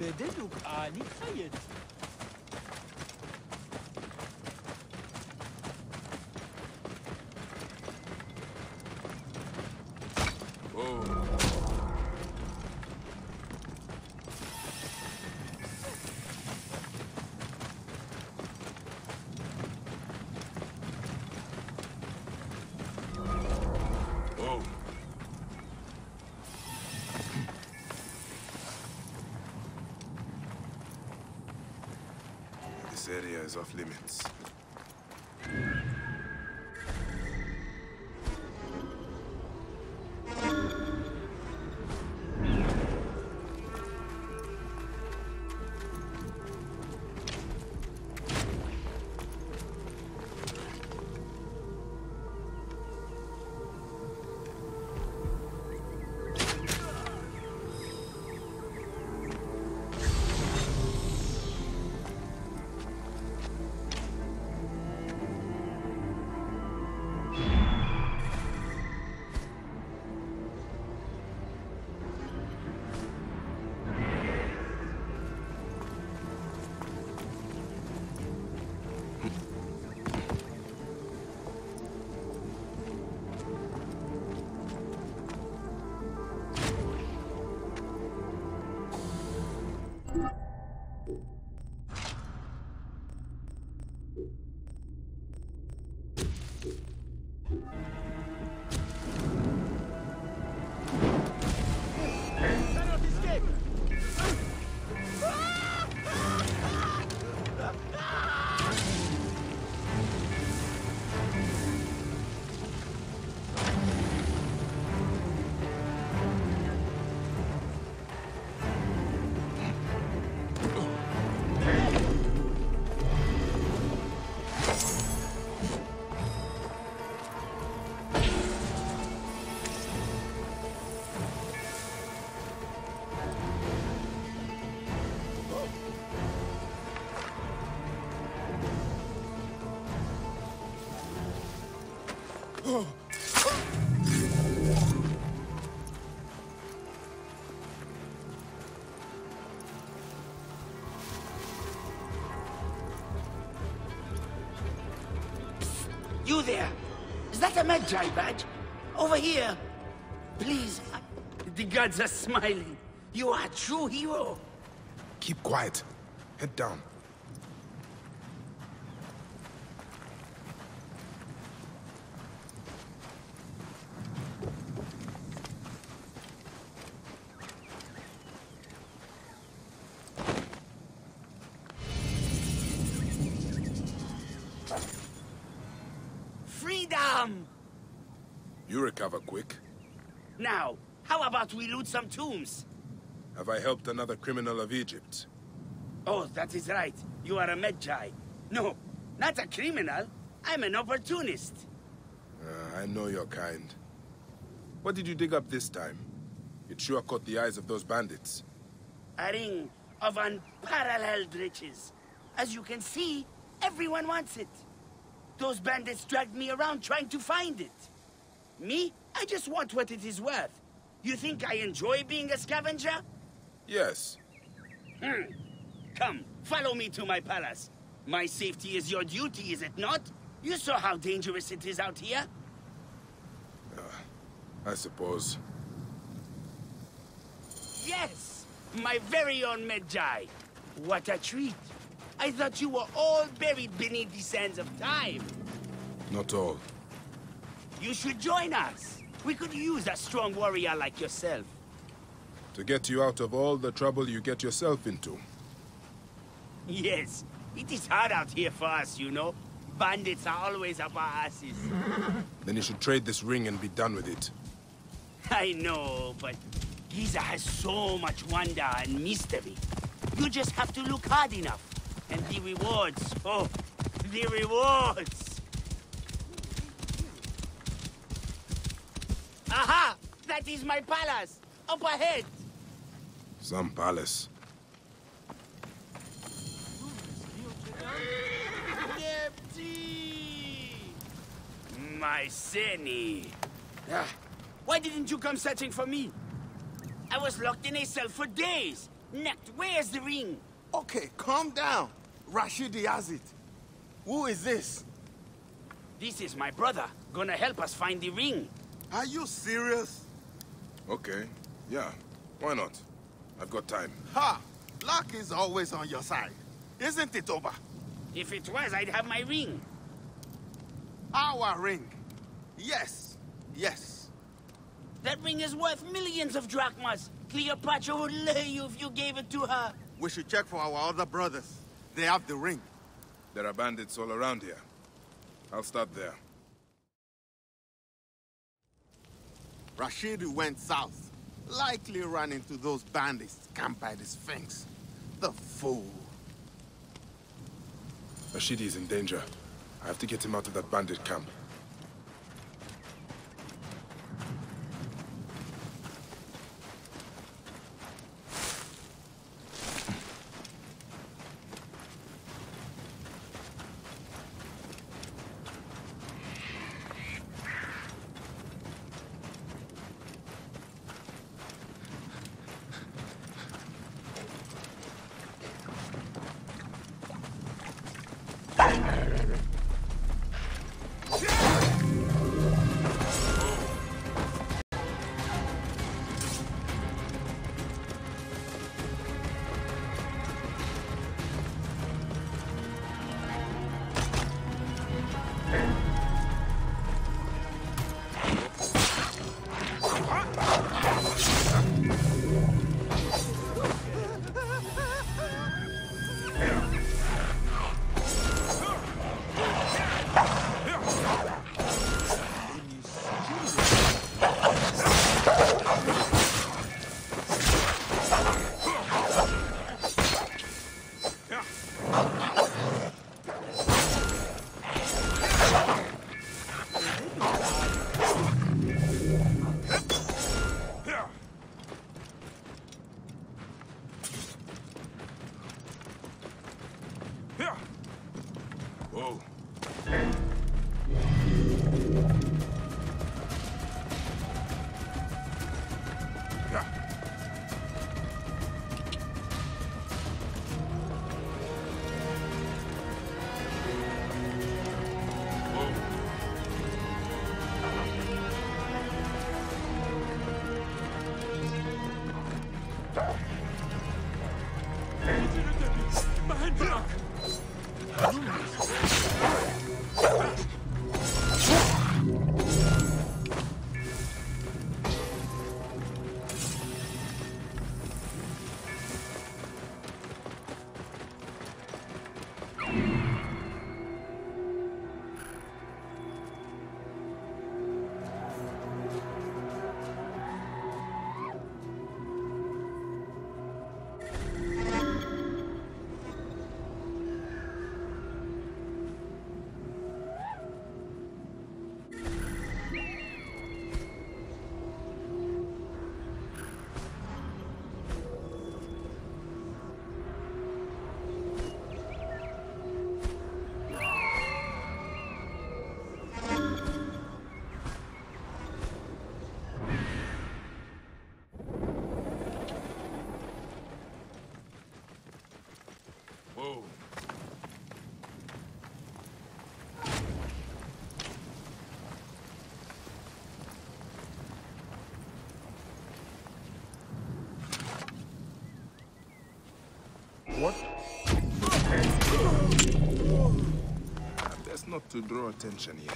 بدلك آني خيط. This area is off limits. You there! Is that a Magi badge? Over here! Please, the gods are smiling. You are a true hero. Keep quiet. Head down. Freedom! You recover quick. Now, how about we loot some tombs? Have I helped another criminal of Egypt? Oh, that is right. You are a Magi. No, not a criminal. I'm an opportunist. I know your kind. What did you dig up this time? It sure caught the eyes of those bandits. A ring of unparalleled riches. As you can see, everyone wants it. Those bandits dragged me around trying to find it. Me? I just want what it is worth. You think I enjoy being a scavenger? Yes. Come, follow me to my palace. My safety is your duty, is it not? You saw how dangerous it is out here. I suppose. Yes! My very own Magi. What a treat. I thought you were all buried beneath the sands of time. Not all. You should join us. We could use a strong warrior like yourself. To get you out of all the trouble you get yourself into. Yes, it is hard out here for us, you know. Bandits are always up our asses. Then you should trade this ring and be done with it. I know, but Giza has so much wonder and mystery. You just have to look hard enough. And the rewards, oh, the rewards! Aha! That is my palace! Up ahead! Some palace. My Seni! Why didn't you come searching for me? I was locked in a cell for days. Next, where's the ring? Okay, calm down. Rashidi has it. Who is this? This is my brother, gonna help us find the ring. Are you serious? Okay, yeah. Why not? I've got time. Ha! Luck is always on your side. Isn't it, Oba? If it was, I'd have my ring. Our ring. Yes. Yes. That ring is worth millions of drachmas. Cleopatra would lay you if you gave it to her. We should check for our other brothers. They have the ring. There are bandits all around here. I'll start there. Rashidi went south. Likely ran into those bandits camped by the Sphinx. The fool. Rashidi is in danger. I have to get him out of that bandit camp. Whoa. Whoa. What? Best not to draw attention here.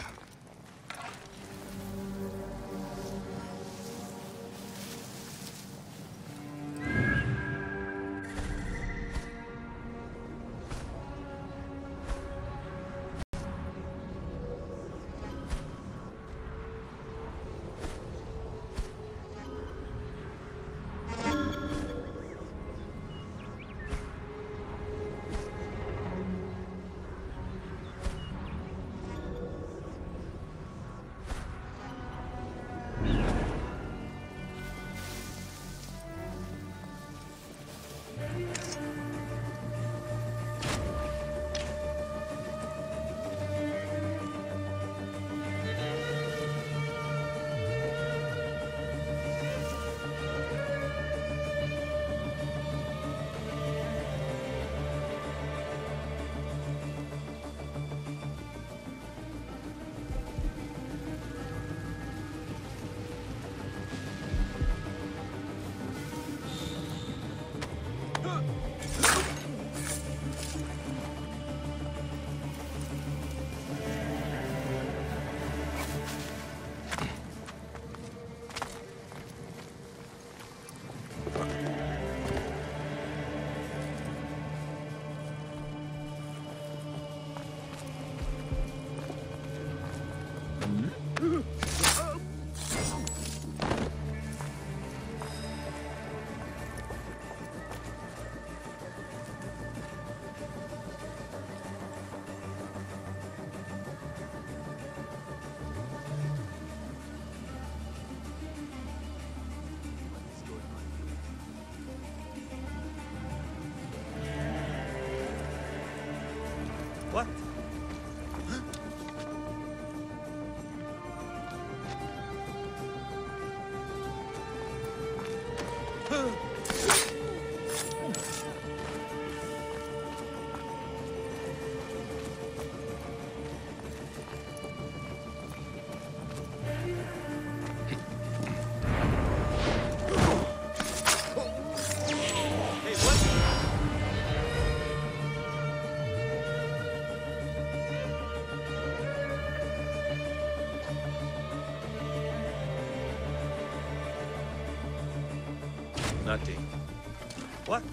What? Nothing. What?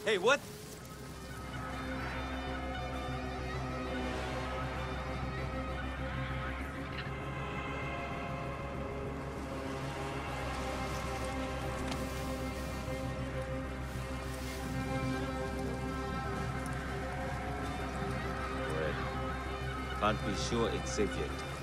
Hey, what? Well, can't be sure it's safe yet.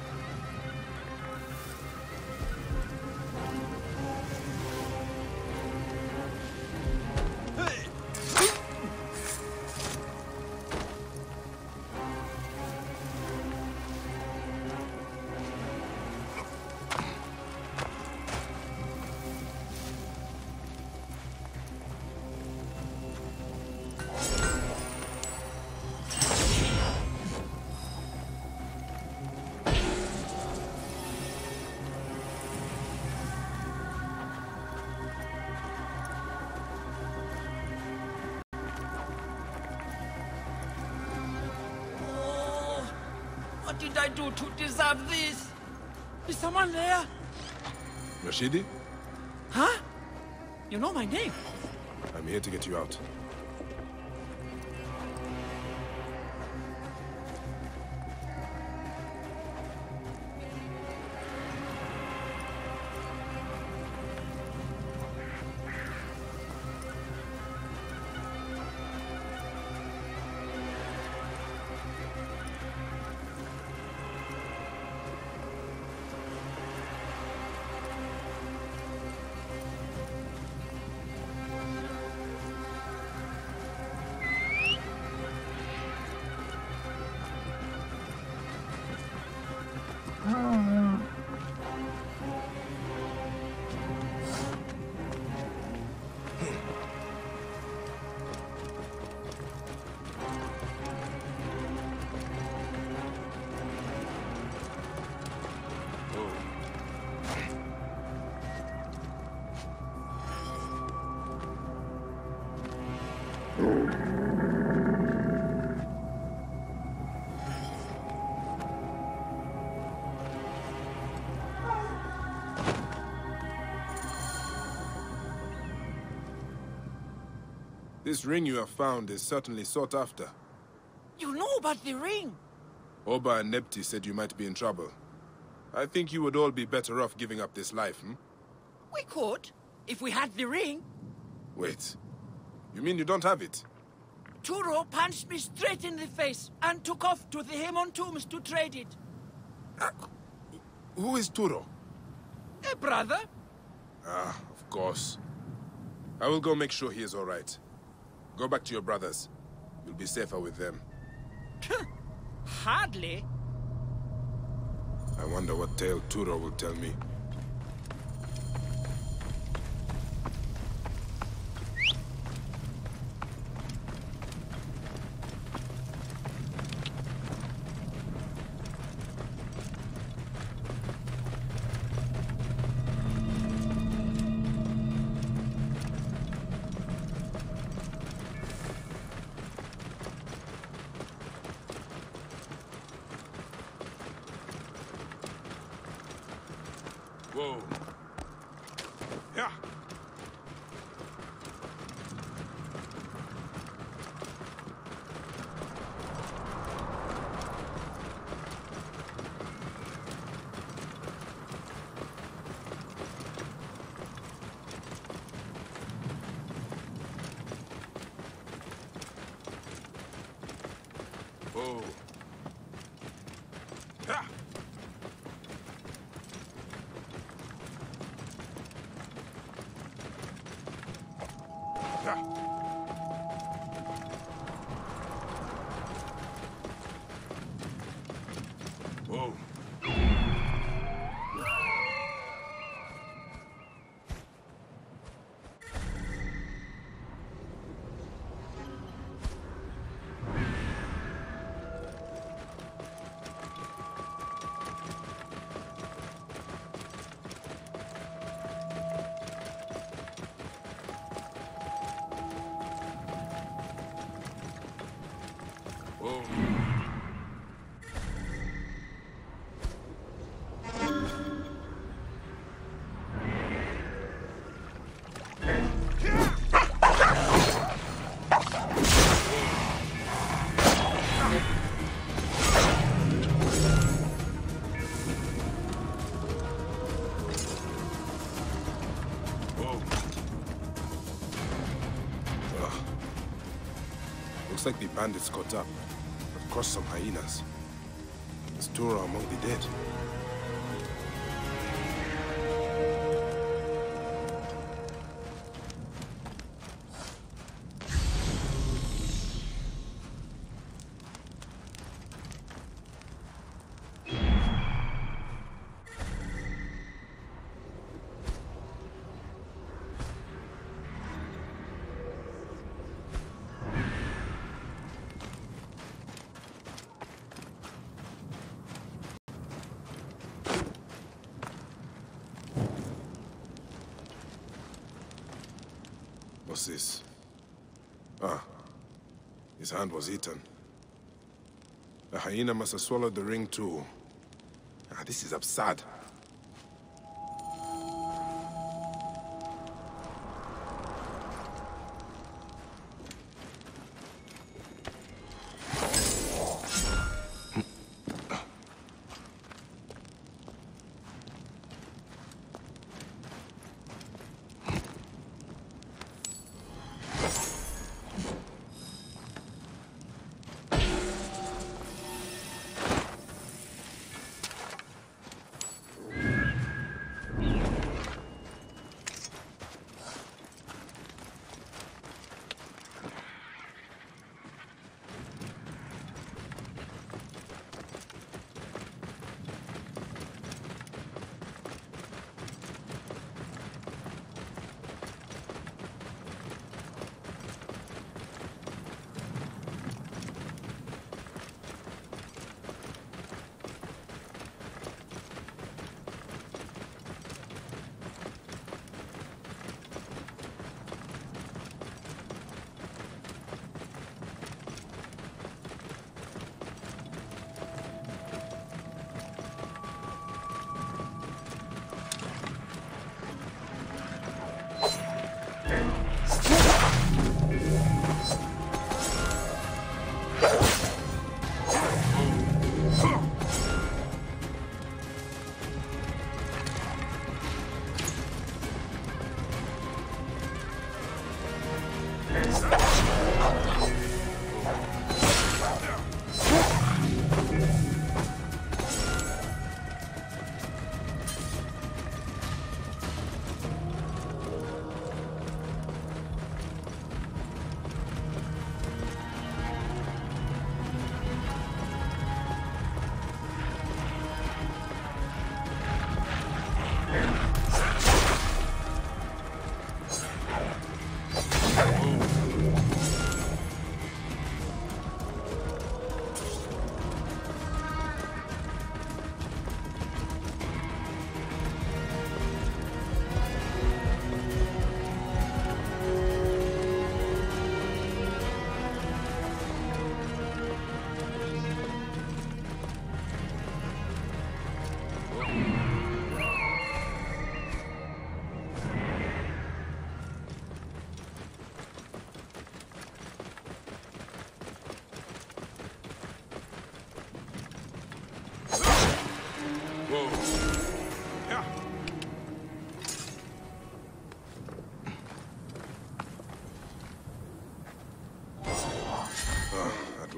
What did I do to deserve this? Is someone there? Rashidi, Huh? You know my name? I'm here to get you out. This ring you have found is certainly sought after. You know about the ring? Oba and Nepti said you might be in trouble. I think you would all be better off giving up this life, hmm? We could, if we had the ring. Wait. You mean you don't have it? Turo punched me straight in the face and took off to the Hemon tombs to trade it. Who is Turo? Hey, brother. Ah, of course. I will go make sure he is all right. Go back to your brothers. You'll be safer with them. Hardly. I wonder what tale Turo will tell me. Whoa. Yeah. Whoa. Yeah. Whoa. Whoa. Looks like the bandits caught up. Have crossed some hyenas. Is Tura among the dead? What's this? Ah, his hand was eaten. The hyena must have swallowed the ring too. Ah, this is absurd.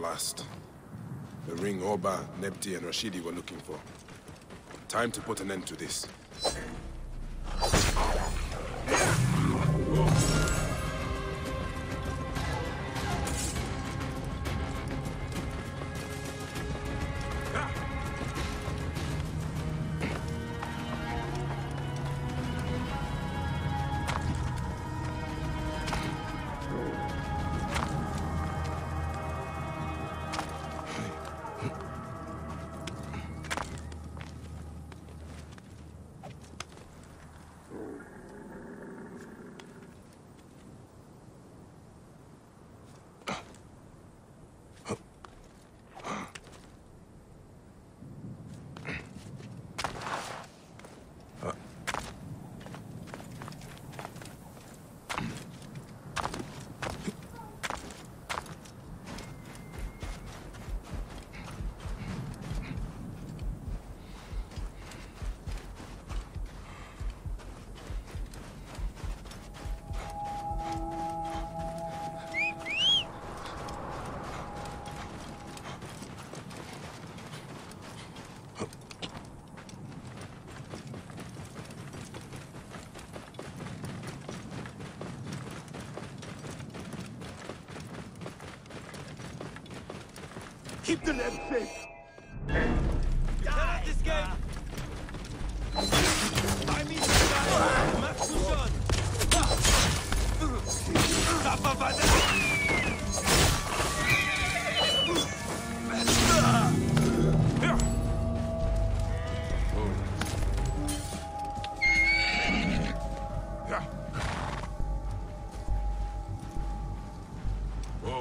last. The ring Oba, Nebti, and Rashidi were looking for. Time to put an end to this. Keep the left safe. Get out this game! I mean, Maxushon! Whoa.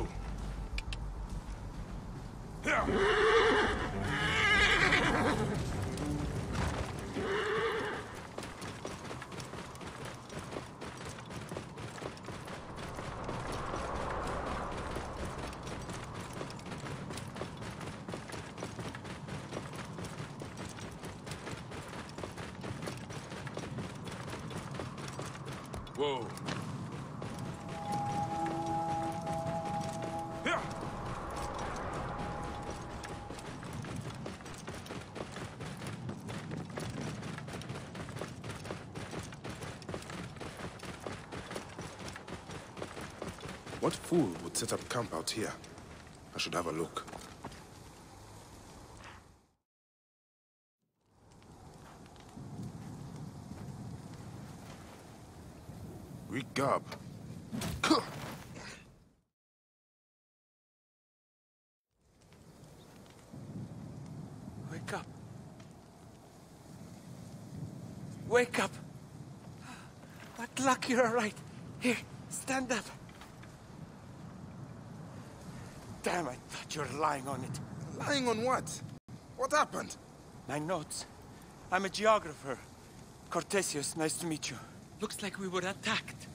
Whoa. What fool would set up camp out here? I should have a look. Wake up. Wake up. Wake up. What luck you're all right. Here, stand up. Damn, I thought you were lying on it. Lying on what? What happened? My notes. I'm a geographer. Cortesius, nice to meet you. Looks like we were attacked.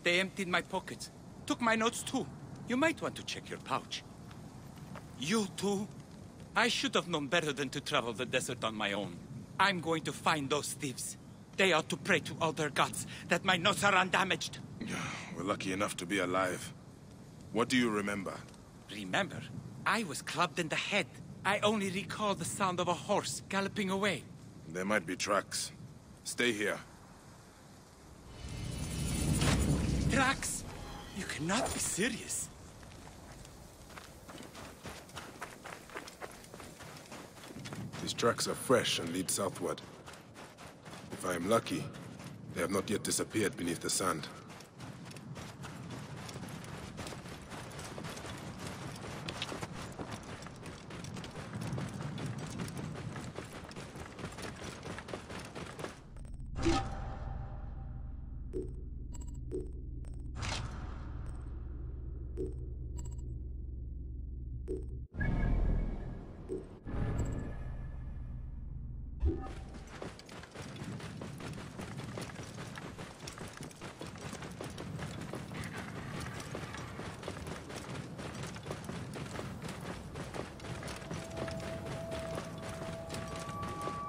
They emptied my pockets. Took my notes too. You might want to check your pouch. You too? I should have known better than to travel the desert on my own. I'm going to find those thieves. They ought to pray to all their gods that my notes are undamaged. We're lucky enough to be alive. What do you remember? Remember, I was clubbed in the head. I only recall the sound of a horse galloping away. There might be tracks. Stay here. Drax, you cannot be serious. These tracks are fresh and lead southward. If I am lucky, they have not yet disappeared beneath the sand.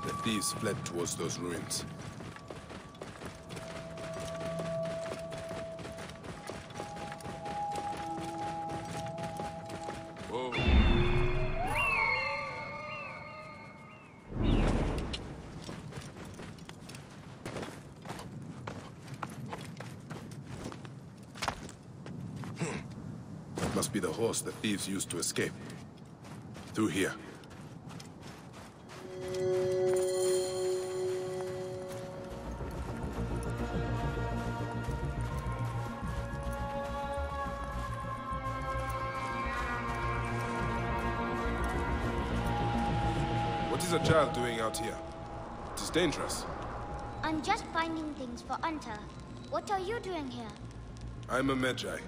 The thieves fled towards those ruins. Whoa. Must be the horse the thieves used to escape. Through here. What is a child doing out here? It is dangerous. I'm just finding things for Anta. What are you doing here? I'm a Magi,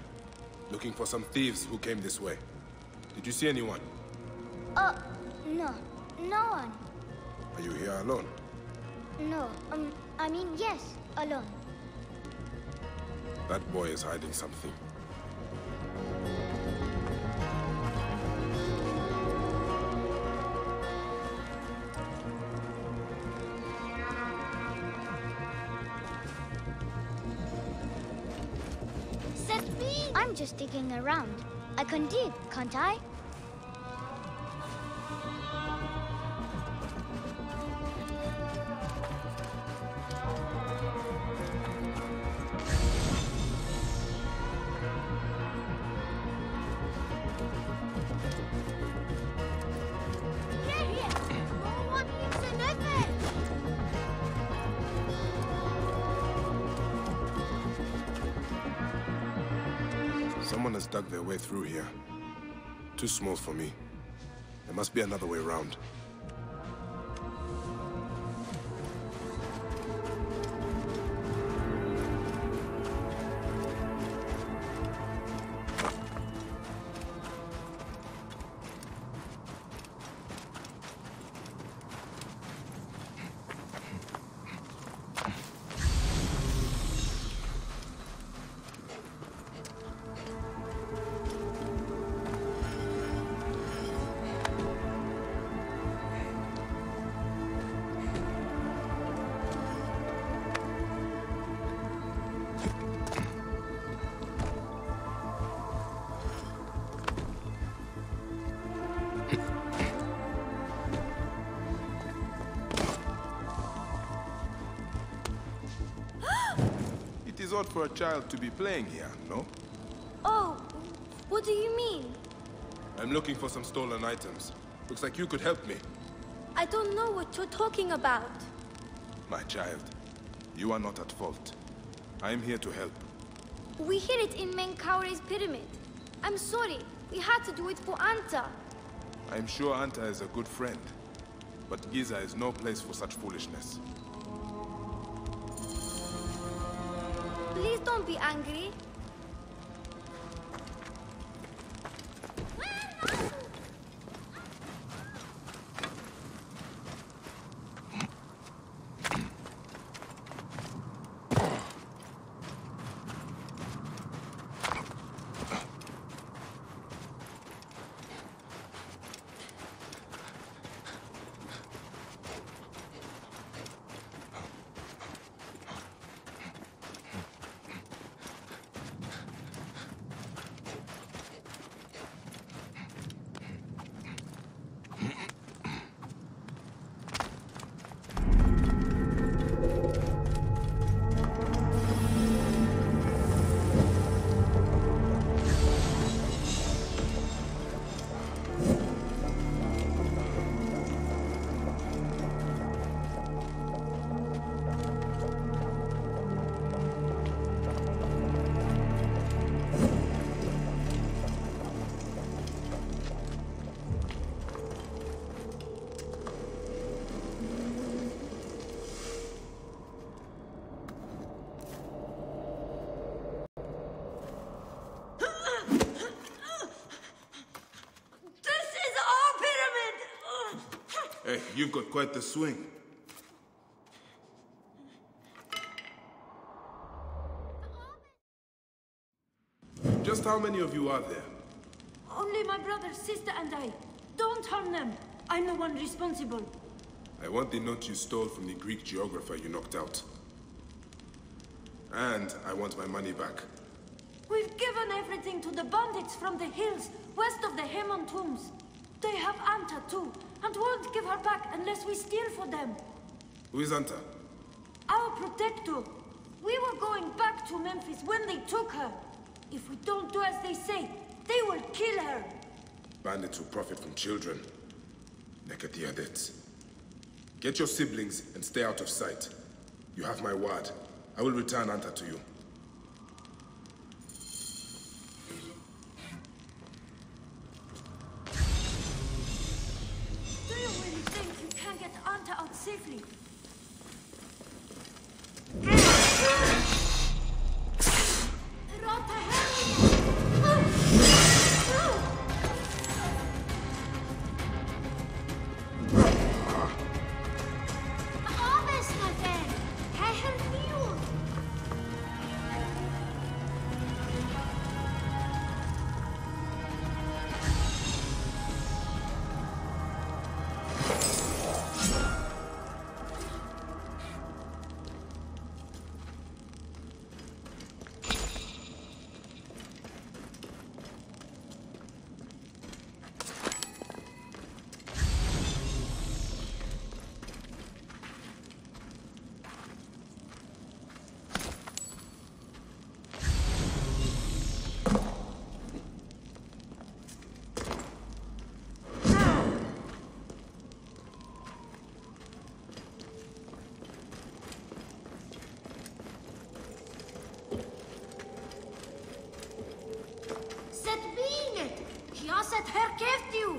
looking for some thieves who came this way. Did you see anyone? No. No one. Are you here alone? No, I mean, yes, alone. That boy is hiding something. I'm just digging around. I can dig, can't I? Someone has dug their way through here. Too small for me. There must be another way around. It is odd for a child to be playing here, no? Oh, what do you mean? I'm looking for some stolen items. Looks like you could help me. I don't know what you're talking about. My child, you are not at fault. I am here to help. We hid it in Menkaure's pyramid. I'm sorry. We had to do it for Anta. I'm sure Anta is a good friend. But Giza is no place for such foolishness. Please don't be angry. Hey, you've got quite the swing. Just how many of you are there? Only my brother, sister, and I. Don't harm them. I'm the one responsible. I want the note you stole from the Greek geographer you knocked out. And I want my money back. We've given everything to the bandits from the hills west of the Hemon tombs. They have Anta too, and won't give her back unless we steal for them. Who is Anta? Our protector. We were going back to Memphis when they took her. If we don't do as they say, They will kill her. Bandits who profit from children. Nekatiadets. Get your siblings and stay out of sight. You have my word. I will return Anta to you. Do you really think you can get Anta out safely?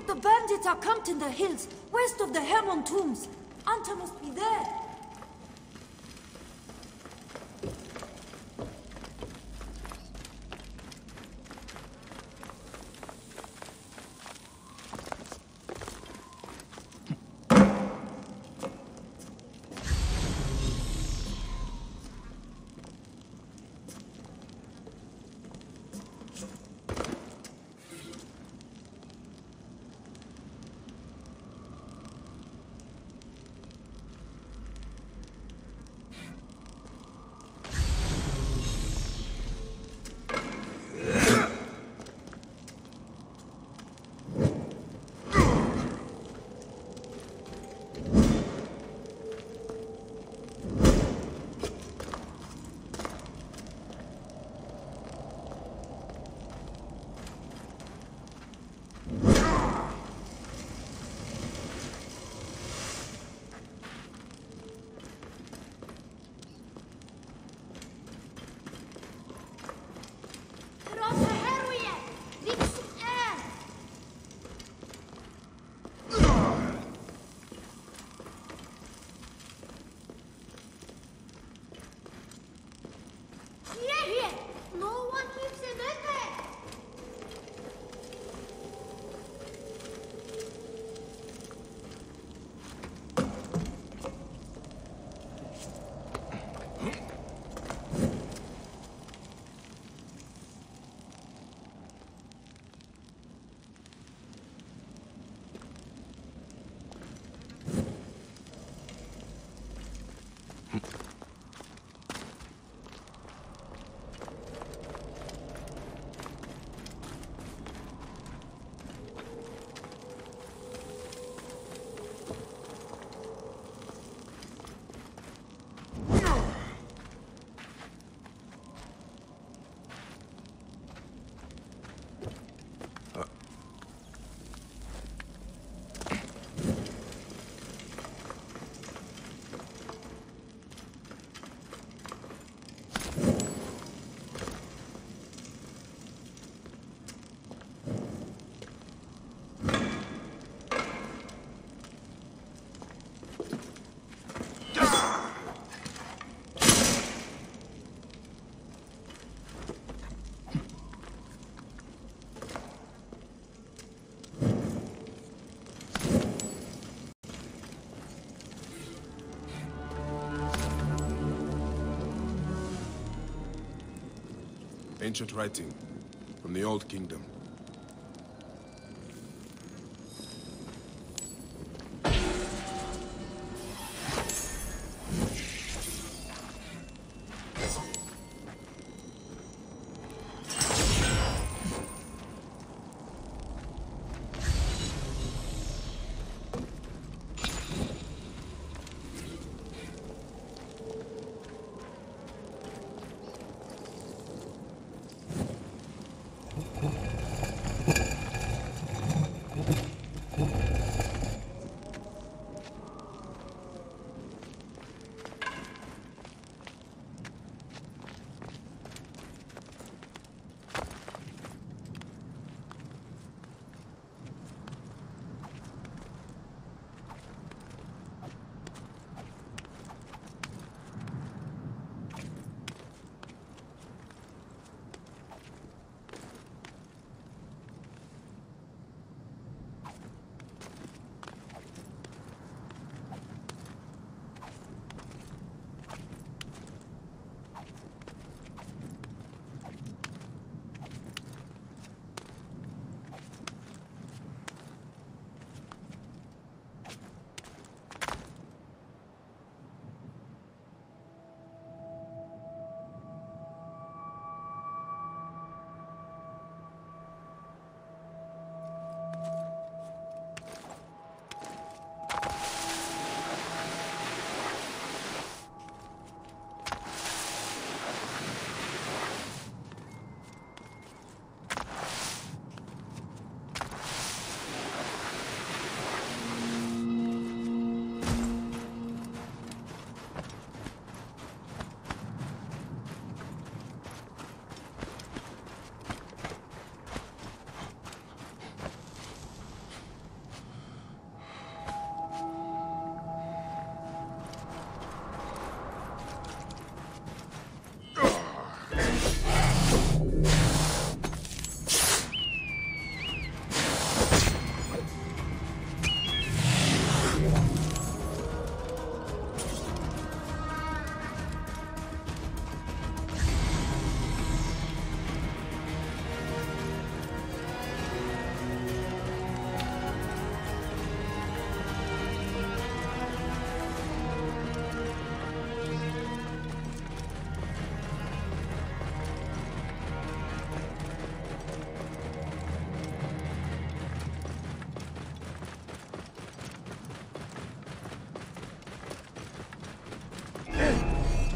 The bandits are camped in the hills, west of the Hermon tombs. Anta must be there. Ancient writing from the Old Kingdom.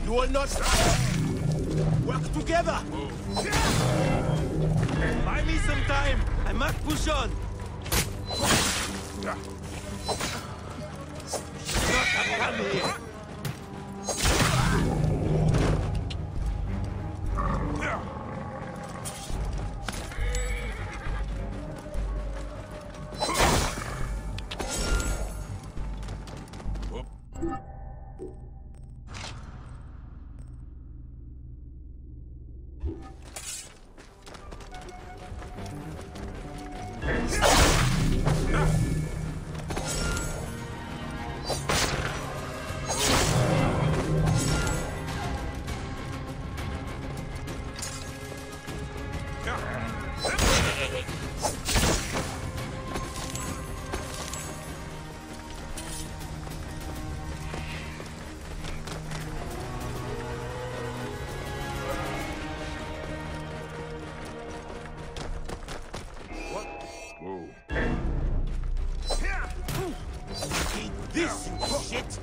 You will not work together. Buy me some time. I must push on. Not come here. This shit.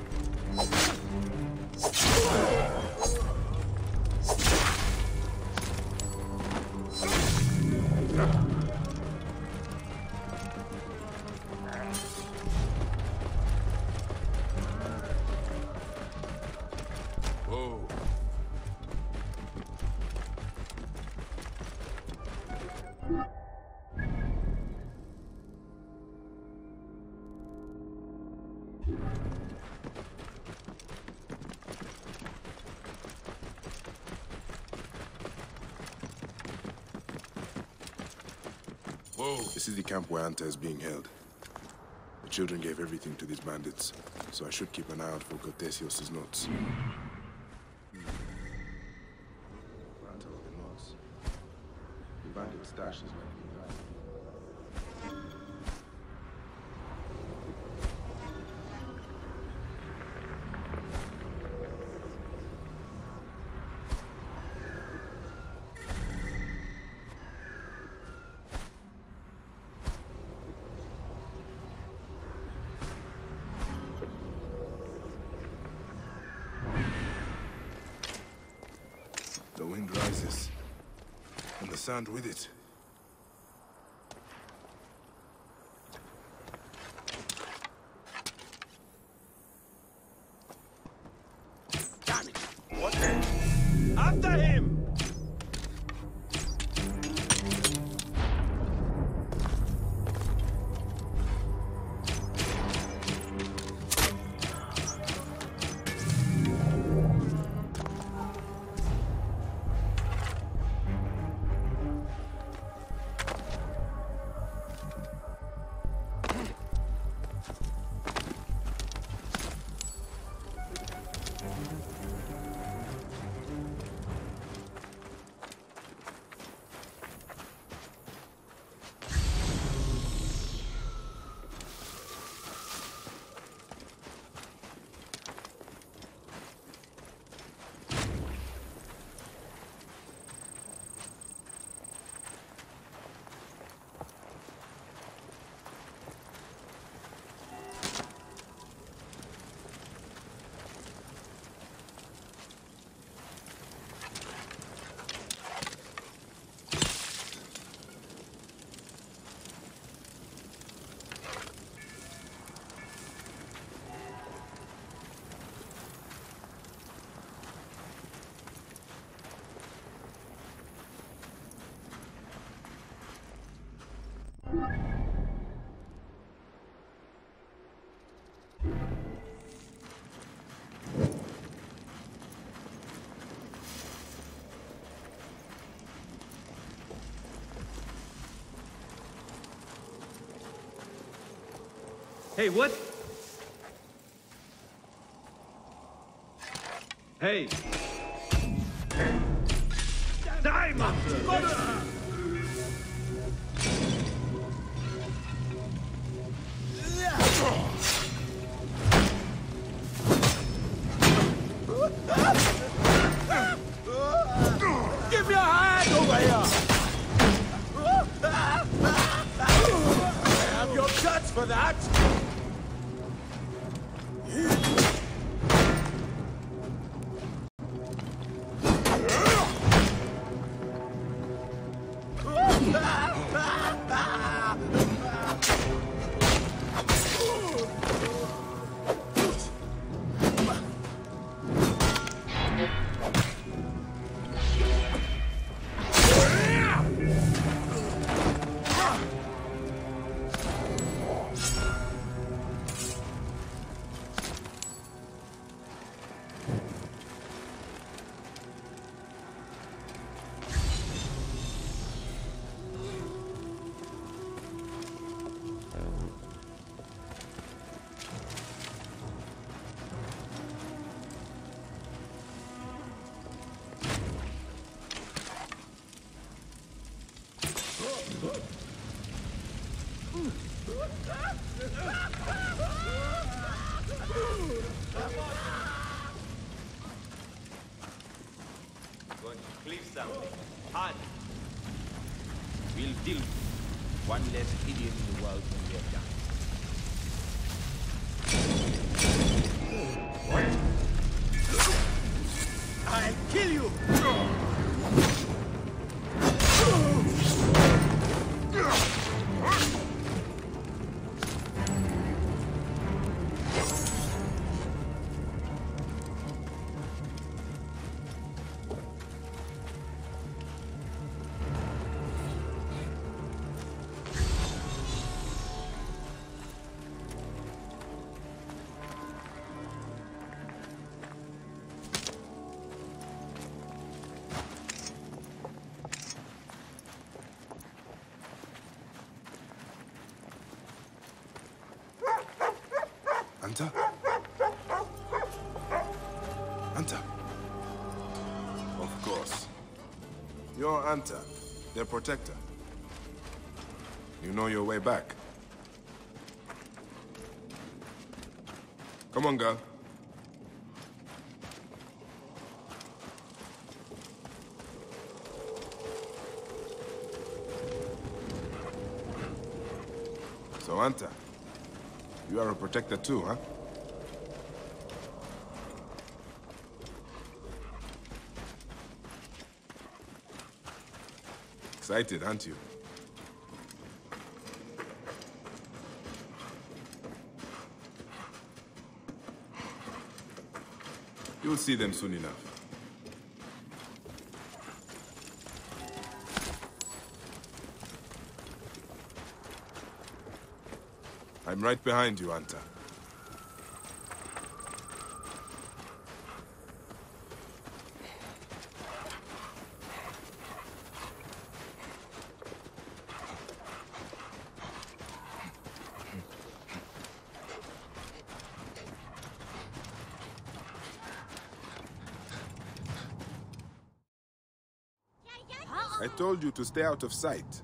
This is the camp where Anta is being held. The children gave everything to these bandits, so I should keep an eye out for Cortesios' notes. Anta of the notes. The bandit stash is like the wind rises, and the sand with it. Damn it! What? After him! Hey, what? Hey! Diamond! Give me a hand over here! I have your guts for that! Going to cliff something. Hard. We'll deal with it. One less idiot in the world when we're done. I'll kill you! Anta? Anta? Of course. You're Anta, their protector. You know your way back. Come on, girl. So, Anta, you are a protector too, huh? Excited, aren't you? You'll see them soon enough. I'm right behind you, Anta. I told you to stay out of sight.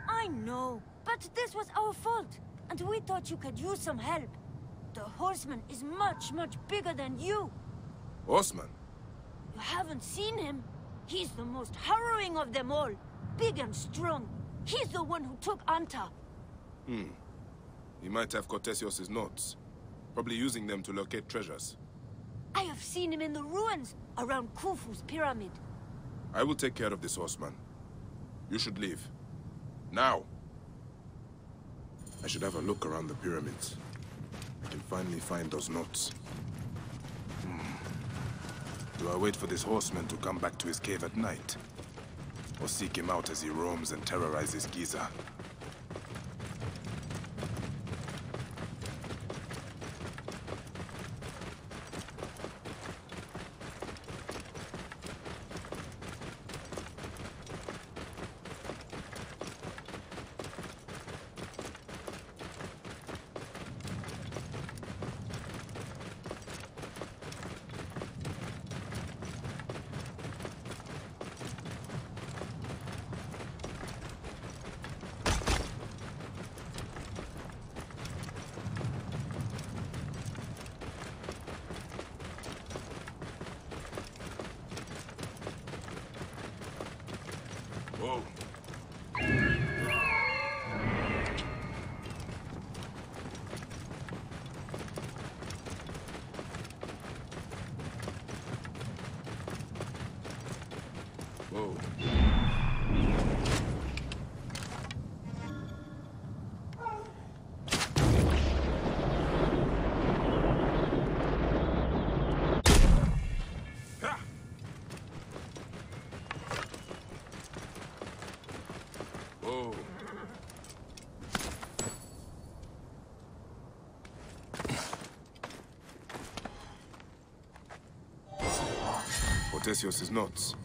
I know, but this was our fault. And we thought you could use some help. The horseman is much, much bigger than you. Horseman? You haven't seen him? He's the most harrowing of them all. Big and strong. He's the one who took Anta. He might have Cortesios' notes. Probably using them to locate treasures. I have seen him in the ruins around Khufu's pyramid. I will take care of this horseman. You should leave. Now! I should have a look around the pyramids. I can finally find those notes. Do I wait for this horseman to come back to his cave at night? Or seek him out as he roams and terrorizes Giza? Otesios' notes.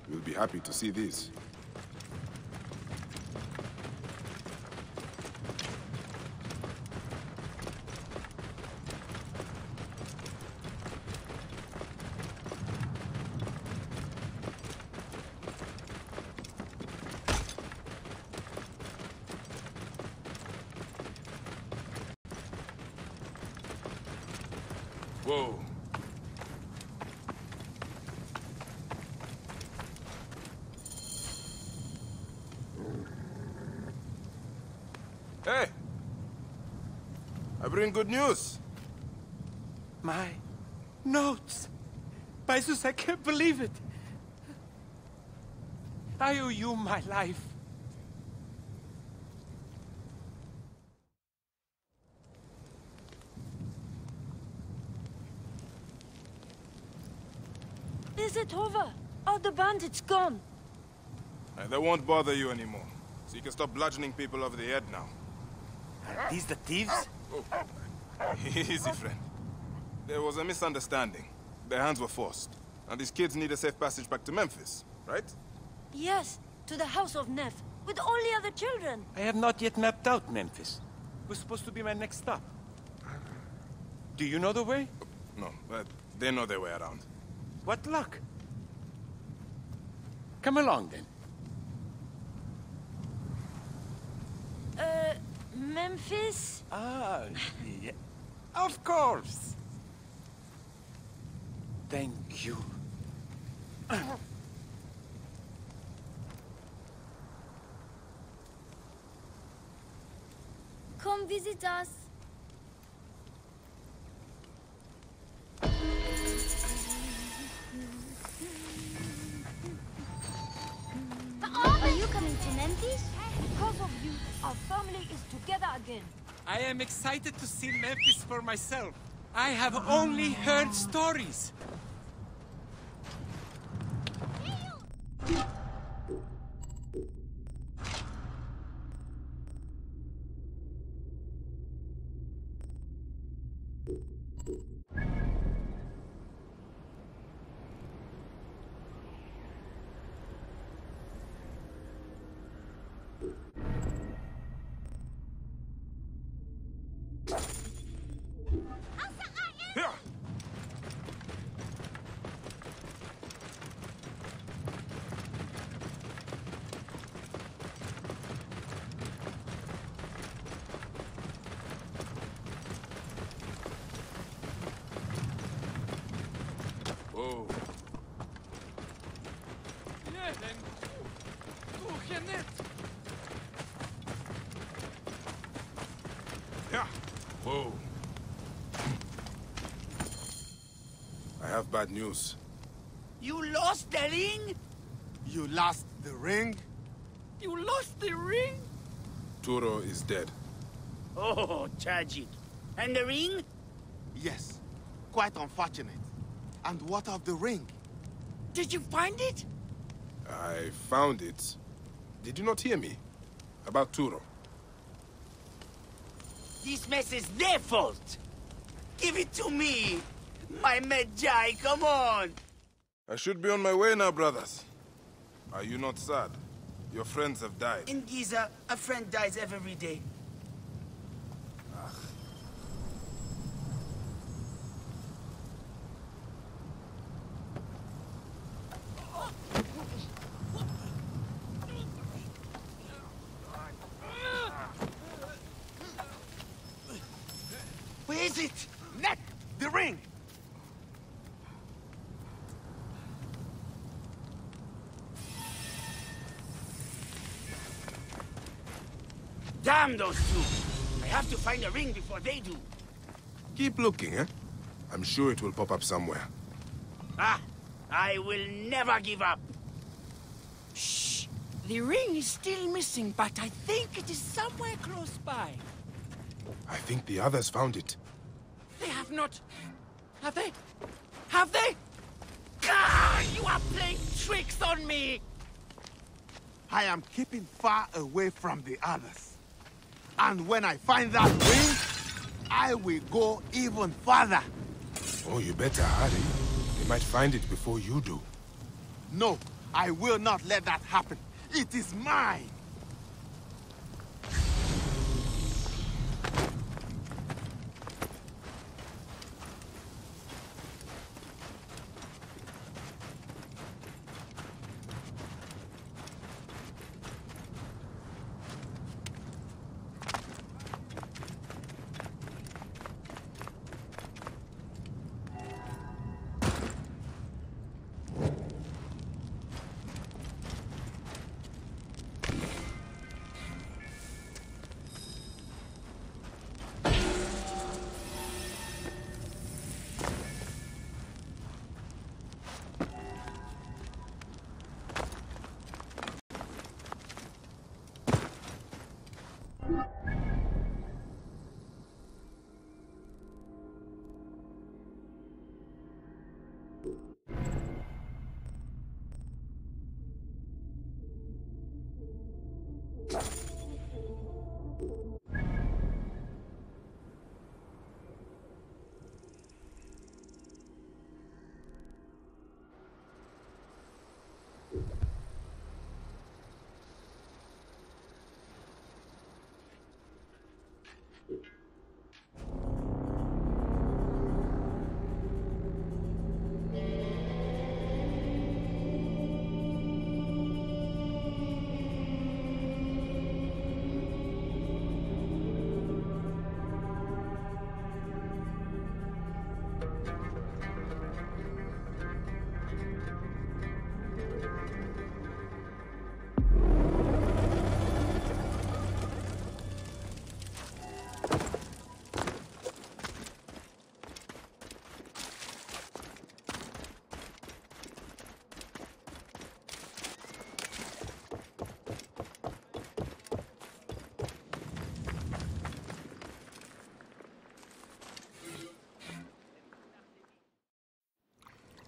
We'll be happy to see these. Whoa. Hey! I bring good news. My notes. By Zeus, I can't believe it. I owe you my life. Is it over? Are the bandits gone? They won't bother you anymore. So you can stop bludgeoning people over the head now. Are these the thieves? Oh. Easy, friend. There was a misunderstanding. Their hands were forced. And these kids need a safe passage back to Memphis, right? Yes, to the house of Neff, with all the other children. I have not yet mapped out Memphis. It was supposed to be my next stop. Do you know the way? No, they know their way around. What luck. Come along, then. Memphis? Ah, yeah. Of course. Thank you. Come visit us. Are you coming to Memphis? Because of you, our family is together again. I am excited to see Memphis for myself. I have only heard stories. Whoa. Yeah. Whoa. I have bad news. You lost the ring? You lost the ring? You lost the ring? Turo is dead. Oh, tragic. And the ring? Yes. Quite unfortunate. And what of the ring? Did you find it? I found it. Did you not hear me? About Turo. This mess is their fault. Give it to me. My Medjai, come on. I should be on my way now, brothers. Are you not sad? Your friends have died. In Giza, a friend dies every day. Where is it? Neck! The ring! Damn those two! I have to find a ring before they do. Keep looking, eh? I'm sure it will pop up somewhere. Ah! I will never give up! Shh! The ring is still missing, but I think it is somewhere close by. I think the others found it. They have not. Have they? Have they? Ah, you are playing tricks on me! I am keeping far away from the others. And when I find that ring, I will go even further. Oh, you better hurry. They might find it before you do. No, I will not let that happen. It is mine!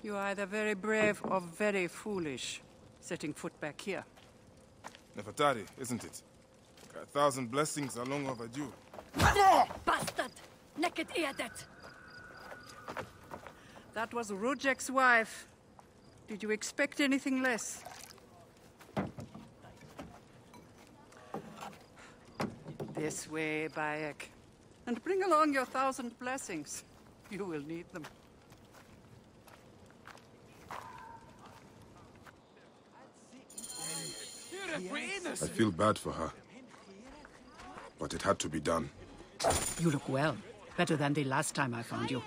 You are either very brave or very foolish, setting foot back here. Nefertari, isn't it? 1,000 blessings are long overdue. Bastard! Naked Eadet! That was Rujek's wife. Did you expect anything less? This way, Bayek. And bring along your 1,000 blessings. You will need them. I feel bad for her. But it had to be done. You look well. Better than the last time I found you.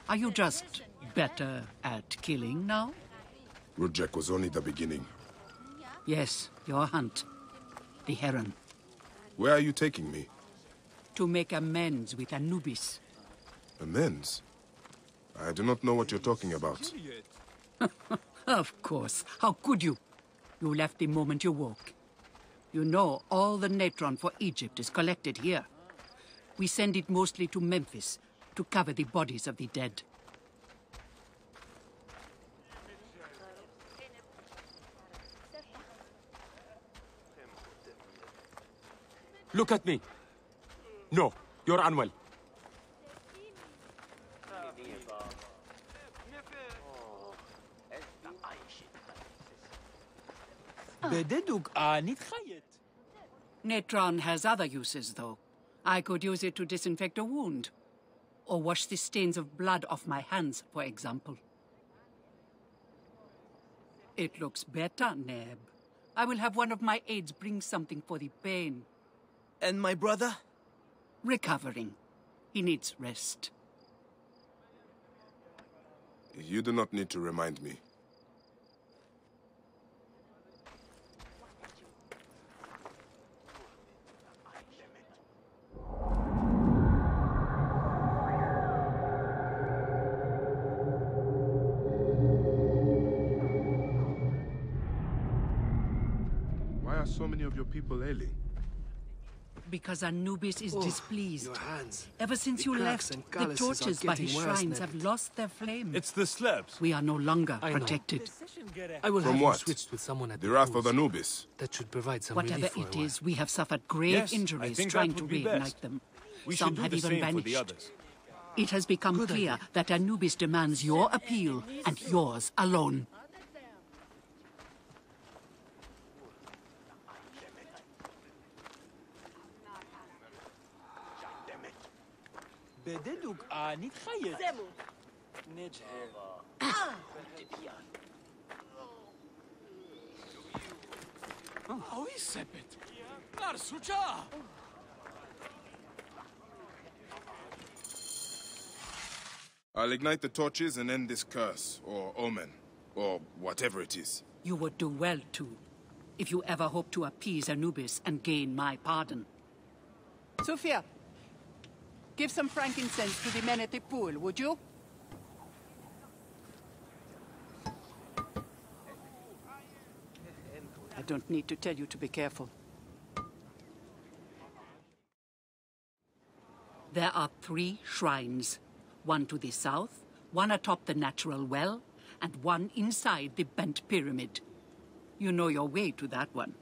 Are you just better at killing now? Rujek was only the beginning. Yes, your hunt. The heron. Where are you taking me? To make amends with Anubis. Amends? I do not know what you're talking about. Of course. How could you? You left the moment you woke. You know all the natron for Egypt is collected here. We send it mostly to Memphis to cover the bodies of the dead. Look at me. No, you're unwell. Natron has other uses, though. I could use it to disinfect a wound. Or wash the stains of blood off my hands, for example. It looks better, Neb. I will have one of my aides bring something for the pain. And my brother? Recovering. He needs rest. You do not need to remind me. Why are so many of your people ailing? Because Anubis is displeased. Your hands. Ever since you left, the torches by his shrines have lost their flame. It's the slabs. We are no longer protected. I will From have what? you switched with someone at The wrath of pools. Anubis. That should provide some Whatever relief for a it while. is, we have suffered grave Yes, I injuries think trying that to would be reignite best. them. We Some should do have the even same for vanished. the others. It has become clear that Anubis demands your appeal and yours alone. I'll ignite the torches and end this curse, or omen, or whatever it is. You would do well to, if you ever hope to appease Anubis and gain my pardon. Sophia, give some frankincense to the men at the pool, would you? I don't need to tell you to be careful. There are 3 shrines. One to the south, one atop the natural well, and one inside the bent pyramid. You know your way to that one.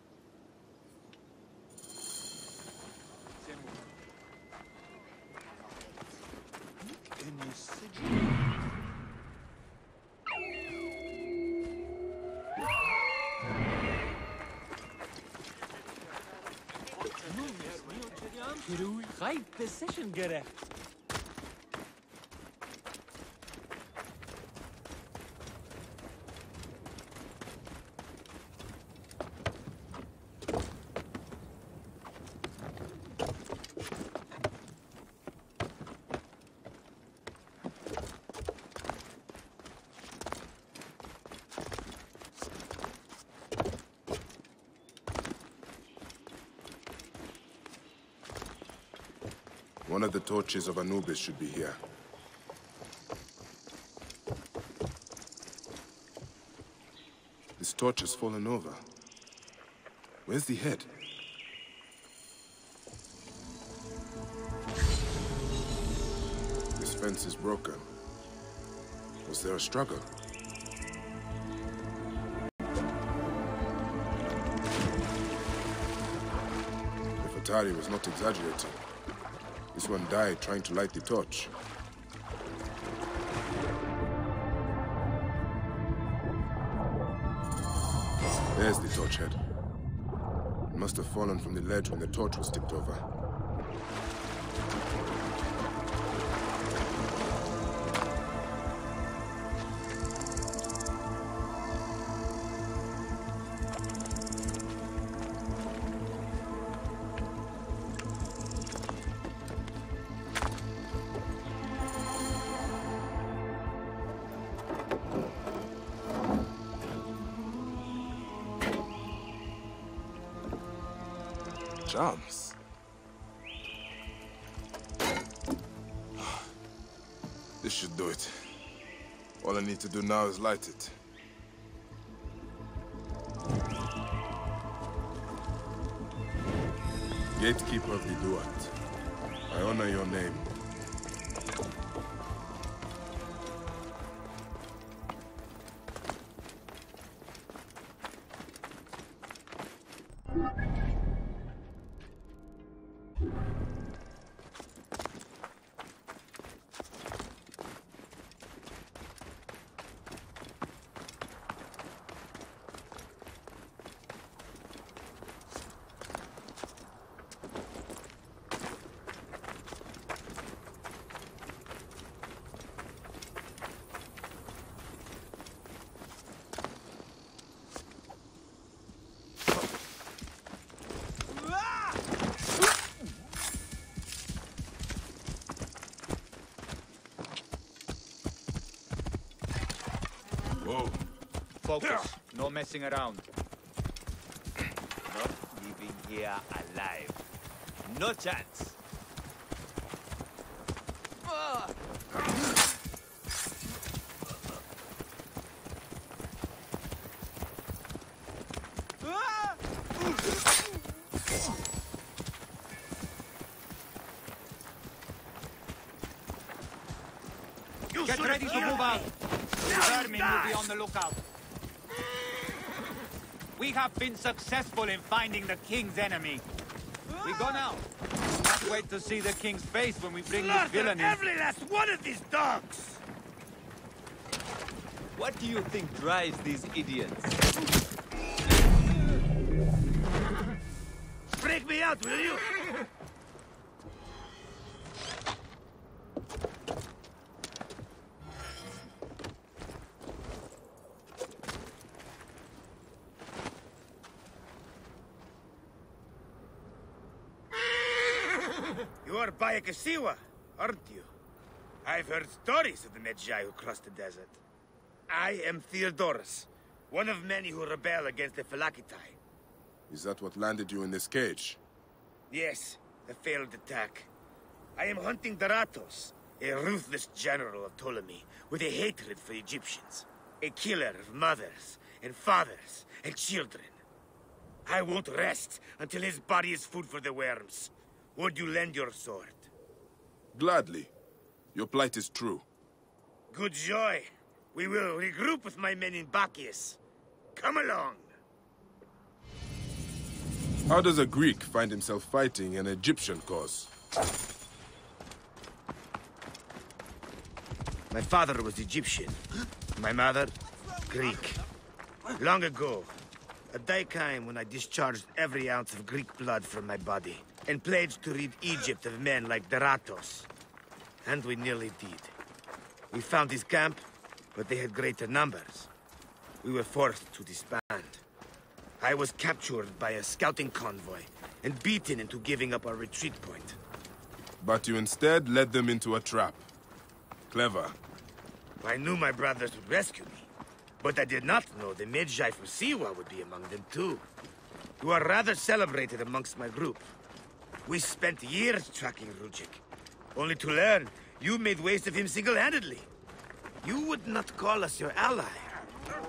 One of the torches of Anubis should be here. This torch has fallen over. Where's the head? This fence is broken. Was there a struggle? If Atari was not exaggerating, this one died trying to light the torch. There's the torch head. It must have fallen from the ledge when the torch was tipped over. Jumps. This should do it. All I need to do now is light it. Gatekeeper of the Duat, I honor your name. Whoa. Focus. No messing around. Not leaving here alive. No chance. Get ready to move out. Vermin will be on the lookout. We have been successful in finding the king's enemy. We go now. Do not wait to see the king's face when we bring this Slaughter villain in. every last one of these dogs! What do you think drives these idiots? Break me out, will you? You are Bayakasiwa, aren't you? I've heard stories of the Medjay who crossed the desert. I am Theodorus, one of many who rebel against the Phylakitai. Is that what landed you in this cage? Yes, a failed attack. I am hunting Daratos, a ruthless general of Ptolemy, with a hatred for Egyptians. A killer of mothers, and fathers, and children. I won't rest until his body is food for the worms. Would you lend your sword? Gladly. Your plight is true. Good joy. We will regroup with my men in Bacchius. Come along. How does a Greek find himself fighting an Egyptian cause? My father was Egyptian. My mother, Greek. Long ago, a day came when I discharged every ounce of Greek blood from my body and pledged to rid Egypt of men like Daratos. And we nearly did. We found his camp, but they had greater numbers. We were forced to disband. I was captured by a scouting convoy and beaten into giving up our retreat point. But you instead led them into a trap. Clever. I knew my brothers would rescue me, but I did not know the Medjay from Siwa would be among them too. You are rather celebrated amongst my group. We spent years tracking Rujik, only to learn you made waste of him single-handedly. You would not call us your ally,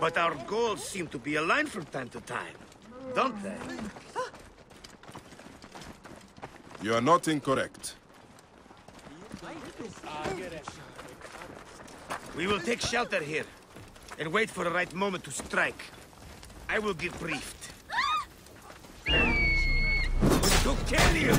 but our goals seem to be aligned from time to time, don't they? You are not incorrect. We will take shelter here, and wait for the right moment to strike. I will get briefed. To kill you!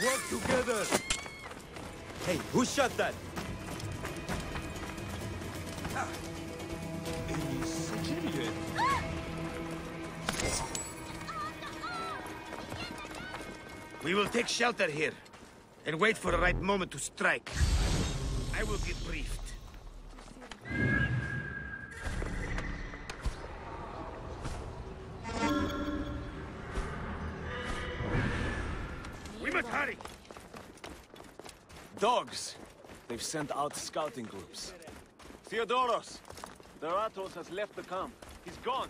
Work together! Hey, who shot that? We will take shelter here, and wait for the right moment to strike. I will get briefed. We must hurry! Dogs! They've sent out scouting groups. Theodoros! Daratos has left the camp. He's gone.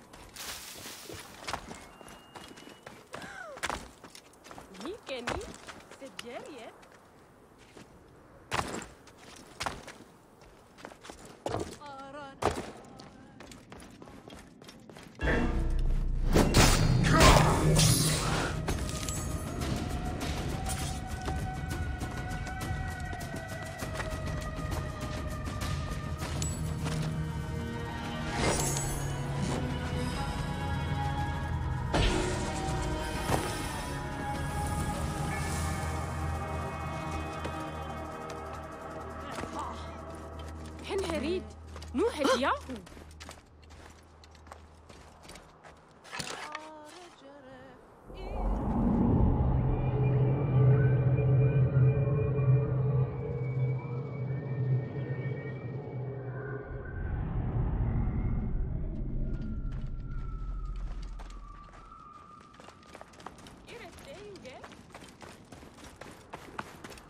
هنهريد نوحد ياهو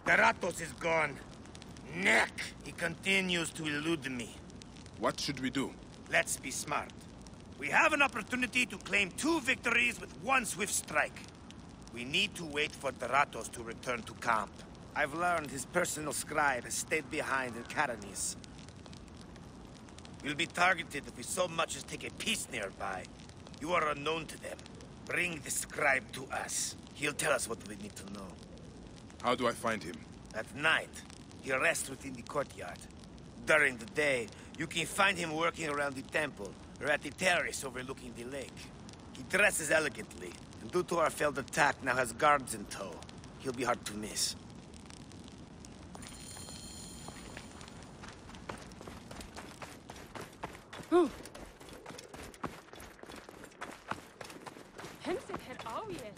Daratos is gone. Neck! He continues to elude me. What should we do? Let's be smart. We have an opportunity to claim 2 victories with 1 swift strike. We need to wait for Doratos to return to camp. I've learned his personal scribe has stayed behind in Karanis. We'll be targeted if we so much as take a piece nearby. You are unknown to them. Bring the scribe to us. He'll tell us what we need to know. How do I find him? At night, he rests within the courtyard. During the day, you can find him working around the temple, or at the terrace overlooking the lake. He dresses elegantly, and due to our failed attack, now has guards in tow. He'll be hard to miss. همسك هالقاوية.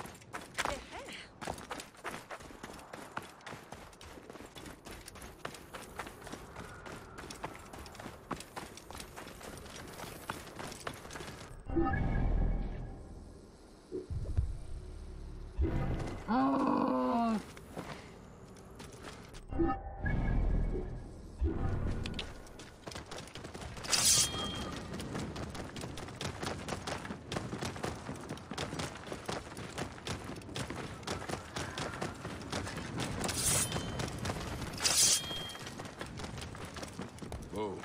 Whoa.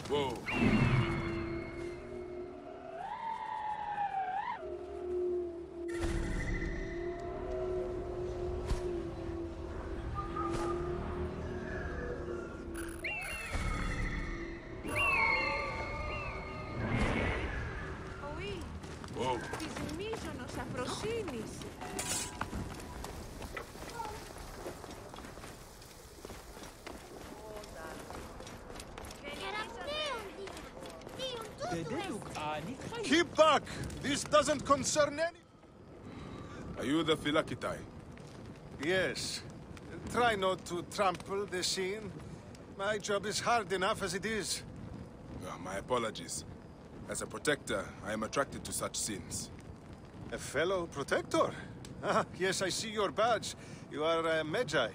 Whoa. Whoa. Της μίζωνος αφροσύνης. Keep back! This doesn't concern any... Are you the Philakitai? Yes. Try not to trample the scene. My job is hard enough as it is. My apologies. As a protector, I am attracted to such scenes. A fellow protector? Ah, yes, I see your badge. You are a Magi.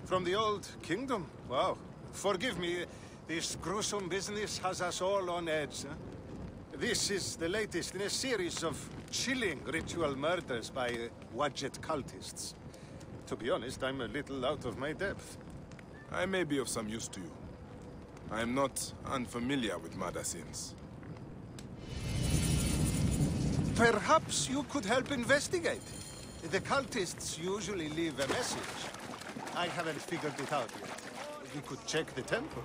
From the old kingdom. Wow. Forgive me, this gruesome business has us all on edge. Huh? This is the latest in a series of chilling ritual murders by Wadjet cultists. To be honest, I'm a little out of my depth. I may be of some use to you. I am not unfamiliar with murder scenes. Perhaps you could help investigate. The cultists usually leave a message. I haven't figured it out yet. We could check the temple.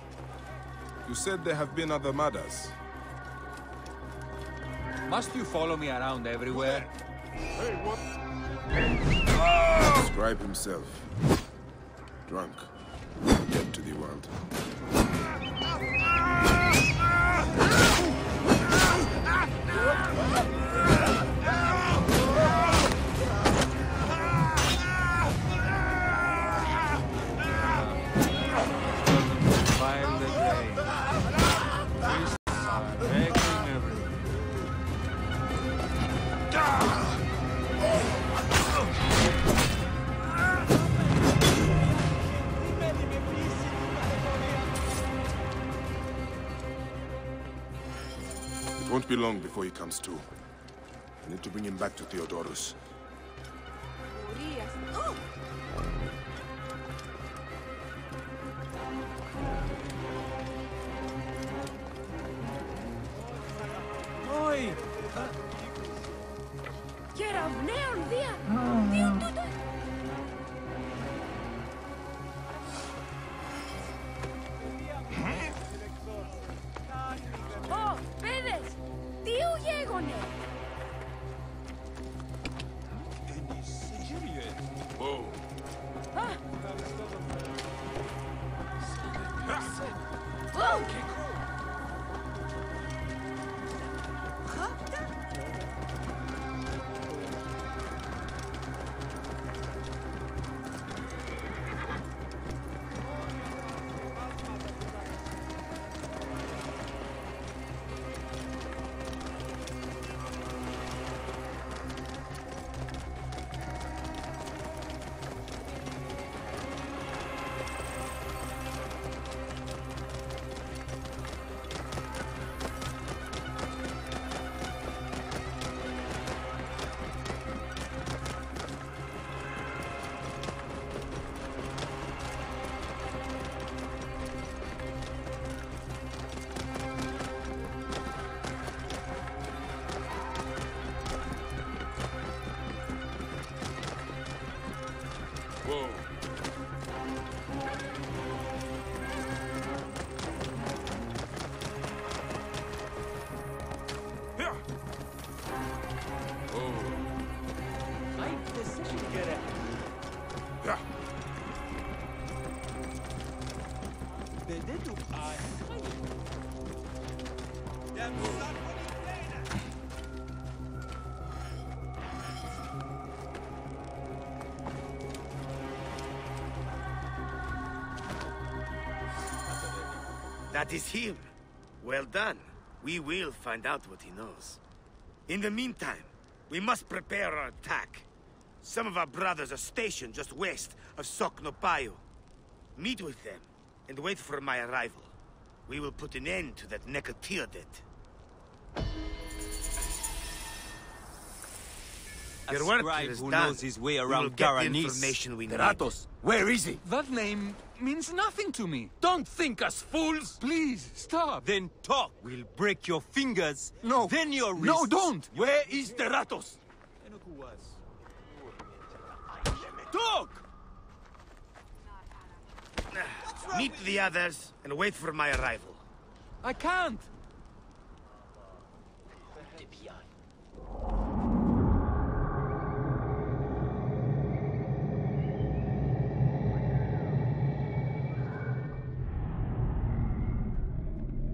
You said there have been other murders. Must you follow me around everywhere? Hey, what? The scribe himself. Drunk. Dead to the world. While the day. Priests are begging everywhere. It won't be long before he comes to. I need to bring him back to Theodorus. Oi! Κεραυναίων δια! Διον τούτο! Ω, παιδες! Τι ογέγονε! Whoa. That is him. Well done. We will find out what he knows. In the meantime, we must prepare our attack. Some of our brothers are stationed just west of Soknopayo. Meet with them and wait for my arrival. We will put an end to that Nekatiodet. A Your work scribe is who done. knows his way We will around get the Garanis. information we need. Ratos, where is he? That name means nothing to me. Don't think us fools! Please, stop. Then talk. We'll break your fingers. No. Then your wrists. No, don't. Where is the Ratos? Talk! Meet the others and wait for my arrival. I can't.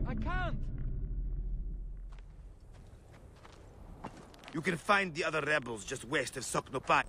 I can't. You can find the other rebels just west of Soknopayo.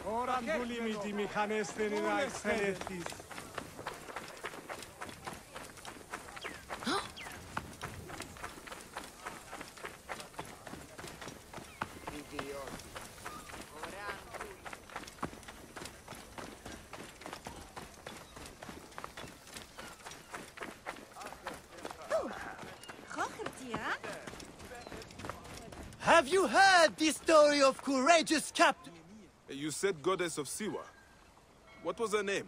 Oran bulimiti mihanesteni na excelestis. Have you heard the story of courageous captain? You said goddess of Siwa. What was her name?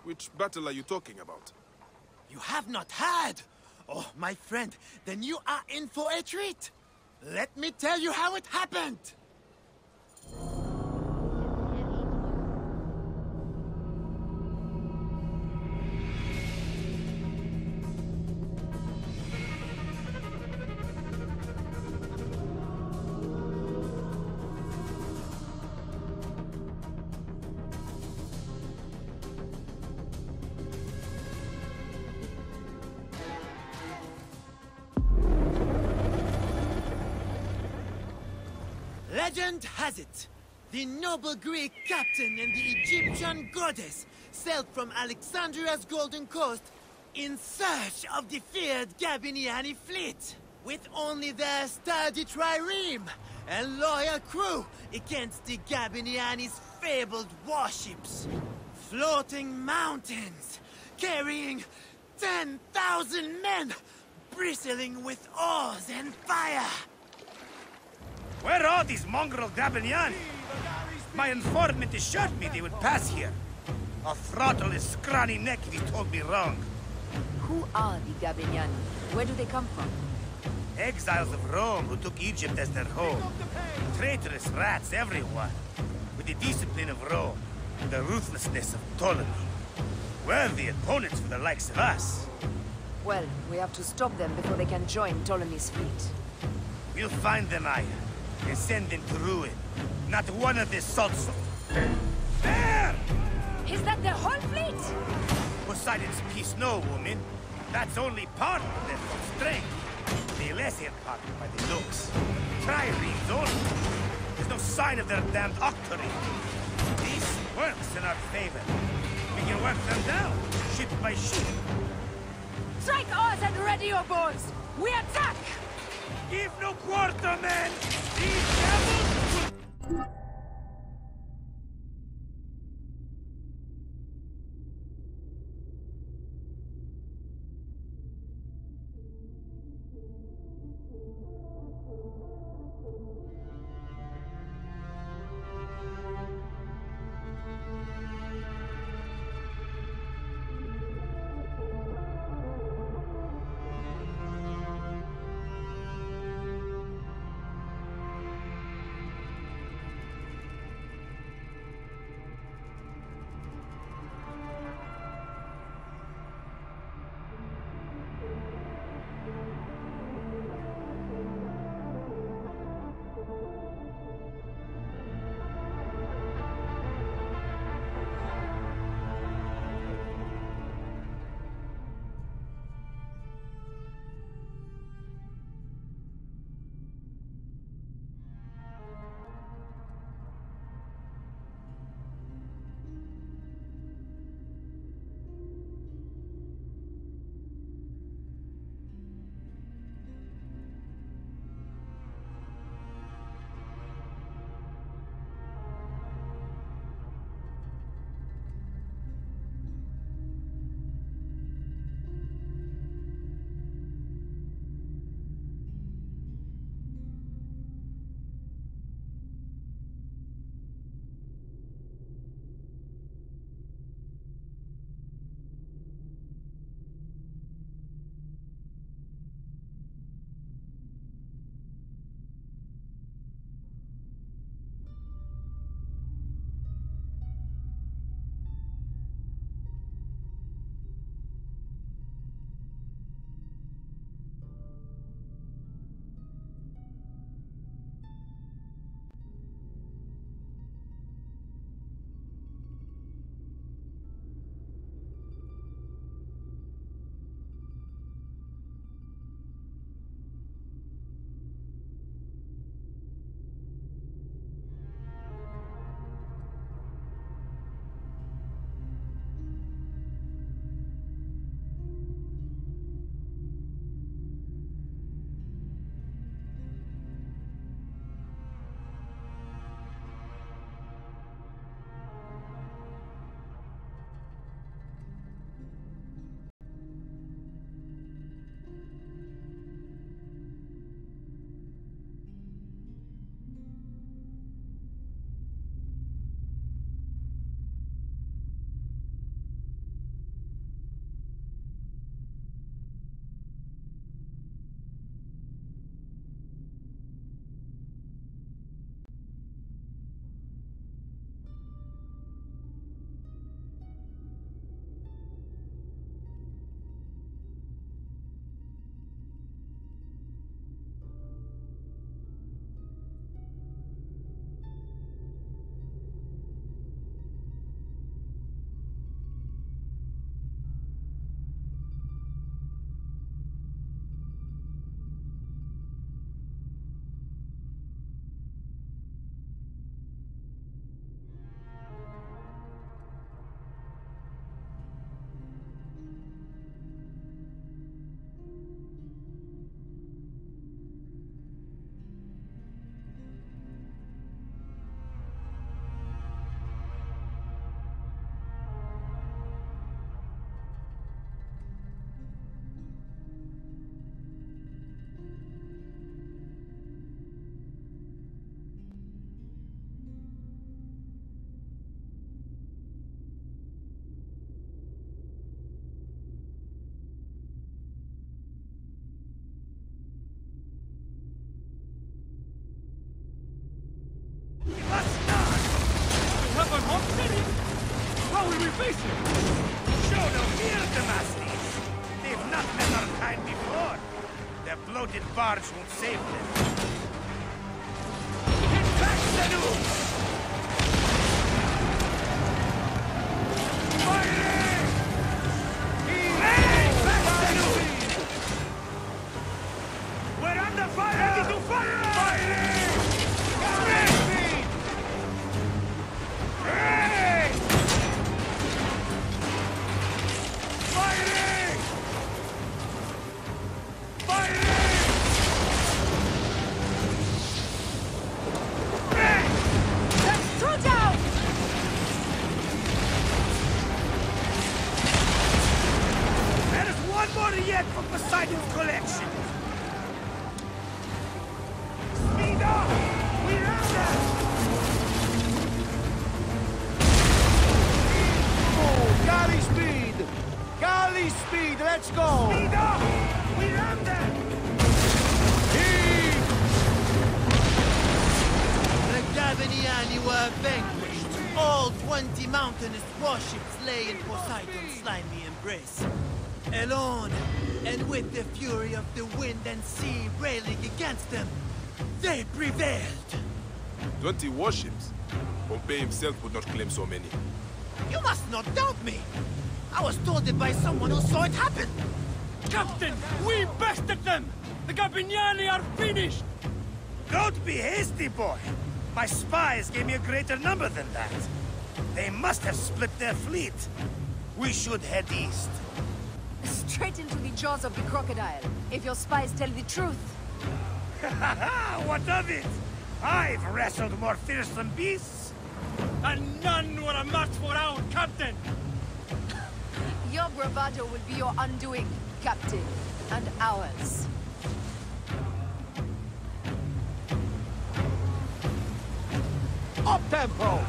Which battle are you talking about? You have not heard? Oh, my friend, then you are in for a treat. Let me tell you how it happened. Legend has it, the noble Greek captain and the Egyptian goddess sailed from Alexandria's Golden Coast in search of the feared Gabiniani fleet, with only their sturdy trireme and loyal crew against the Gabiniani's fabled warships. Floating mountains, carrying 10,000 men, bristling with oars and fire. Where are these mongrel Gabiniani? My informant assured me they would pass here. I'll throttle his scrawny neck if he told me wrong. Who are the Gabiniani? Where do they come from? Exiles of Rome who took Egypt as their home. Traitorous rats, everyone. With the discipline of Rome and the ruthlessness of Ptolemy. Worthy opponents for the likes of us. Well, we have to stop them before they can join Ptolemy's fleet. We'll find them, Aya, and send them to ruin. Not one of their salts. There! Is that the whole fleet? Poseidon's peace, no, woman. That's only part of their full strength. The lesser part by the looks. Triremes only. There's no sign of their damned octary. This works in our favor. We can work them down, ship by ship. Strike oars and ready your bows! We attack! Give no quarter, men! These devils will... Listen! Show no fear, Damastes. They've not met our kind before. Their bloated barge won't save them. Hit back, Sanu! Fighting! Hey, back, Sanu! We're under fire! Ready to fire! Fighting! Hey! Fighting! Fighting! Hey! That's two down! There is one more yet for Poseidon's collection. Speed up! We have them! Oh, galley speed! Galley speed, let's go! Speed up! We have them! The Gabiniani were vanquished. All 20 mountainous warships lay in Poseidon's slimy embrace. Alone, and with the fury of the wind and sea railing against them, they prevailed. 20 warships? Pompey himself would not claim so many. You must not doubt me. I was told it by someone who saw it happen. Captain, we bested them! The Gabiniani are finished! Don't be hasty, boy. My spies gave me a greater number than that. They must have split their fleet. We should head east. Straight into the jaws of the crocodile, if your spies tell the truth. What of it? I've wrestled more fearsome beasts. And none were a match for our captain! Your bravado will be your undoing, Captain, and ours. Up tempo!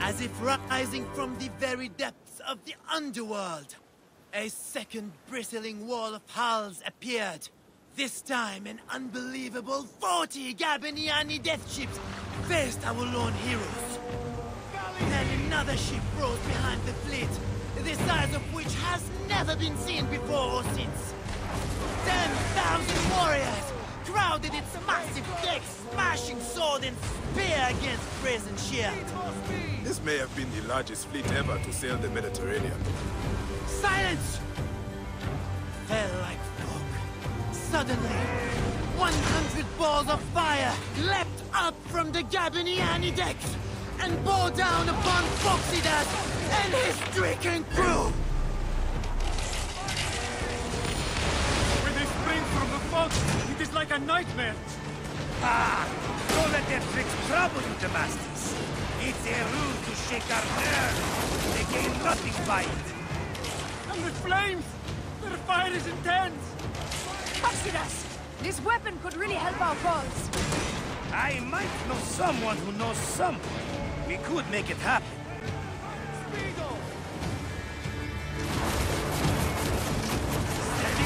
As if rising from the very depths of the underworld, a second bristling wall of hulls appeared. This time, an unbelievable 40 Gabiniani death ships faced our lone heroes. Then another ship rose behind the fleet, the size of which has never been seen before or since. 10,000 warriors crowded its massive decks, smashing sword and spear against brazen shield. This may have been the largest fleet ever to sail the Mediterranean. Silence! Fell like fog. Suddenly, 100 balls of fire leapt up from the Gabiniani decks and bore down upon Phoxidas and his stricken crew. When they spring from the fog, it is like a nightmare. Don't let their tricks trouble you, Damastes. It's a ruse to shake our nerves. They gain nothing by it. And the flames! Their fire is intense! Phoxidas! This weapon could really help our cause. I might know someone who knows someone. We could make it happen.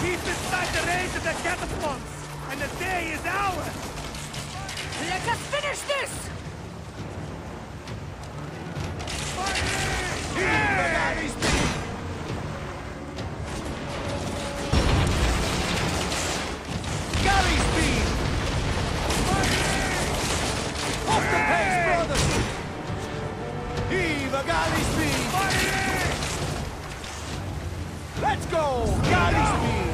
Keep inside the range of the catapults, and the day is ours! Let us finish this! Galley speed! Off the pace, brothers! Heave a galley speed! Let's go! Galley speed!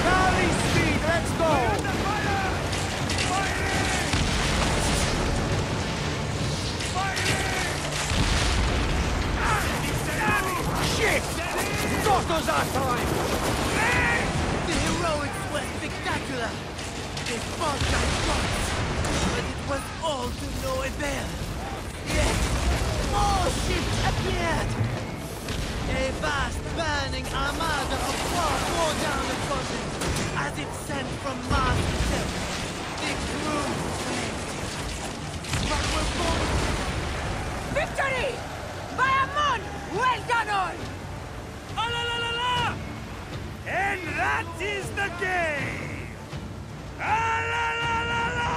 Galley speed, let's go! Shit! Soto's our time! The heroics were spectacular. They fought like gods, but it was all to no avail. Yet, more ships appeared. A vast burning armada of war bore down upon them, as if sent from Mars itself. The crew but were born. Victory! Bayamon! Well done all! Ah la la la la! And that is the game! Ah la la la la!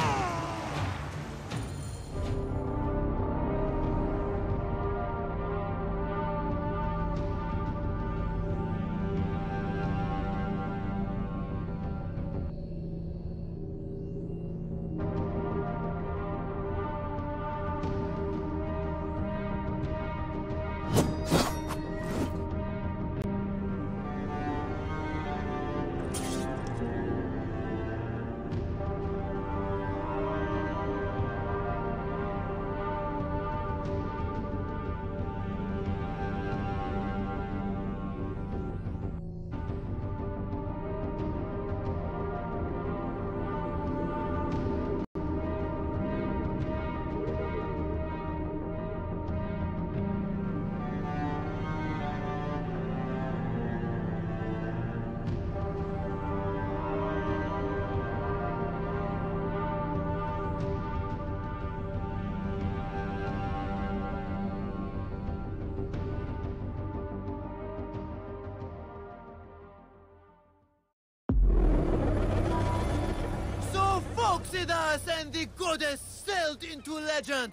Sidas and the goddess sailed into legend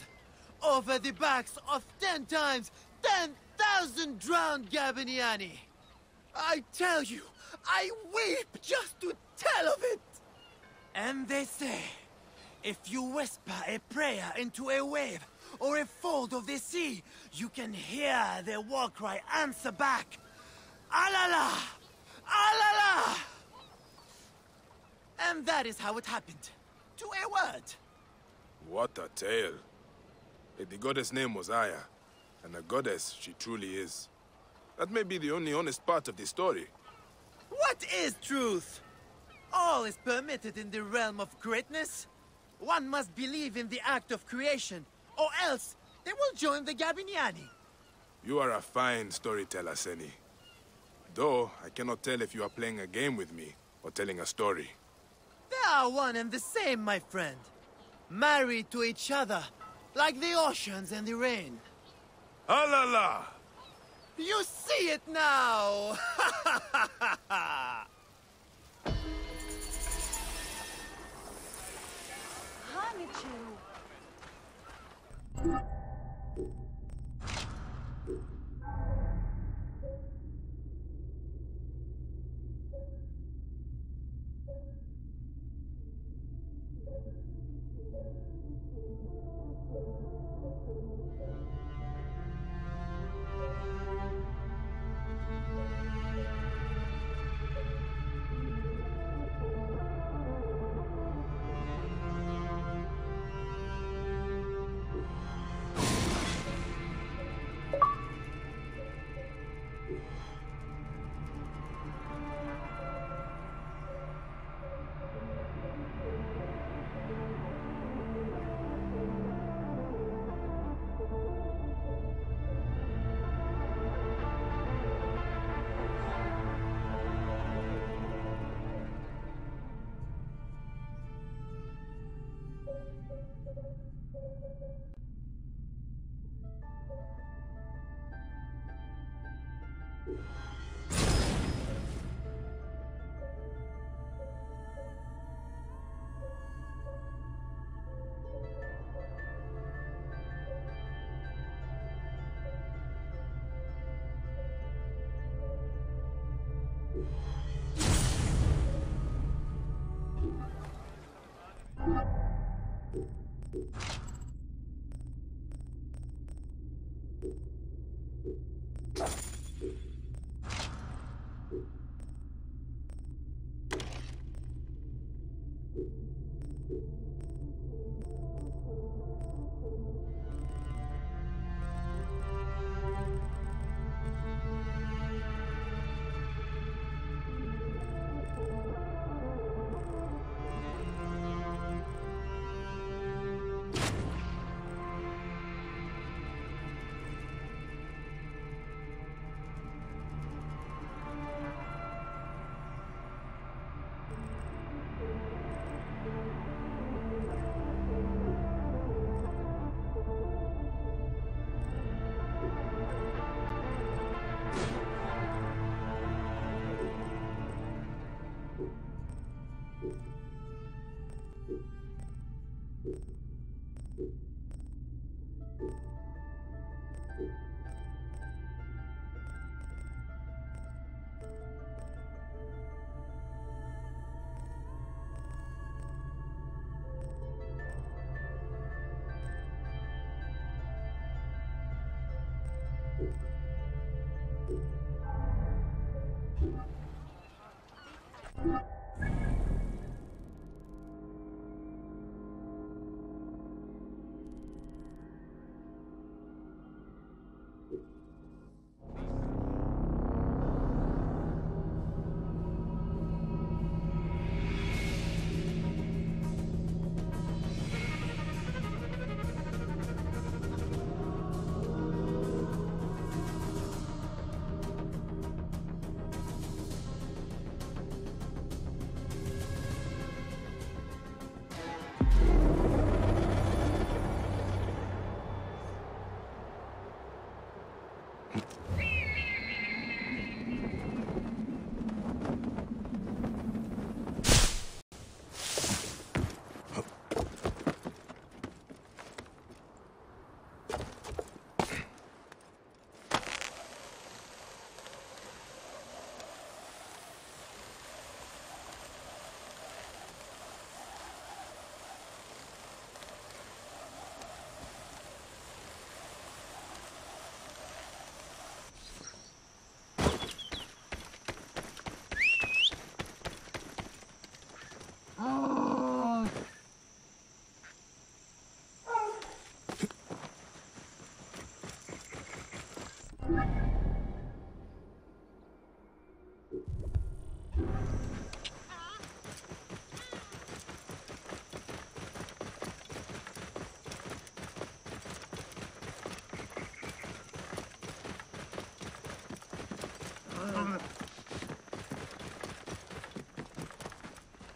over the backs of 10 times 10,000 drowned Gabiniani. I tell you, I weep just to tell of it. And they say, if you whisper a prayer into a wave or a fold of the sea, you can hear their war cry answer back. Alala! Alala! And that is how it happened. To a word. What a tale. The goddess' name was Aya, and a goddess she truly is. That may be the only honest part of the story. What is truth? All is permitted in the realm of greatness. One must believe in the act of creation, or else they will join the Gabiniani. You are a fine storyteller, Seni. Though, I cannot tell if you are playing a game with me, or telling a story. They are one and the same, my friend. Married to each other, like the oceans and the rain. Alala! You see it now!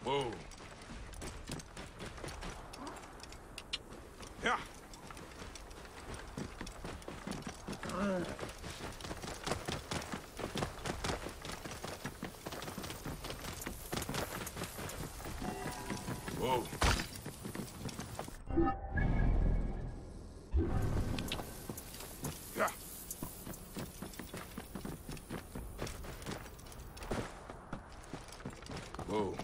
Whoa. Yeah. Whoa. Yeah. Whoa.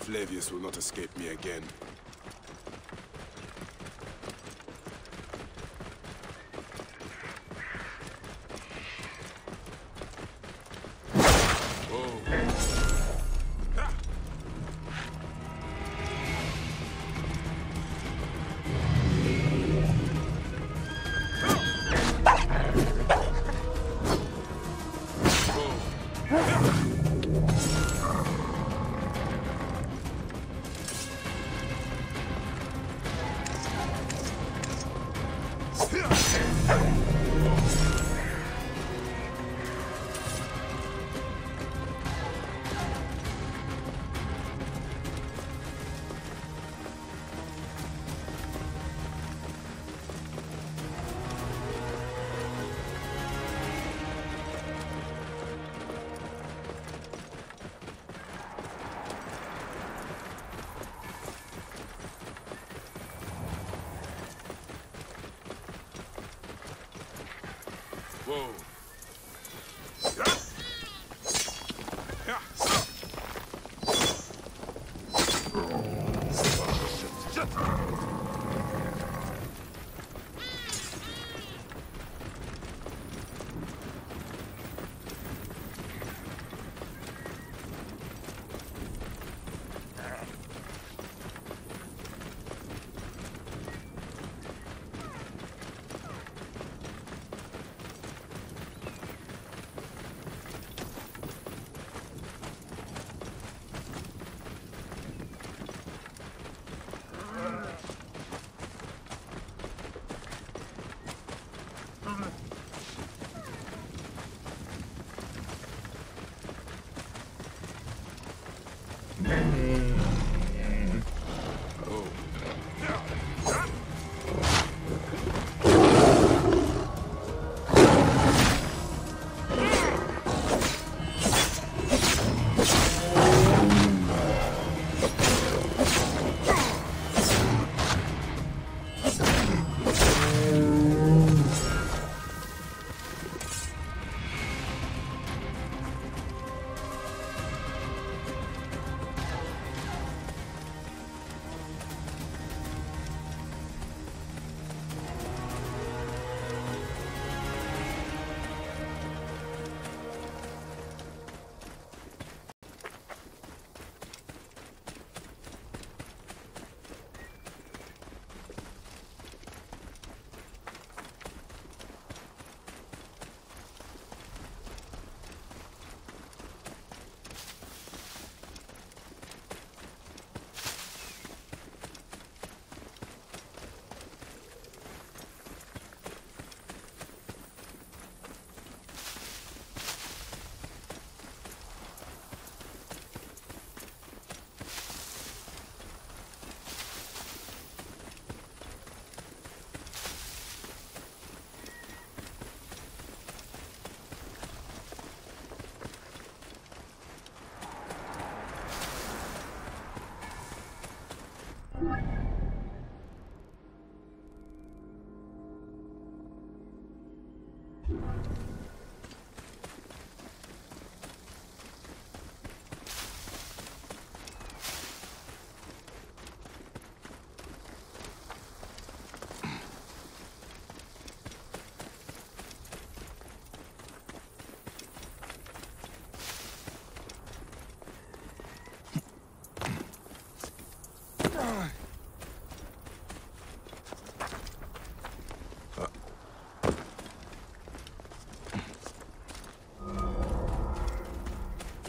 Flavius will not escape me again. Whoa.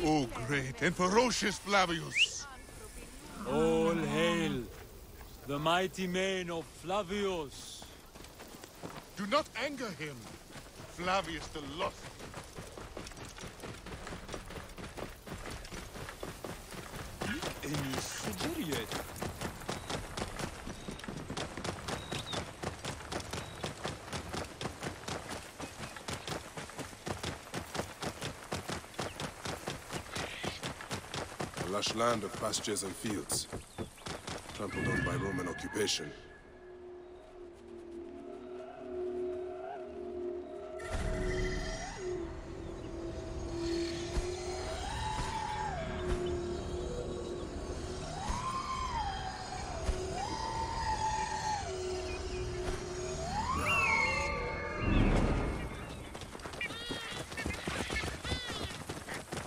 O great and ferocious Flavius! All hail the mighty mane of Flavius. Do not anger him, Flavius the Lost. Any suggestion? A lush land of pastures and fields, trampled on by Roman occupation.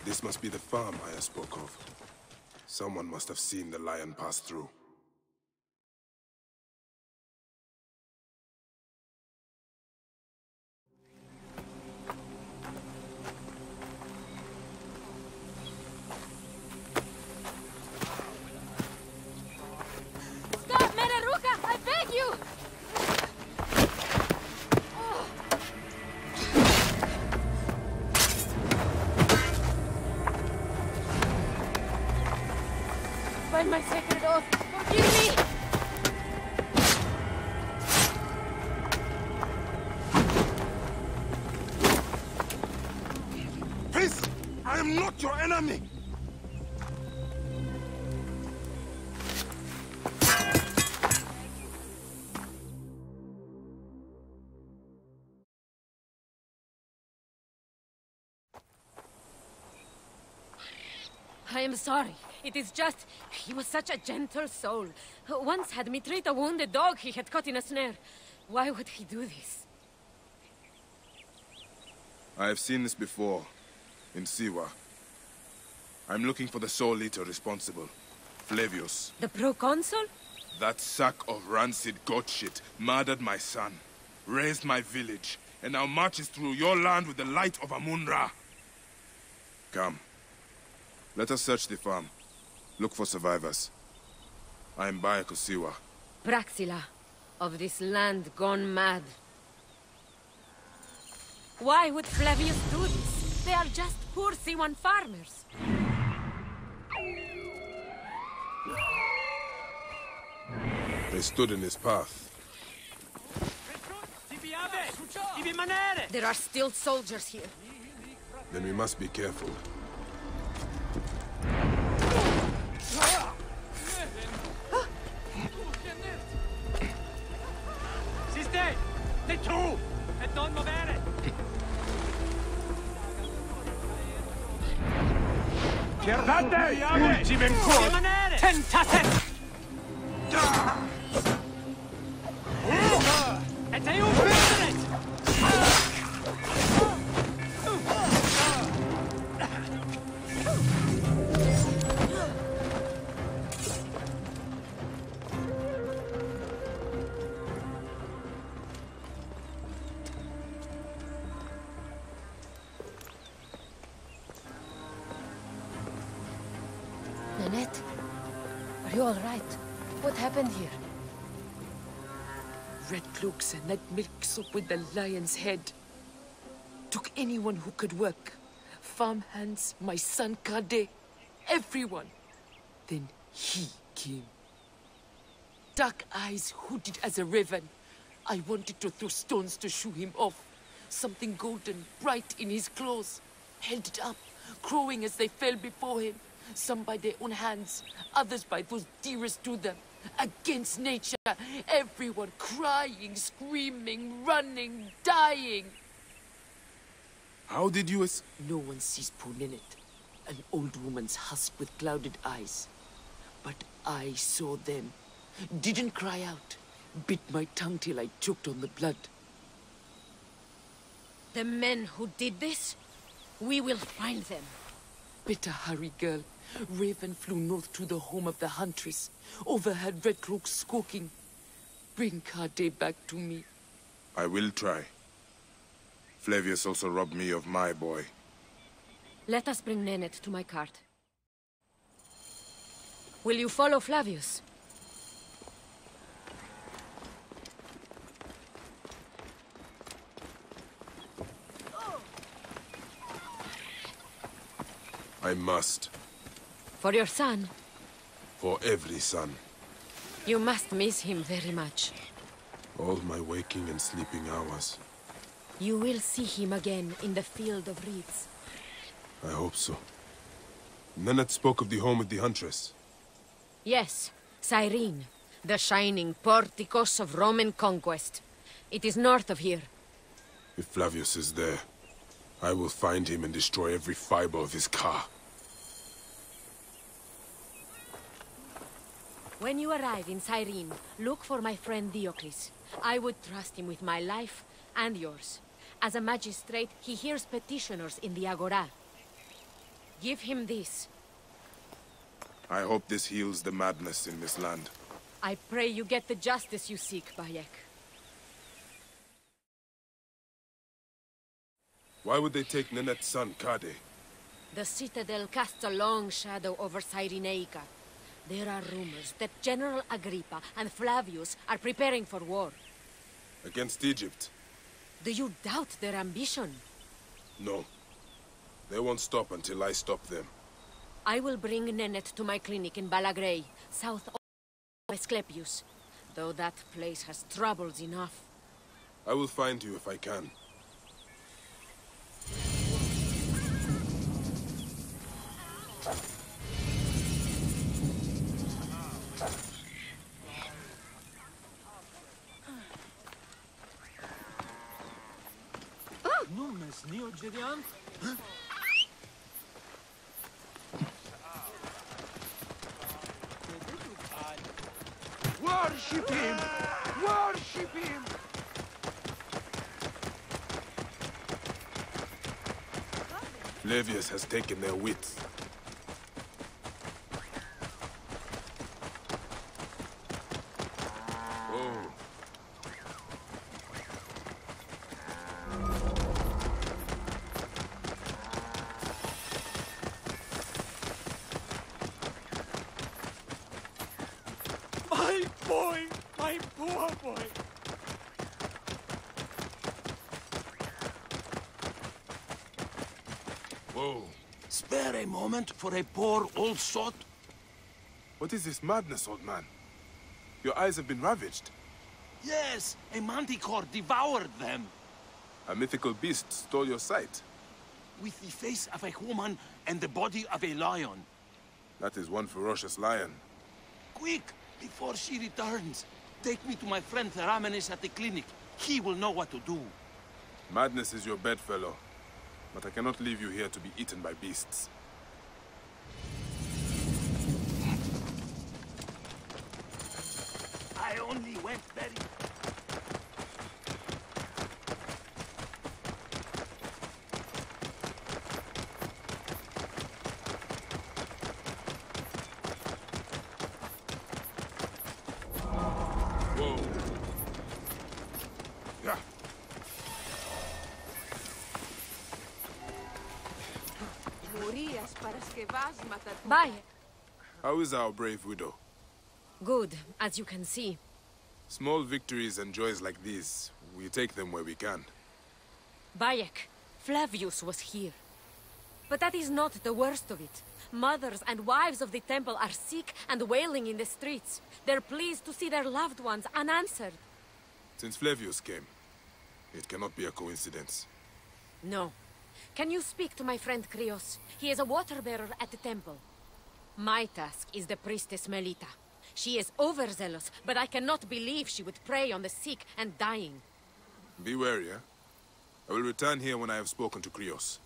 This must be the farm I spoke of. Someone must have seen the lion pass through. Stop, Meneruka! I beg you! By my sacred oath, forgive me! Peace! I am not your enemy! I am sorry. It is just... he was such a gentle soul. Once had me treat a wounded dog he had caught in a snare. Why would he do this? I have seen this before, in Siwa. I'm looking for the sole leader responsible, Flavius. The proconsul? That sack of rancid goat shit murdered my son, raised my village, and now marches through your land with the light of Amun-Ra. Come. Let us search the farm. Look for survivors. I am by Kusiwa. Praxila, of this land gone mad. Why would Flavius do this? They are just poor Siwan farmers. They stood in his path. There are still soldiers here. Then we must be careful. Siste! Det är to! Ett non movere! Guardate! Ultime ancora! Tentate! E te un perdere! Nanette, are you all right? What happened here? Red cloaks and that milk soup with the lion's head. Took anyone who could work. Farm hands, my son Kade, everyone. Then he came. Dark eyes hooded as a raven. I wanted to throw stones to shoo him off. Something golden, bright in his claws. Held it up, crowing as they fell before him. Some by their own hands, others by those dearest to them. against nature. Everyone crying, screaming, running, dying. How did you No one sees poor Ninette, an old woman's husk with clouded eyes. But I saw them. Didn't cry out. Bit my tongue till I choked on the blood. The men who did this, we will find them. Better hurry, girl. Raven flew north to the home of the huntress. Overheard red cloaks squawking. Bring Kade back to me. I will try. Flavius also robbed me of my boy. Let us bring Ninette to my cart. Will you follow Flavius? I must. For your son? For every son. You must miss him very much. All my waking and sleeping hours. You will see him again in the field of reeds. I hope so. Ninette spoke of the home of the huntress. Yes, Cyrene, the shining porticos of Roman conquest. It is north of here. If Flavius is there, I will find him and destroy every fiber of his car. When you arrive in Cyrene, look for my friend Diocles. I would trust him with my life and yours. As a magistrate, he hears petitioners in the Agora. Give him this. I hope this heals the madness in this land. I pray you get the justice you seek, Bayek. Why would they take Ninette's son, Kade? The citadel casts a long shadow over Cyrenaica. There are rumors that General Agrippa and Flavius are preparing for war. Against Egypt? Do you doubt their ambition? No. They won't stop until I stop them. I will bring Ninette to my clinic in Balagrey, south of Asclepius. Though that place has troubles enough. I will find you if I can. Worship him! Worship him! Flavius has taken their wits. My boy! My poor boy! Whoa. Spare a moment for a poor old sot? What is this madness, old man? Your eyes have been ravaged. Yes, a manticore devoured them. A mythical beast stole your sight. With the face of a woman and the body of a lion. That is one ferocious lion. Quick, before she returns. Take me to my friend Theramenes at the clinic. He will know what to do. Madness is your bedfellow. But I cannot leave you here to be eaten by beasts. I only went very... Bye. How is our brave widow? Good, as you can see. Small victories and joys like these, we take them where we can. Bayek, Flavius was here. But that is not the worst of it. Mothers and wives of the temple are sick and wailing in the streets. They're pleased to see their loved ones unanswered. Since Flavius came, it cannot be a coincidence. No. Can you speak to my friend Krios? He is a water-bearer at the temple. My task is the priestess Melita. She is overzealous, but I cannot believe she would prey on the sick and dying. Be wary, eh? I will return here when I have spoken to Krios.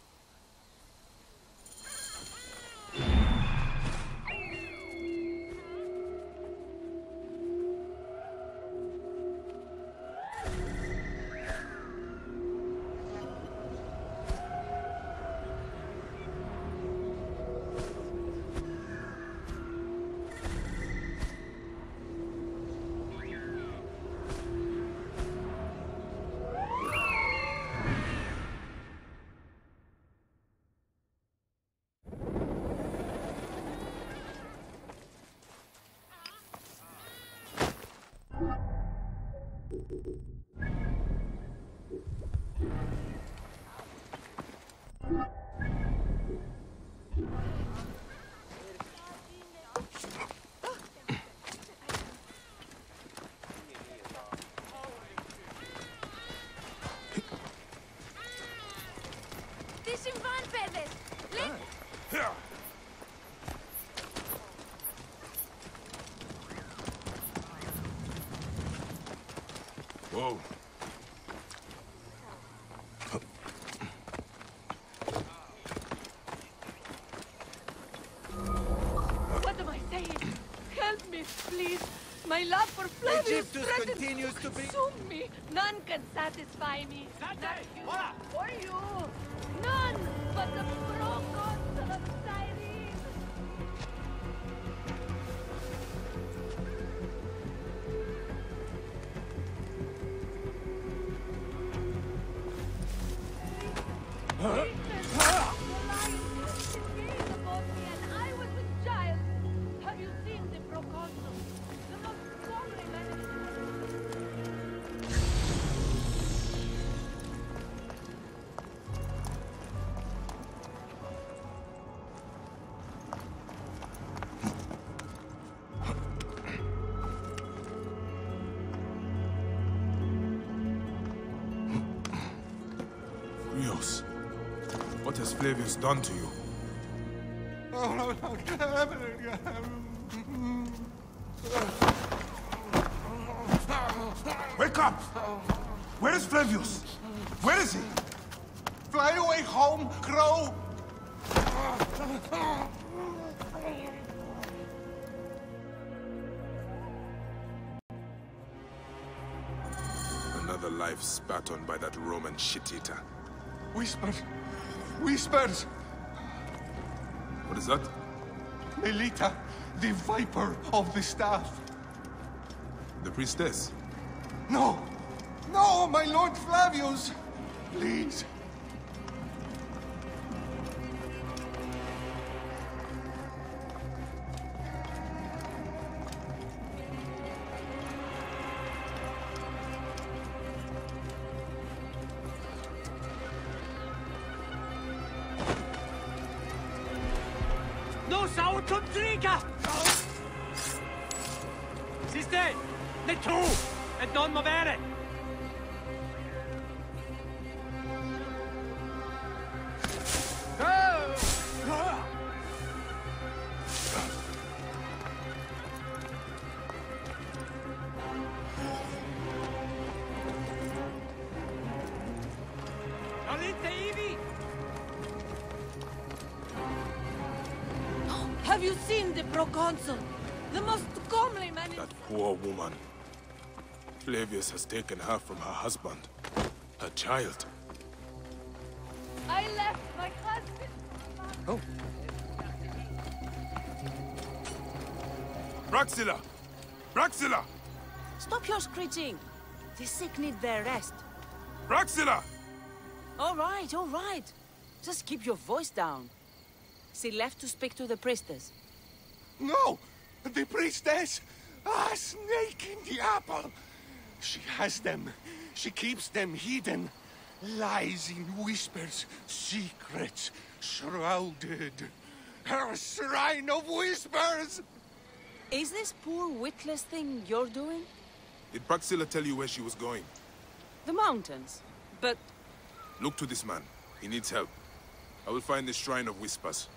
Whoa. What am I saying? Help me, please. My love for Flavius Egyptus threatens continues to be... consume me. None can satisfy me. Not you or you. None but the proconsul of Cyrene. Have you seen the proconsul? The most comely man in the Krios, what has Flavius done to you? Wake up! Where is Flavius? Where is he? Fly away home, crow! Another life spat on by that Roman shit-eater. Whispers! Whispers! What is that? Melita, the Viper of the Staff. The priestess? No! No, my Lord Flavius! Please. Non sa utoltriga! Siste! Ne tu! E non muovere! Have you seen the proconsul? The most comely man in... That poor woman. Flavius has taken her from her husband. Her child. I left my husband. Oh. Braxilla! Braxilla! Stop your screeching. The sick need their rest. Braxilla! All right. Just keep your voice down. She left to speak to the priestess. No! The priestess! Ah, snake in the apple! She has them. She keeps them hidden. Lies in whispers, secrets, shrouded. Her shrine of whispers! Is this poor witless thing you're doing? Did Braxilla tell you where she was going? The mountains. But... Look to this man. He needs help. I will find the Shrine of Whispers.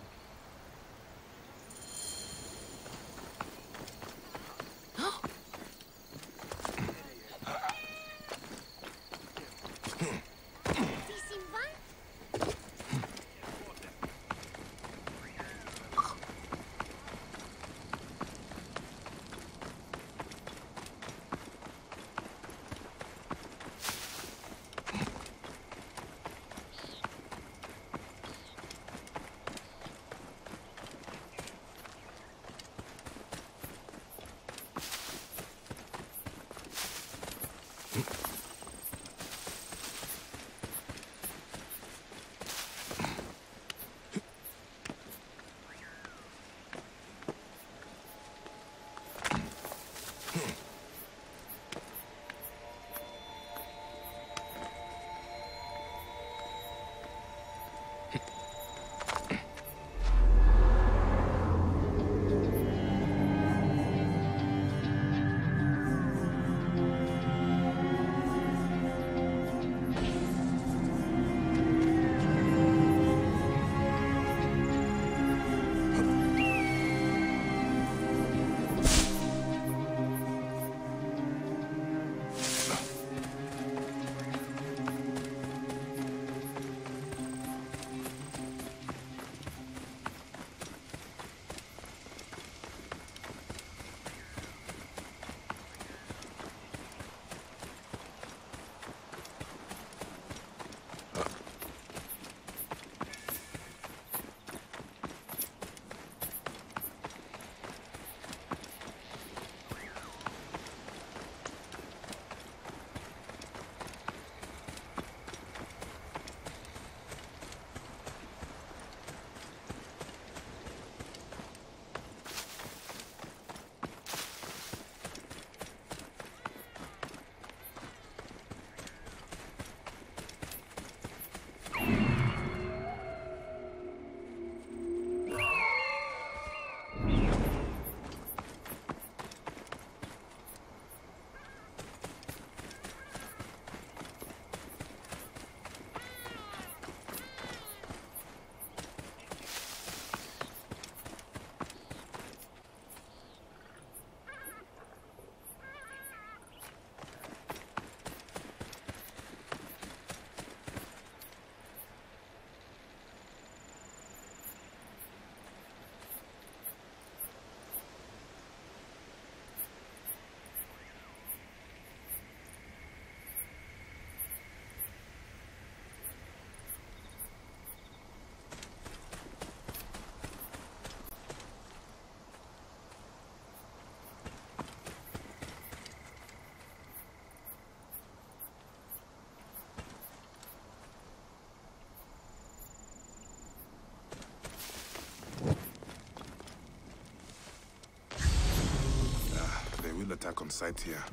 Attack on sight here.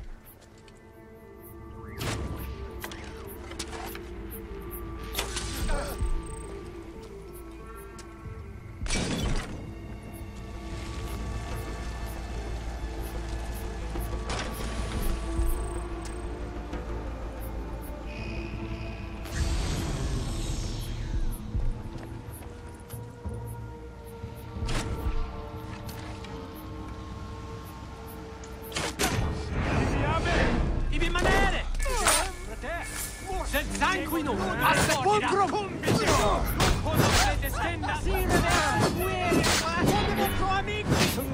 Sanguino! A sepolcro! Conoscete stenda! Si rivela! Muere! Come vostro amico!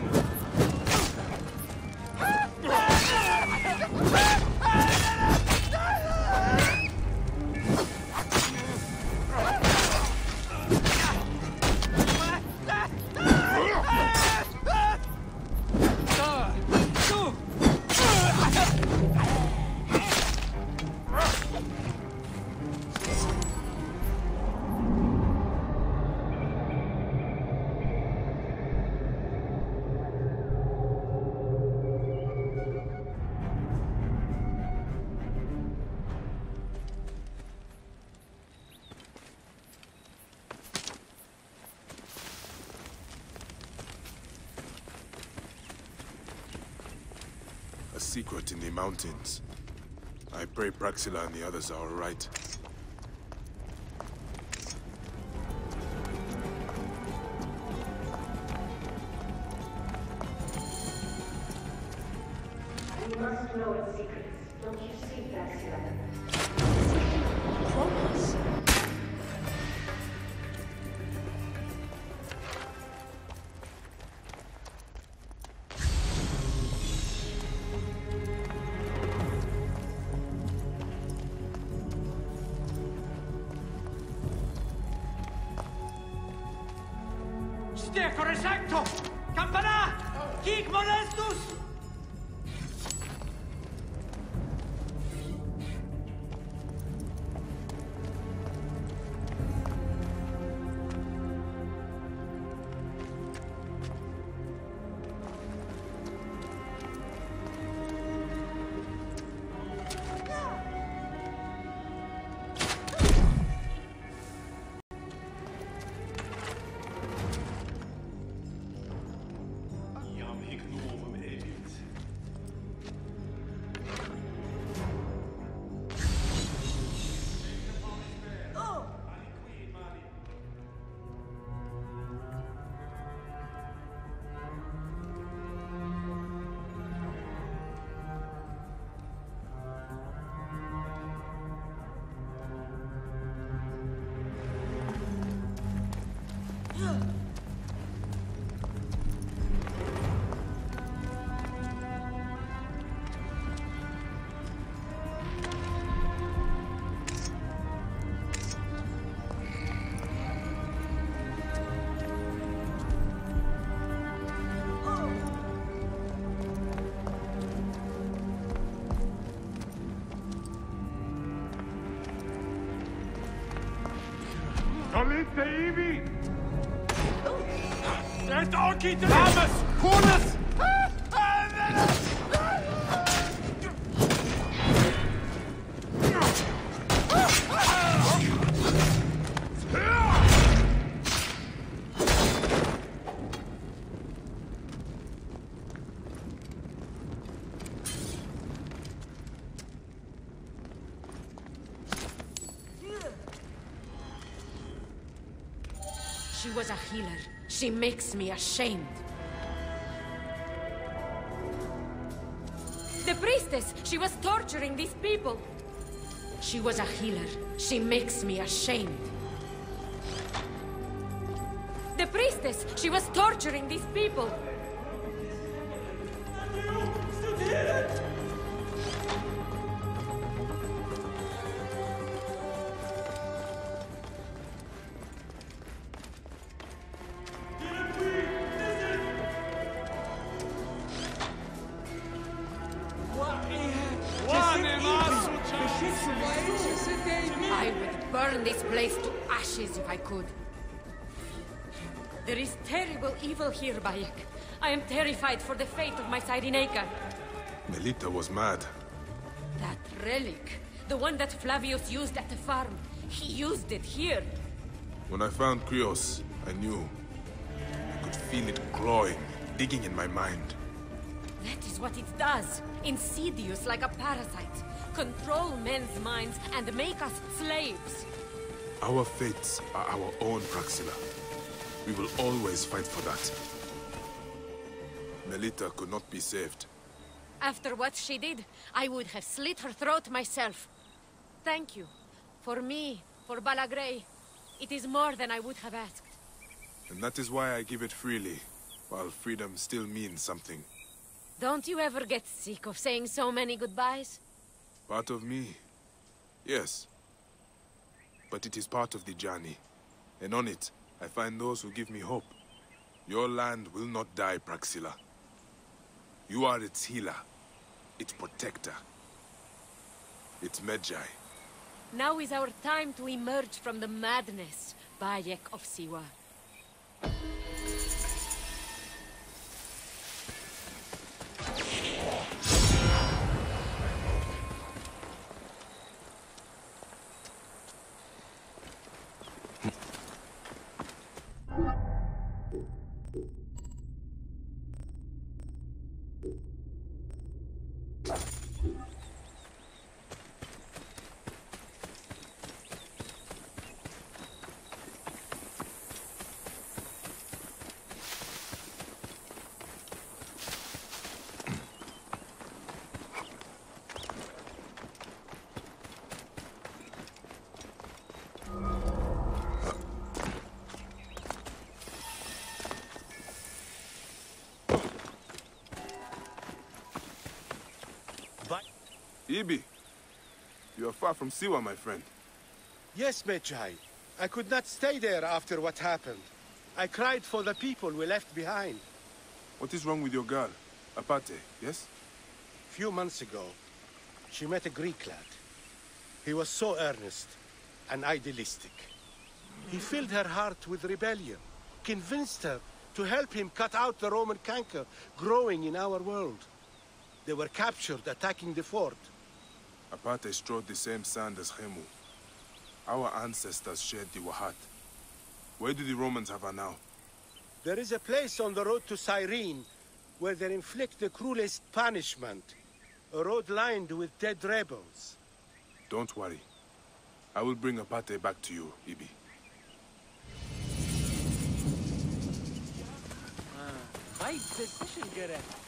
A secret in the mountains. I pray Praxilla and the others are all right. You must know its secrets, don't you see, Praxilla? Decor exacto! Campana! Hic molestus! Solite Ibi! Red Orchid Thomas! Cornus! She was a healer. She makes me ashamed. The priestess! She was torturing these people! She was a healer. She makes me ashamed. The priestess! She was torturing these people! I would burn this place to ashes if I could. There is terrible evil here, Bayek. I am terrified for the fate of my Cyrenaica. Melita was mad. That relic, the one that Flavius used at the farm, he used it here. When I found Krios, I knew. I could feel it clawing, digging in my mind. That is what it does. Insidious like a parasite. Control men's minds and make us slaves. Our fates are our own, Praxilla. We will always fight for that. Melita could not be saved. After what she did, I would have slit her throat myself. Thank you. For me, for Balagrey. It is more than I would have asked. And that is why I give it freely, while freedom still means something. Don't you ever get sick of saying so many goodbyes? Part of me, yes. But it is part of the journey. And on it, I find those who give me hope. Your land will not die, Praxilla. You are its healer, its protector, its Medjay. Now is our time to emerge from the madness, Bayek of Siwa. Ibi, you are far from Siwa, my friend. Yes, Medjay. I could not stay there after what happened. I cried for the people we left behind. What is wrong with your girl? Apate, yes? Few months ago, she met a Greek lad. He was so earnest and idealistic. He filled her heart with rebellion, convinced her to help him cut out the Roman canker growing in our world. They were captured attacking the fort. Apate strode the same sand as Hemu. Our ancestors shared the Wahat. Where do the Romans have her now? There is a place on the road to Cyrene where they inflict the cruelest punishment. A road lined with dead rebels. Don't worry. I will bring Apate back to you, Ibi. Right decision, Gareth.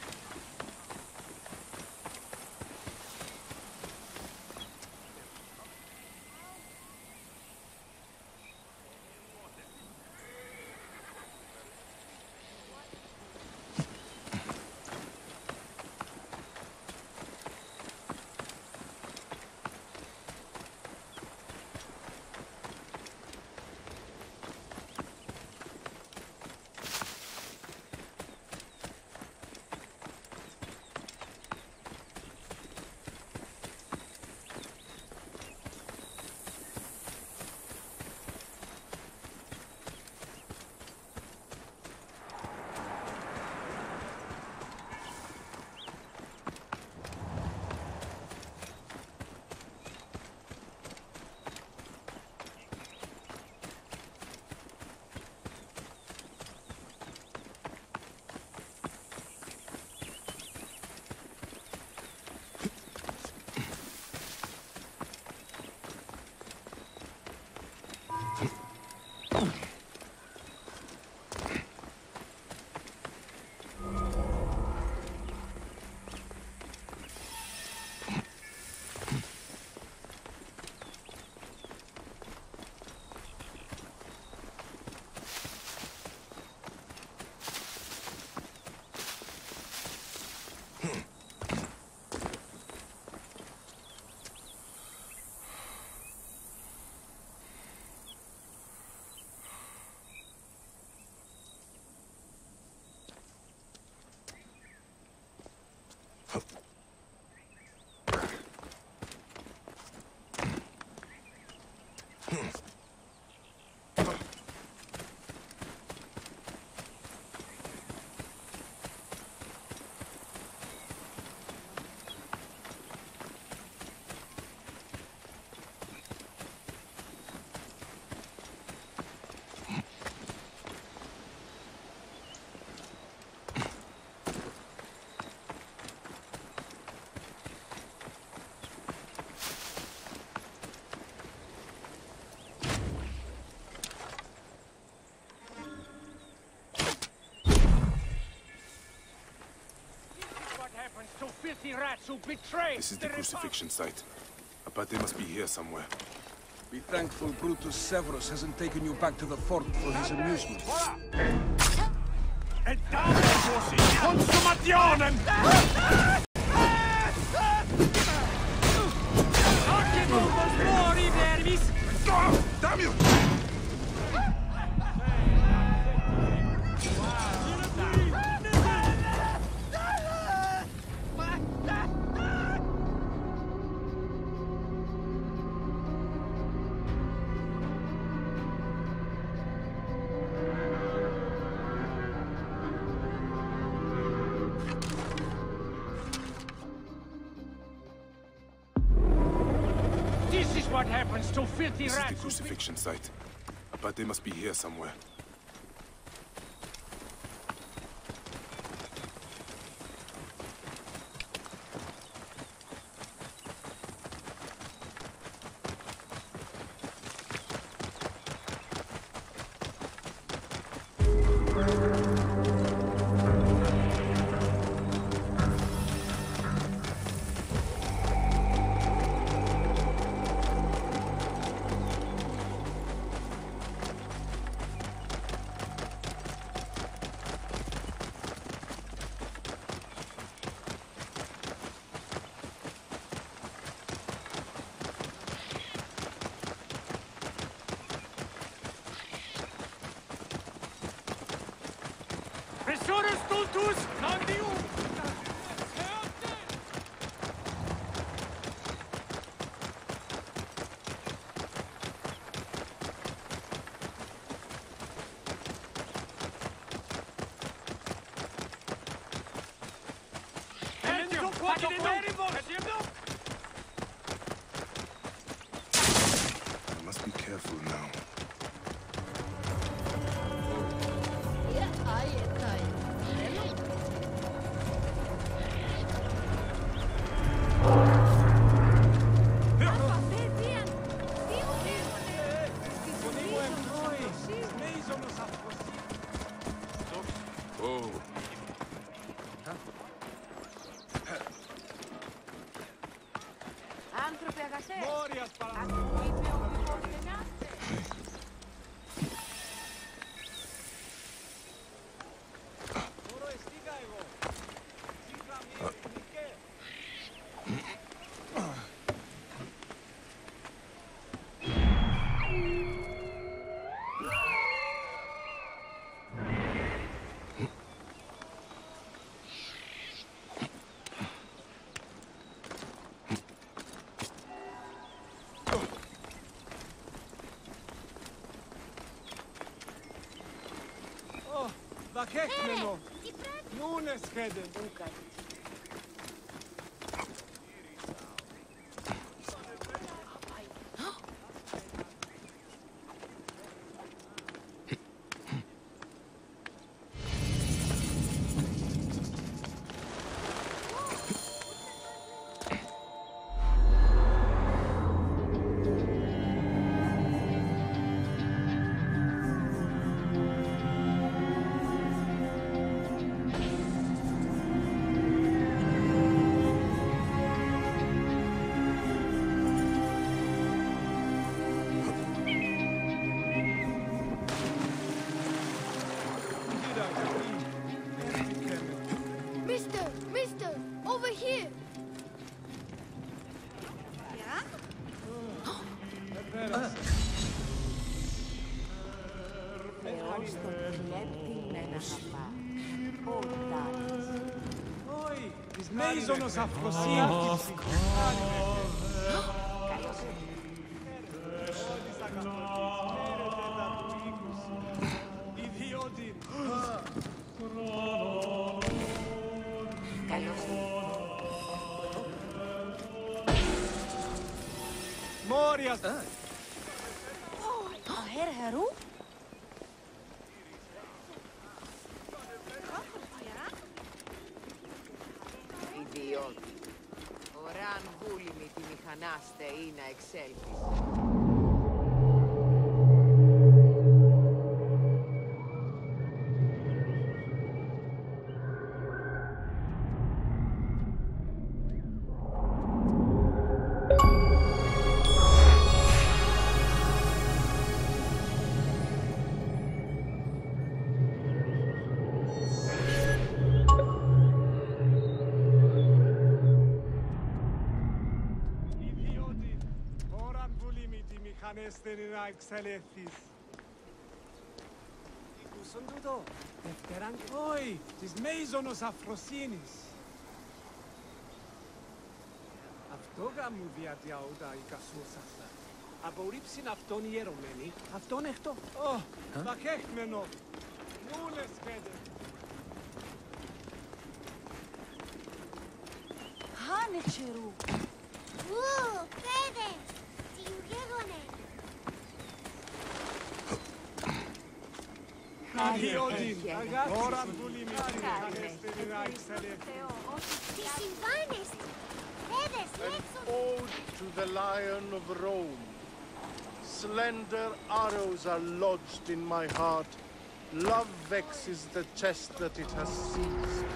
To filthy rats who betray. This is the crucifixion site. Apate must be here somewhere. Be thankful Brutus Severus hasn't taken you back to the fort for his amusement. E dame così consumazione! Anche tu muori, vermis! Damn you! This is what happens to filthy This is rats. the crucifixion site. Apate must be here somewhere. Ius Candium! I must be careful now. Oh. Άνθρωπε αγαθέ, ακούει με οποιοδήποτε να είστε. Vakekmeno! Nunes heden! Mister, over here. Θεός τον κλέπτη με ένα χαπά. Πόρταλες. Όχι, της μέιζονος αφροσύνης. Καλώς Ιδιώτη. Καλώς Μόριας. Αέρ Χαρού. Ιδιώτη. Ωραν βούλημη τη μηχανάστε ή να εξέλθεις. Ανέστερη να εξελεύθεις. Ακούσον τούτο. Δευτεράν όχι, της μέιζονος αφροσύνης. Αυτό γάμου διαδιαούτα η κασούσαστα. Απορρίψην αυτόν ιερωμένη, αυτόν εκτό. Ω, βαχέχμενο. Νούλες χέδε. Χάνε τσερού. Ου, παιδες. Τιουγέγονε. Ιδιώτη, ώρα που λιμνή ανέστερη να εξελεύθεις. Τι συμβάνεστε. Παιδες, λέξω. Ode to the Lion of Rome. Slender arrows are lodged in my heart. Love vexes the chest that it has seized.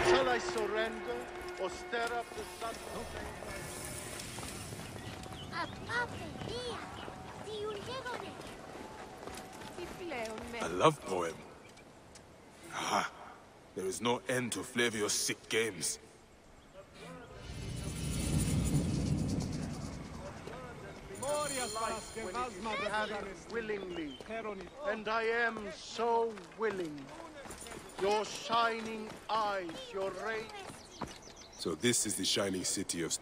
Shall I surrender or stir up the sun? Απά, παιδεία. Τιουγέγονε. A love poem. Ah, there is no end to Flavio's sick games. When it is willingly, and I am so willing. Your shining eyes, your ray... So this is the shining city of...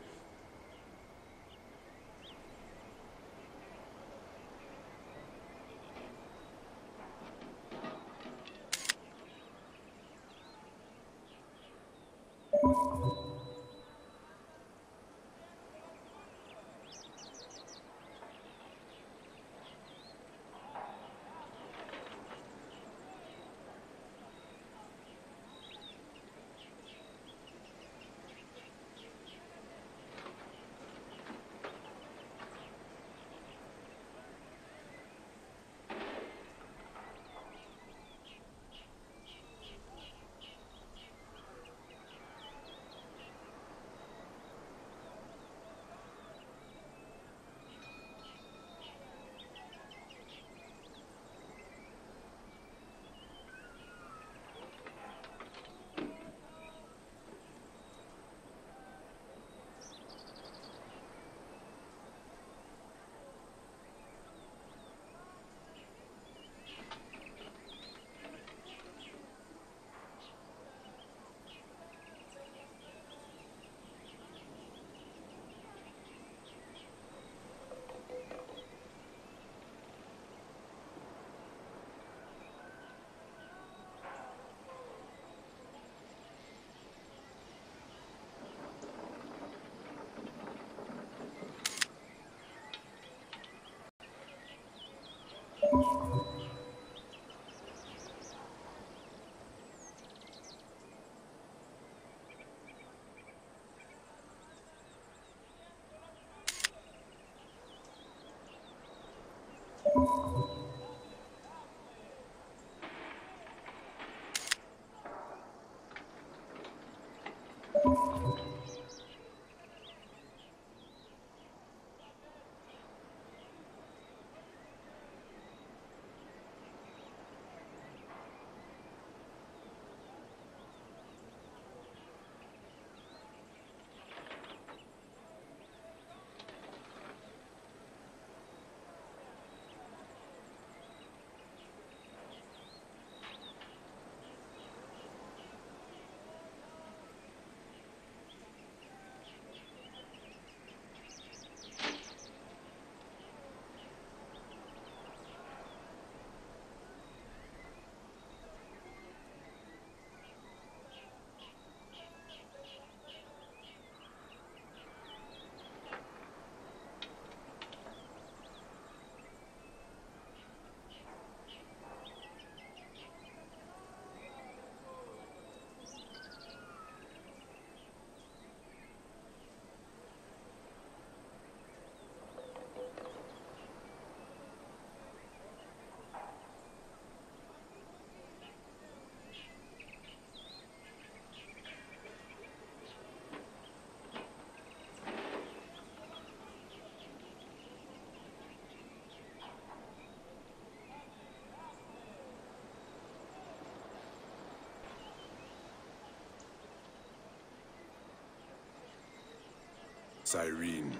Cyrene.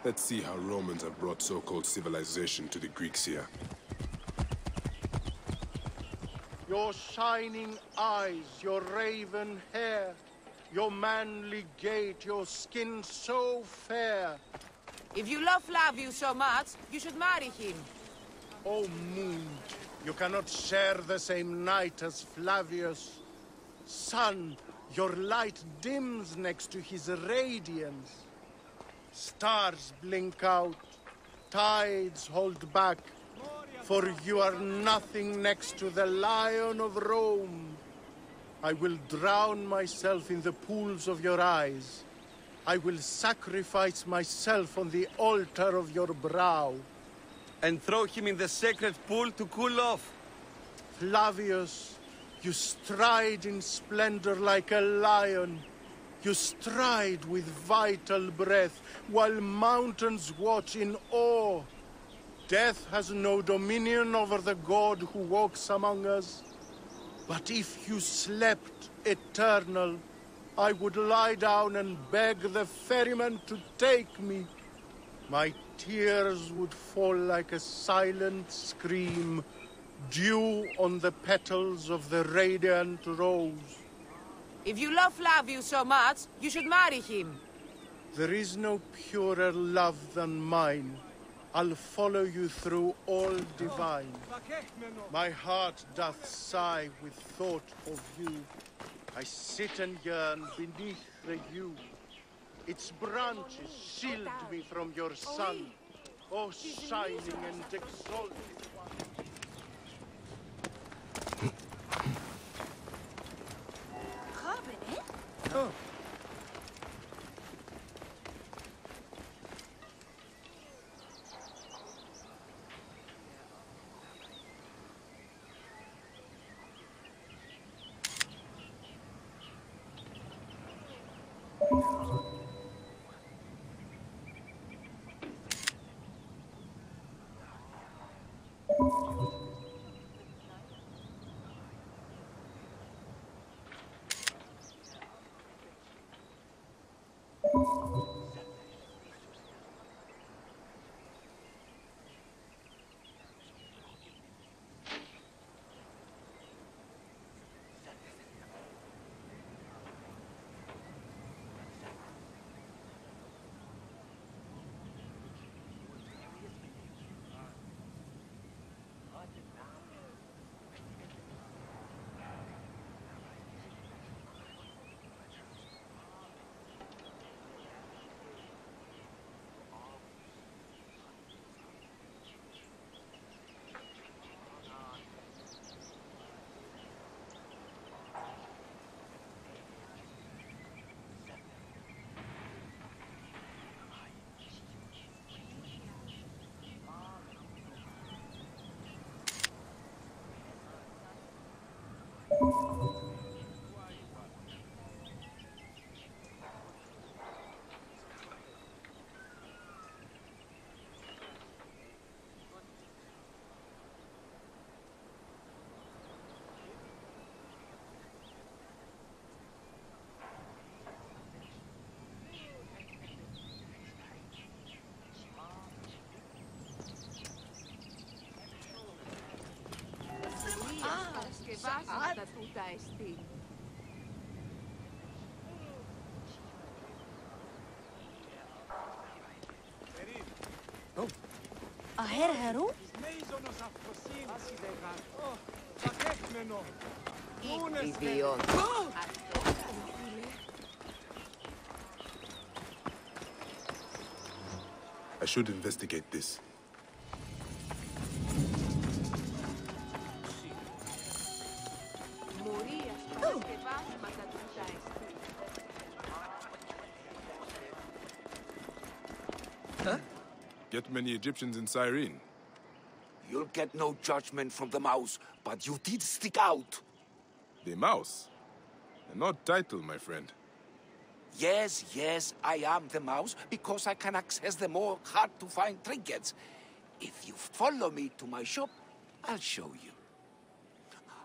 Let's see how Romans have brought so-called civilization to the Greeks here. Your shining eyes, your raven hair, your manly gait, your skin so fair. If you love Flavius so much, you should marry him. Oh, moon, you cannot share the same night as Flavius. Sun, your light dims next to his radiance. Stars blink out, tides hold back, for you are nothing next to the Lion of Rome. I will drown myself in the pools of your eyes. I will sacrifice myself on the altar of your brow. And throw him in the sacred pool to cool off. Flavius, you stride in splendor like a lion. You stride with vital breath, while mountains watch in awe. Death has no dominion over the god who walks among us. But if you slept eternal, I would lie down and beg the ferryman to take me. My tears would fall like a silent scream dew on the petals of the radiant rose. If you love Flavius so much, you should marry him. There is no purer love than mine. I'll follow you through all divine. My heart doth sigh with thought of you. I sit and yearn beneath the yew. Its branches shield me from your sun. O shining and exalted one. Oh. Σκευάσματα τούτα εστί. Αέρ-Χερού. Ιδιών. I should investigate this. Get many Egyptians in Cyrene. You'll get no judgment from the mouse, but you did stick out. The mouse? An odd title, my friend. Yes, I am the mouse because I can access the more hard-to-find trinkets. If you follow me to my shop, I'll show you.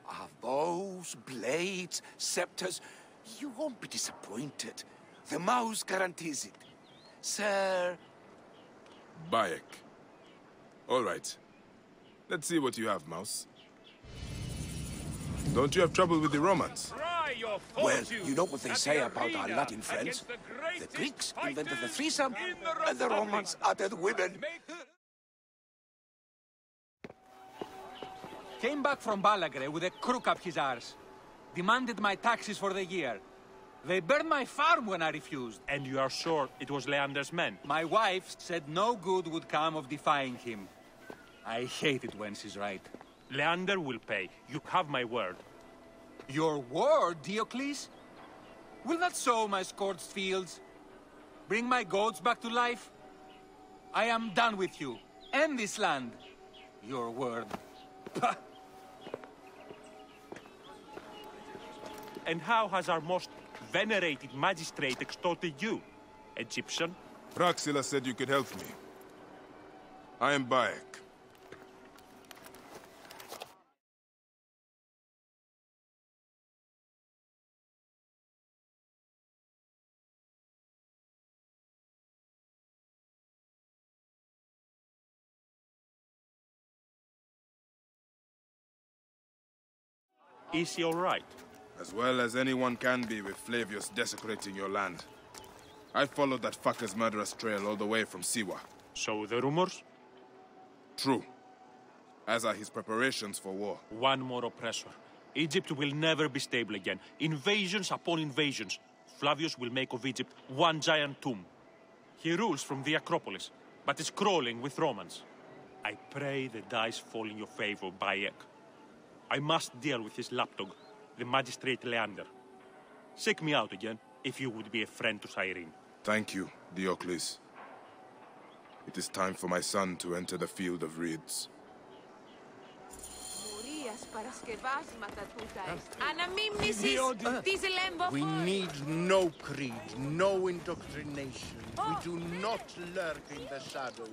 I have bows, blades, scepters. You won't be disappointed. The mouse guarantees it. Sir... Bayek. All right. Let's see what you have, mouse. Don't you have trouble with the Romans? Well, you know what they say about our Latin friends. The Greeks invented the threesome, and the Romans added women. Came back from Balagre with a crook up his arse. Demanded my taxes for the year. They burned my farm when I refused. And you are sure it was Leander's men? My wife said no good would come of defying him. I hate it when she's right. Leander will pay. You have my word. Your word, Diocles? Will that sow my scorched fields? Bring my goats back to life? I am done with you. And this land. Your word. Pah! And how has our most venerated magistrate extorted you, Egyptian? Praxila said you could help me. I am Bayek. Is he all right? As well as anyone can be with Flavius desecrating your land. I followed that fucker's murderous trail all the way from Siwa. So the rumors? True. As are his preparations for war. One more oppressor. Egypt will never be stable again. Invasions upon invasions. Flavius will make of Egypt one giant tomb. He rules from the Acropolis, but is crawling with Romans. I pray the dice fall in your favor, Bayek. I must deal with his lapdog, the magistrate Leander. Seek me out again, if you would be a friend to Cyrene. Thank you, Diocles. It is time for my son to enter the field of reeds. We need no creed, no indoctrination. We do not lurk in the shadows.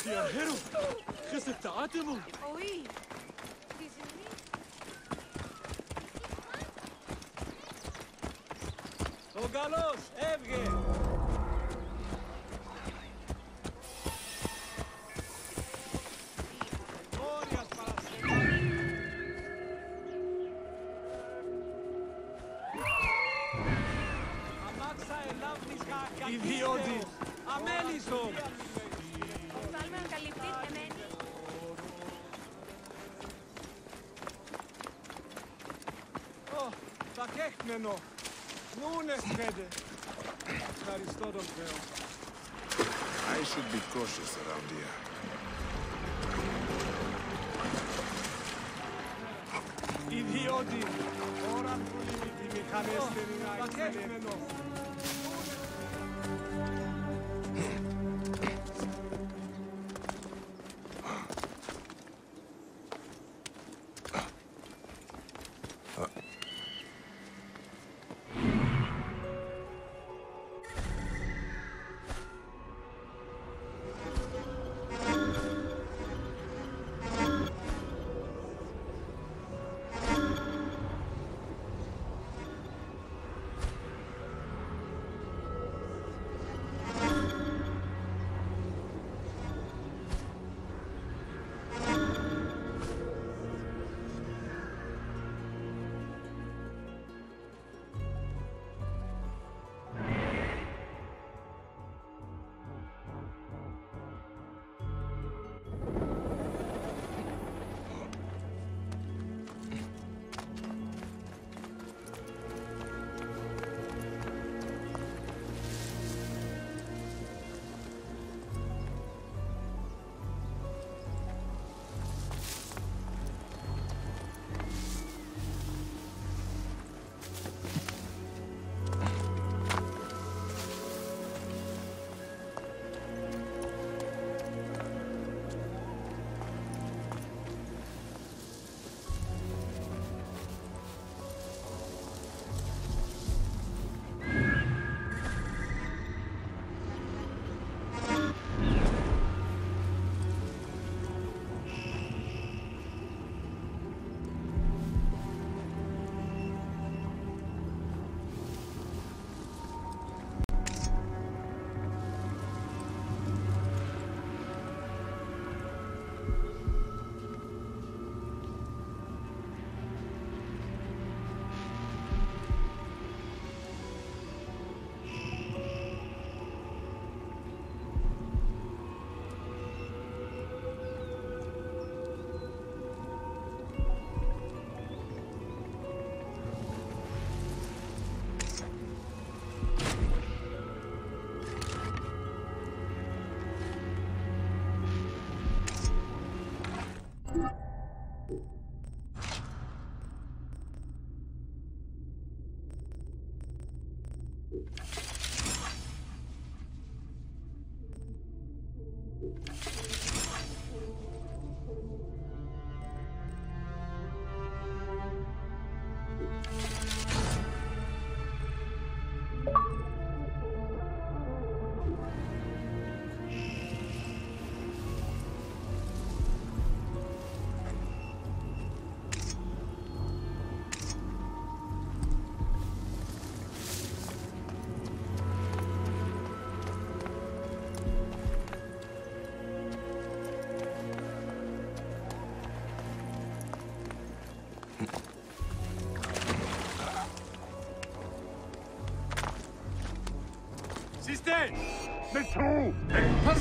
يا هيرو خسف تعاتمه Ogalos, έβγε! Όριας Παρασκευάς! Αμάξα ελάβνης κακακίδος! Ιδιώτης! Αμέλισσον! Βάλμε να καλυπτεί εμένη. Ω, τα κέχμενο! Νούνες πέντε! Ευχαριστώ τον Θεό. I should be cautious around here. Ιδιώτη! Ώραν πολύ τη μηχανέστερη να εξελεύει.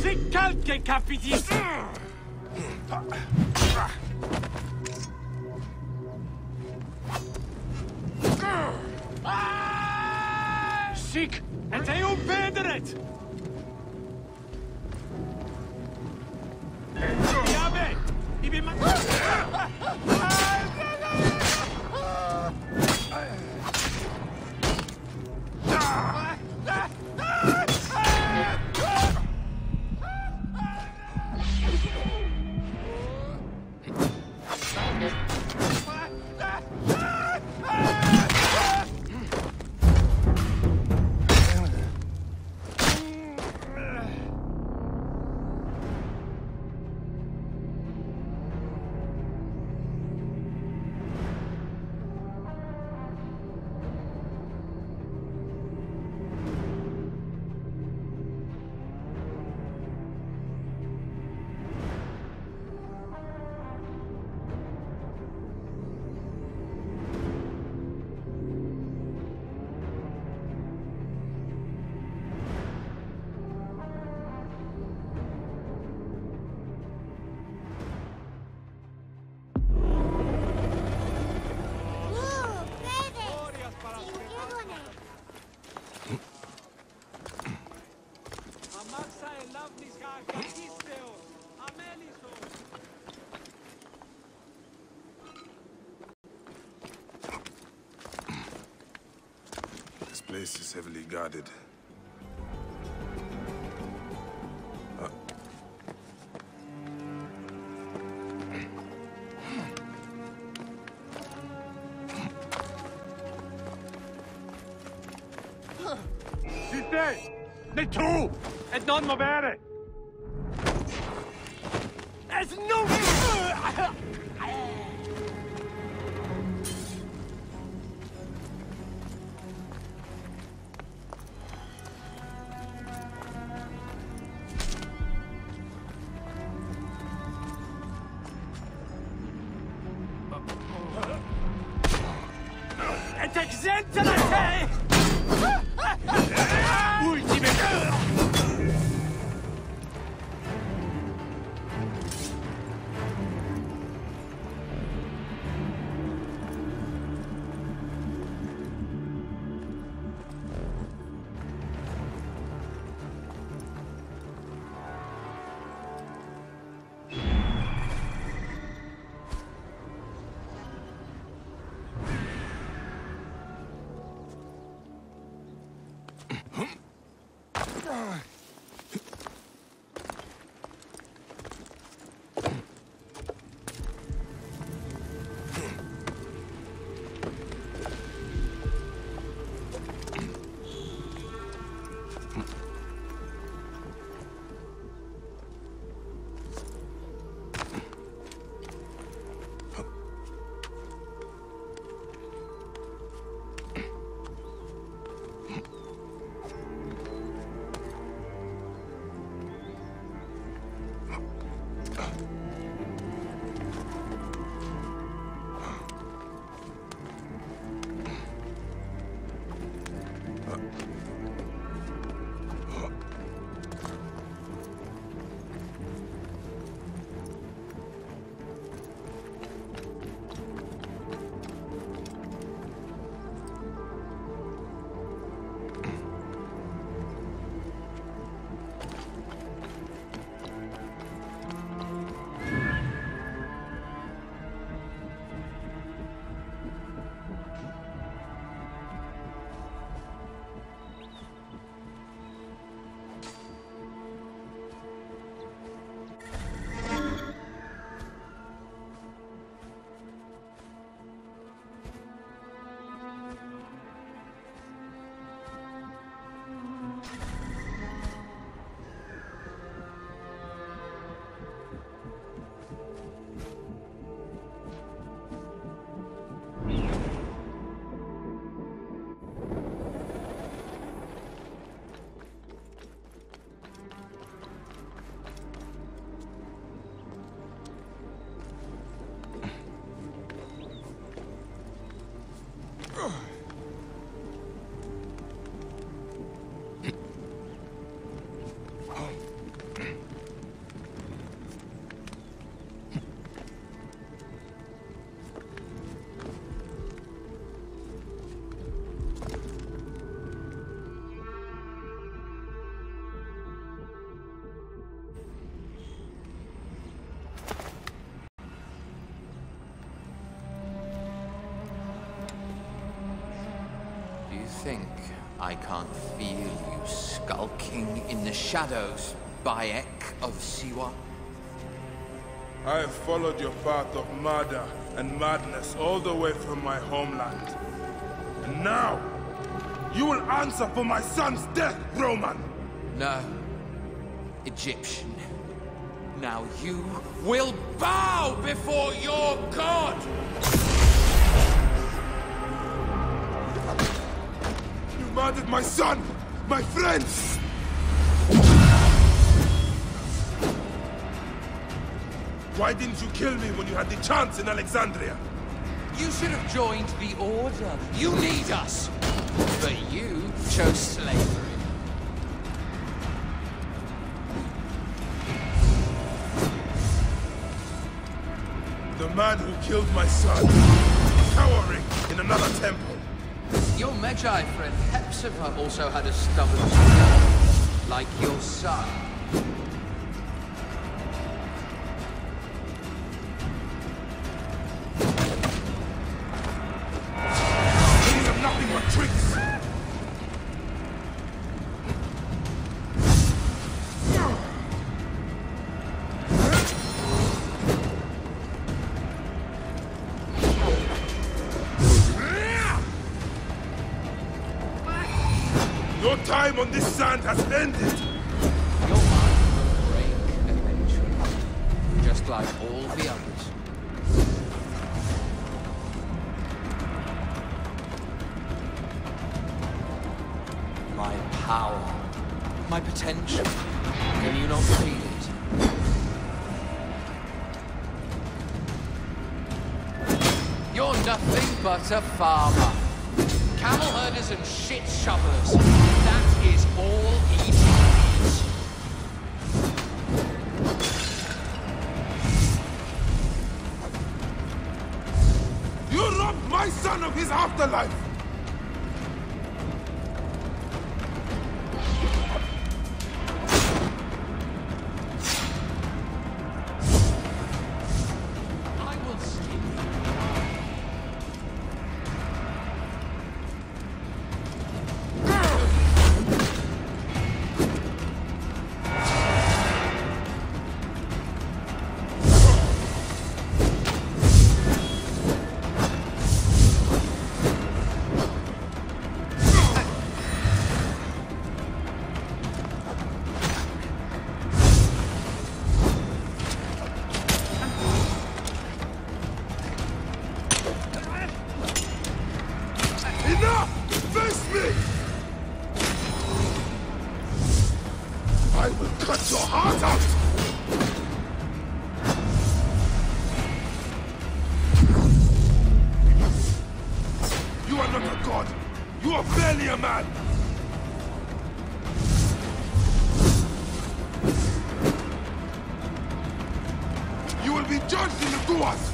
C'est calque, capitaine! Sick! And hij opverdert! Ja, ben! Ik ben maar... This place is heavily guarded. Sitte! Ne tro! Et non må være! Es no! Et exempte la te! Ultime! think I can't feel you skulking in the shadows, Bayek of Siwa? I have followed your path of murder and madness all the way from my homeland. And now, you will answer for my son's death, Roman! No. Egyptian. Now you will bow before your god! You murdered my son! My friends! Why didn't you kill me when you had the chance in Alexandria? You should have joined the Order. You need us! But you chose slavery. The man who killed my son, cowering in another temple. Your Magi friend Hepzibah also had a stubborn spirit, like your son. These are nothing but tricks. Your time on this sand has ended! Your mind will break eventually, just like all the others. My power, my potential, can you not feel it? You're nothing but a farmer. Camel herders and shit shovelers. That is all Egypt needs. You robbed my son of his afterlife! I will skin you. Enough! Face me! I will cut your heart out! You are not a god! You are barely a man! You will be judged in the Duas!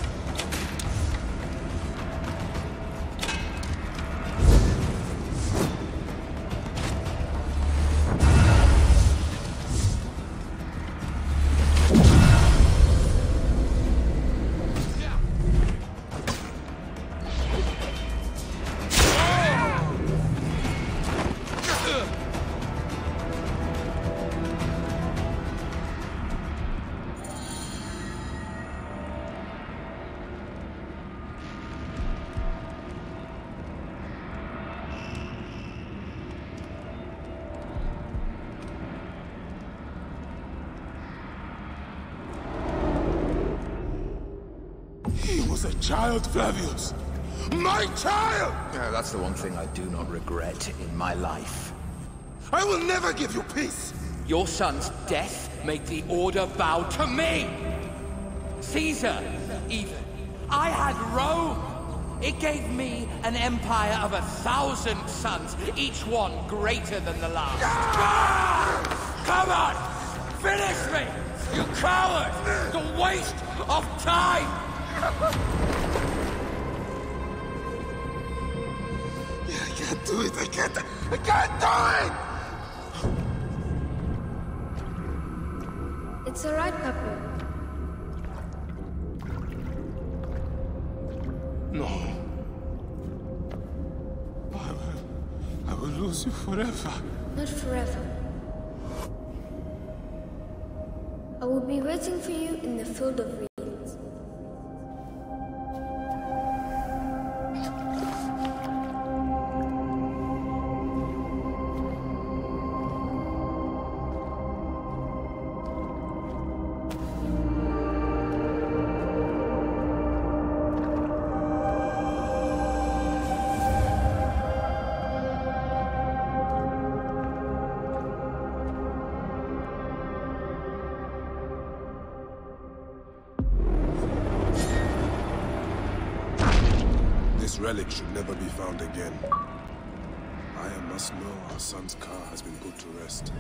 He was a child, Flavius! My child! Yeah, that's the one thing I do not regret in my life. I will never give you peace! Your son's death made the Order bow to me! Caesar, even. I had Rome! It gave me an empire of 1,000 sons, each one greater than the last. Come on! Finish me! You coward! The waste of time! I can't do it! I can't do it! It's alright, Papa. No. lose you forever. Not forever. I will be waiting for you in the field of reeds. This relic should never be found again. Aya must know our son's car has been put to rest.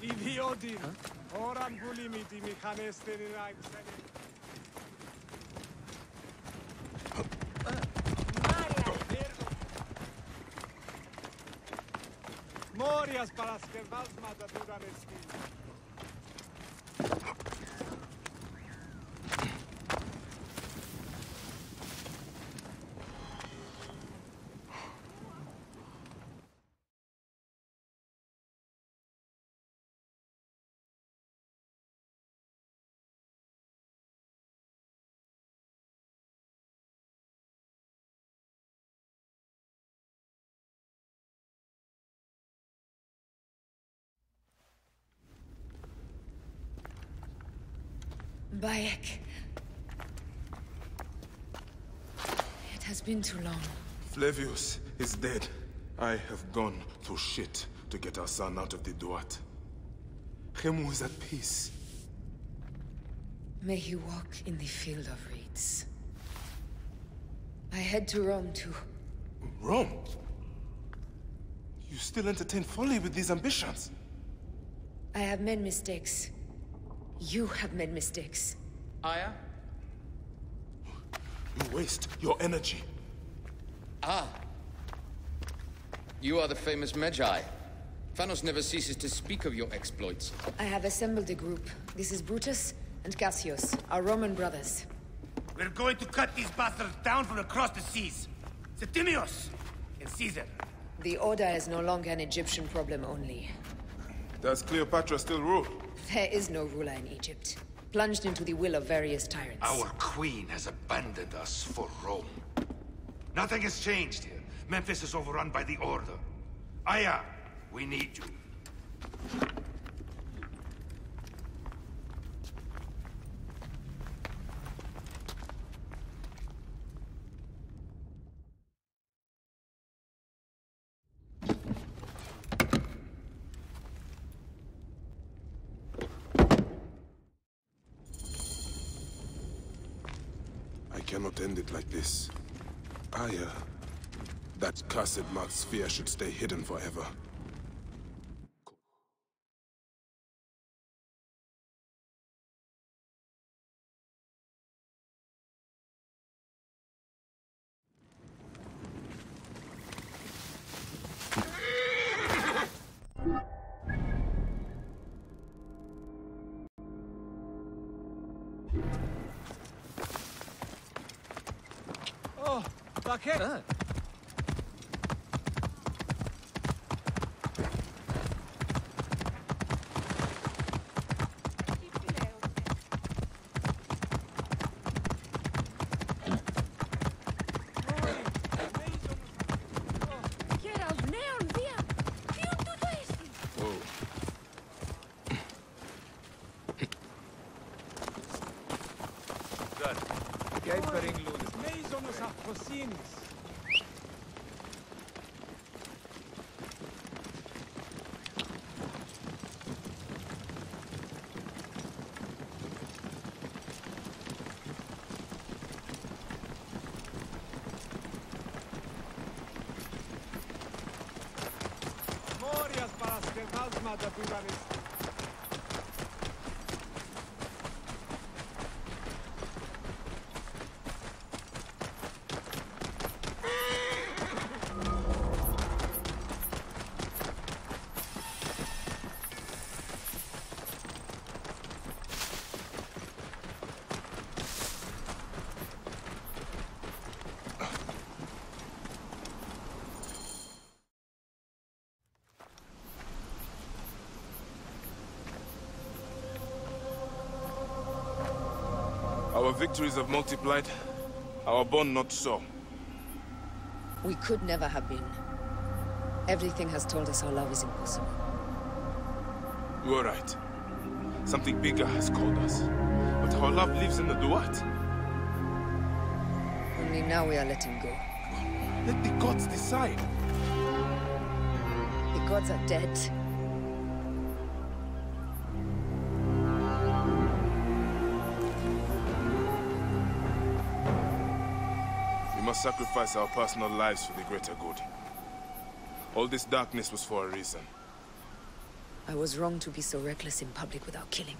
Idiodin, oran bulimiti mechanesterin aksene. Morias para skervals matatura reskin. Bayek. It has been too long. Flavius is dead. I have gone through shit to get our son out of the Duat. Khemu is at peace. May he walk in the field of reeds. I head to Rome too. Rome? You still entertain folly with these ambitions? I have made mistakes. You have made mistakes. Aya? You waste your energy. Ah. You are the famous Magi. Thanos never ceases to speak of your exploits. I have assembled a group. This is Brutus and Cassius, our Roman brothers. We're going to cut these bastards down from across the seas. Septimius and Caesar. The Order is no longer an Egyptian problem only. Does Cleopatra still rule? There is no ruler in Egypt. Plunged into the will of various tyrants. Our queen has abandoned us for Rome. Nothing has changed here. Memphis is overrun by the Order. Aya, we need you. I cannot end it like this. Aya, that cursed marked sphere should stay hidden forever. okay. Our victories have multiplied, our bond not so. We could never have been. Everything has told us our love is impossible. You are right. Something bigger has called us. But our love lives in the Duat. Only now we are letting go. Let the gods decide. The gods are dead. We must sacrifice our personal lives for the greater good. All this darkness was for a reason. I was wrong to be so reckless in public without killing.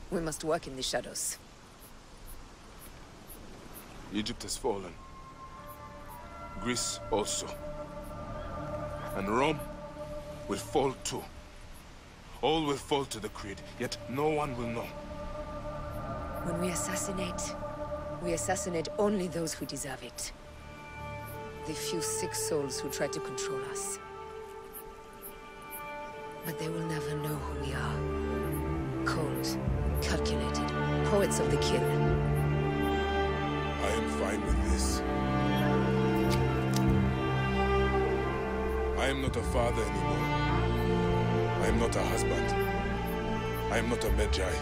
We must work in the shadows. Egypt has fallen. Greece also. And Rome will fall too. All will fall to the creed, yet no one will know. When we assassinate only those who deserve it. The few sick souls who try to control us. But they will never know who we are. Cold, calculated, poets of the kill. I am fine with this. I am not a father anymore. I am not a husband. I am not a Magi.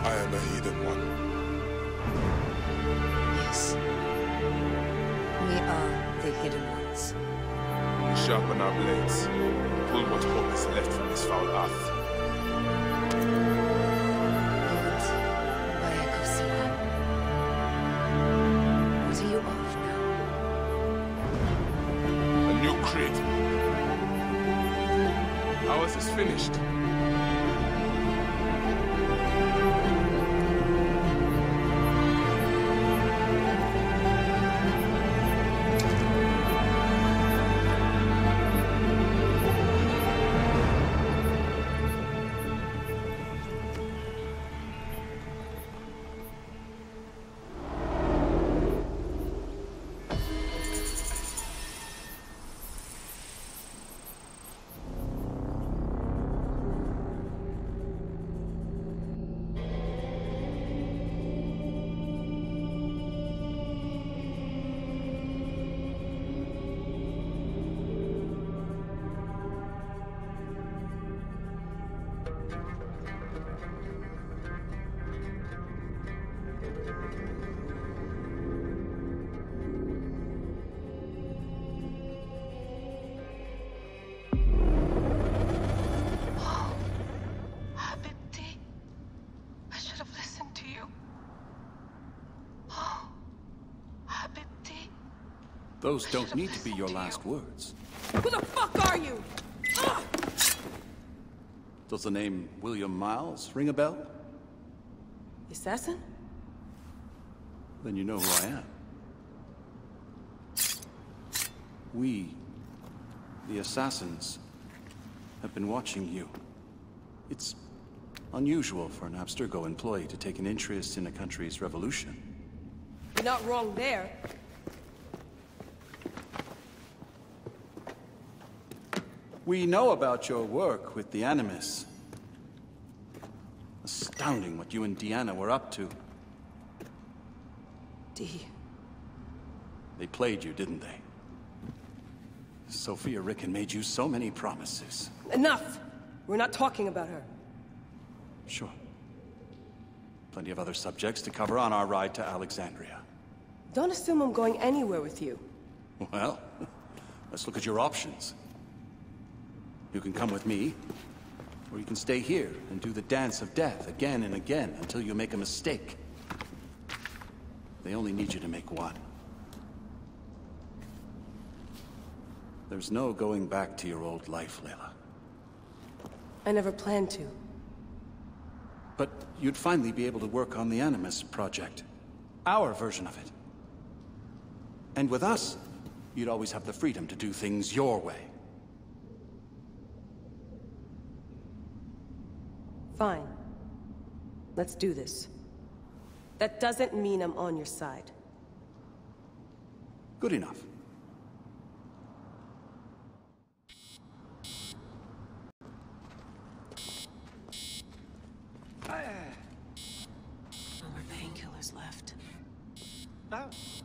I am a hidden one. Yes. We are the hidden ones. We sharpen our blades, pull what hope is left from this foul earth. What are you of now? A new creed. Ours is finished. Those don't need to be your last words. Who the fuck are you? Does the name William Miles ring a bell? Assassin? Then you know who I am. We, the assassins, have been watching you. It's unusual for an Abstergo employee to take an interest in a country's revolution. You're not wrong there. We know about your work with the Animus. Astounding what you and Deanna were up to. They played you, didn't they? Sophia Ricken made you so many promises. Enough! We're not talking about her. Sure. Plenty of other subjects to cover on our ride to Alexandria. Don't assume I'm going anywhere with you. Well, let's look at your options. You can come with me, or you can stay here and do the dance of death again and again until you make a mistake. They only need you to make one. There's no going back to your old life, Layla. I never planned to. But you'd finally be able to work on the Animus project. Our version of it. And with us, you'd always have the freedom to do things your way. Fine. Let's do this. That doesn't mean I'm on your side. Good enough. No more painkillers left.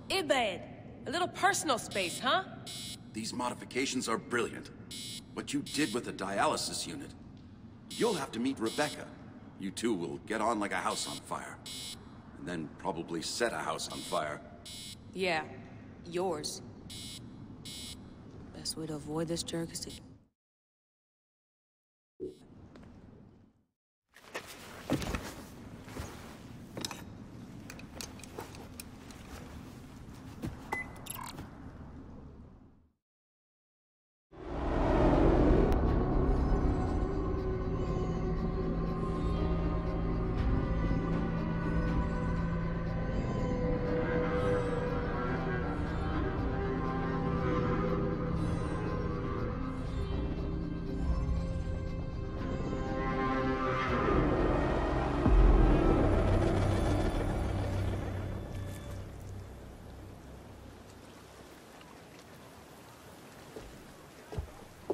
Ibed! A little personal space, huh? These modifications are brilliant. What you did with the dialysis unit. You'll have to meet Rebecca. You two will get on like a house on fire. And then probably set a house on fire. Yeah, yours. Best way to avoid this jerk is to...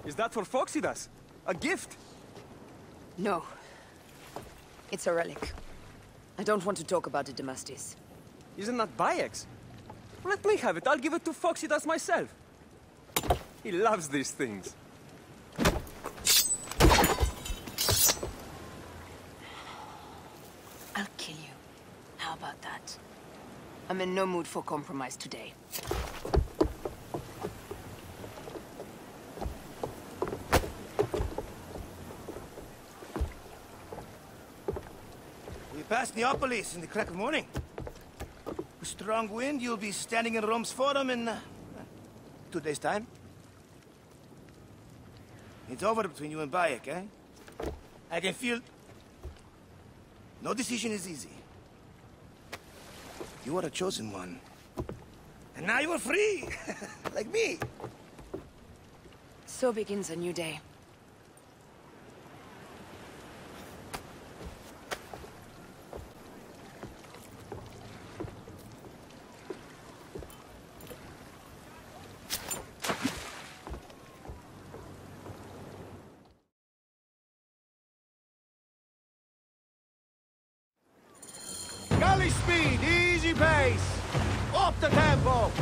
Is that for Phoxidas? A gift? No. It's a relic. I don't want to talk about it, Damastis. Isn't that Bayek's? Let me have it. I'll give it to Phoxidas myself. He loves these things. I'll kill you. How about that? I'm in no mood for compromise today. Past Neapolis in the crack of morning. With strong wind, you'll be standing in Rome's Forum in 2 days' time. It's over between you and Bayek, eh? I can feel... No decision is easy. You are a chosen one. And now you are free! Like me! So begins a new day. Galley speed, easy pace. Up the tempo.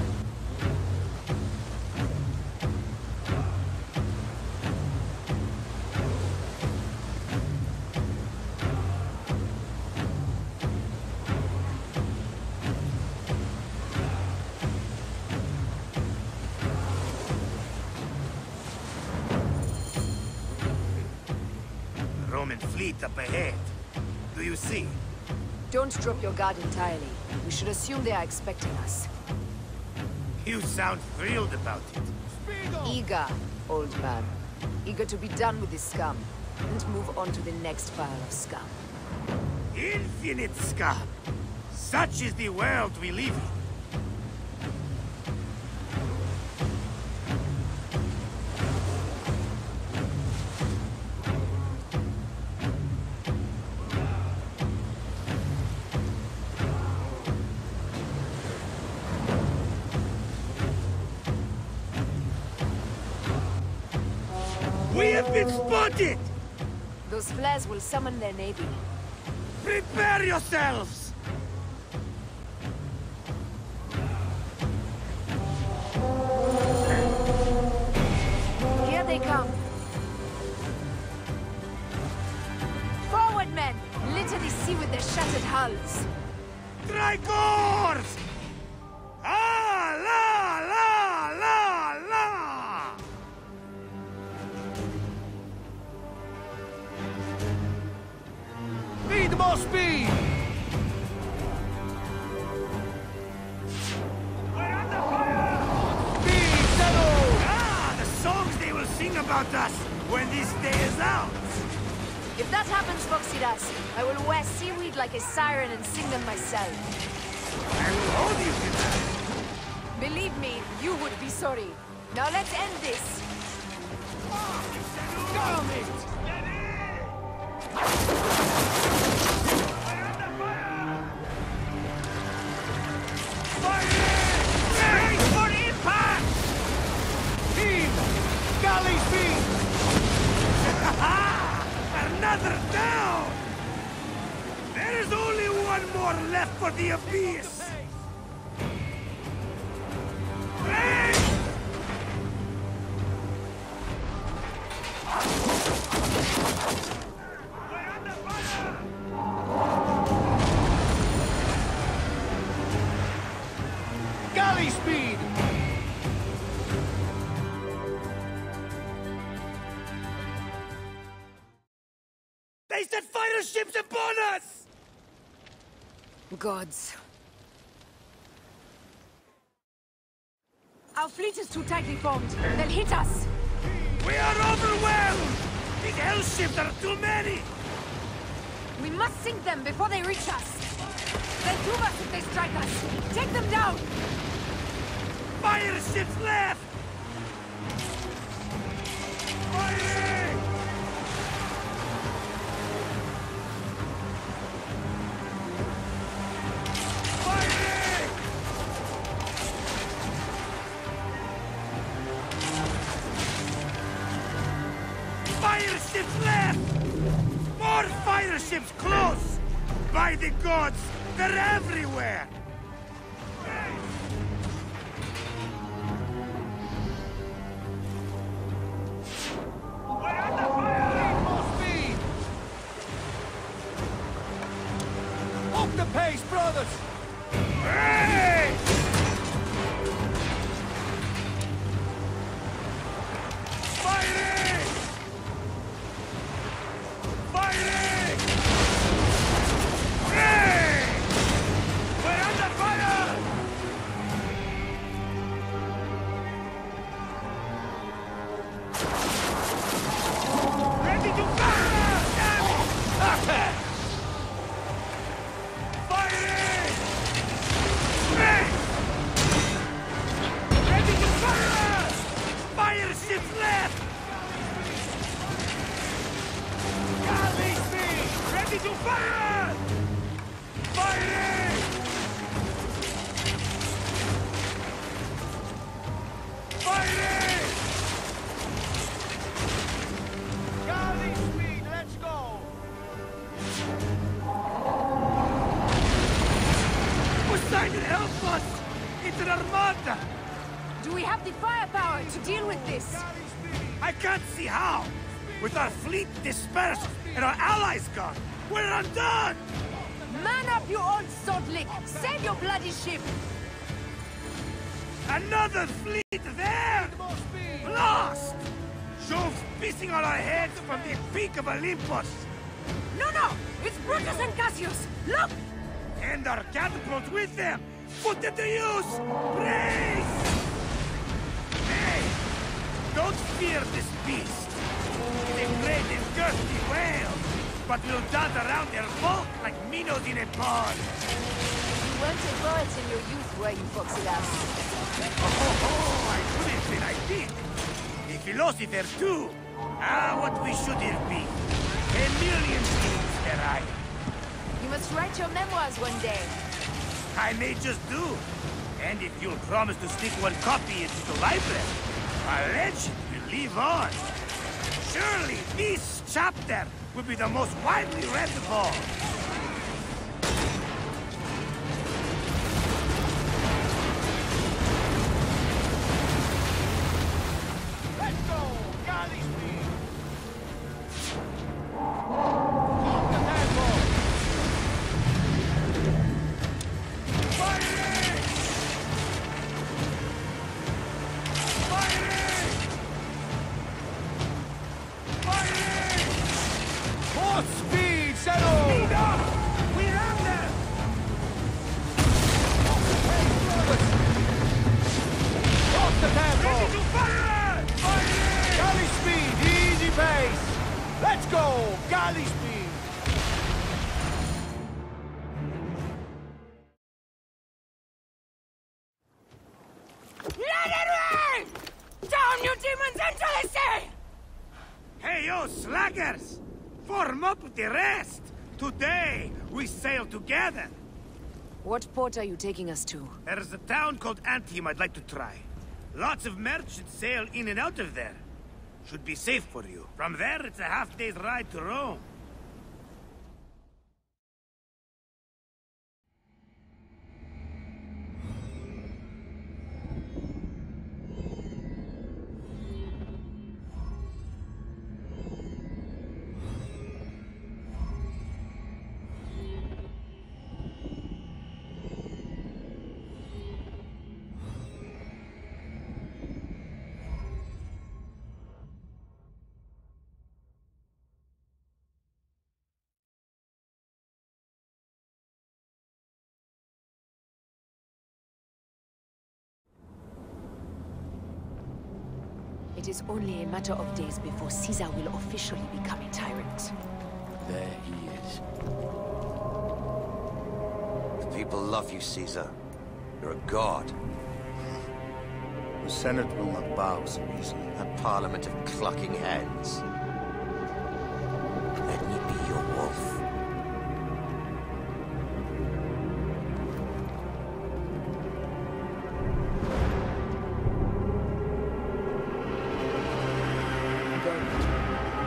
Roman fleet up ahead. Do you see? Don't drop your guard entirely. We should assume they are expecting us. You sound thrilled about it. Eager, old man. Eager to be done with this scum, and move on to the next pile of scum. Infinite scum! Such is the world we live in. We have been spotted! Those flares will summon their navy. Prepare yourselves! Here they come. Forward, men! Litter the sea with their shattered hulls. Tricors! Ah, la, la, la, la! Need more speed! We're under fire! Speed, settle! Ah, the songs they will sing about us when this day is out! If that happens, Foxidas, I will wear seaweed like a siren and sing them myself. I will hold you to that. Believe me, you would be sorry. Now let's end this. Calm it! Brace for impact! Team! Galley speed! Another down! There is only one more left for the abyss! Galley speed! They set fighter ships upon us! Gods. Our fleet is too tightly formed. They'll hit us. We are overwhelmed! These hell ships are too many! We must sink them before they reach us. They'll prove us if they strike us. Take them down! Fire ships left! Firing! Firing! Fire ships left! More fire ships close! By the gods, they're everywhere! Up the pace, brothers! Hey! Firing! Firing! Hey! We're under fire! Ready to fire! Firing! Hey! Ready to fire! Fire ships left! Galley speed! Ready to fire! Firing! Firing! Galley speed, let's go! Poseidon, help us! It's an armada! Do we have the firepower to deal with this? I can't see how! With our fleet dispersed and our allies gone, we're undone! Man up, you old sodlick! Save your bloody ship! Another fleet there! Lost! Jove's pissing on our heads from the peak of Olympus! No, no! It's Brutus and Cassius! Look! And our catapults with them! Put them to use! Brace! Hey! Don't fear this beast! It's a great and thirsty whale! But we'll dance around their bulk like minnows in a pond! You weren't a poet in your youth, were you, Foxidas? Oh, I couldn't say I did! A philosopher too! Ah, what we should it be? A million things that I... You must write your memoirs one day. I may just do. And if you'll promise to stick one copy into the library, our legend will live on. Surely this chapter will be the most widely read of all. Let's go! Galley speed! More speed, settle! Speed up! We're under! Off the tempo! Ready to fire! Fire! Galley speed, easy pace! Let's go! Galley speed! Let it rain! Down, you demons, into the sea! Hey, you slackers! Form up with the rest! Today, we sail together! What port are you taking us to? There's a town called Anthem I'd like to try. Lots of merchants sail in and out of there. Should be safe for you. From there, it's a half-day's ride to Rome. It is only a matter of days before Caesar will officially become a tyrant. There he is. The people love you, Caesar. You're a god. The Senate will not bow so easily. A parliament of clucking hens. Let me be your wolf.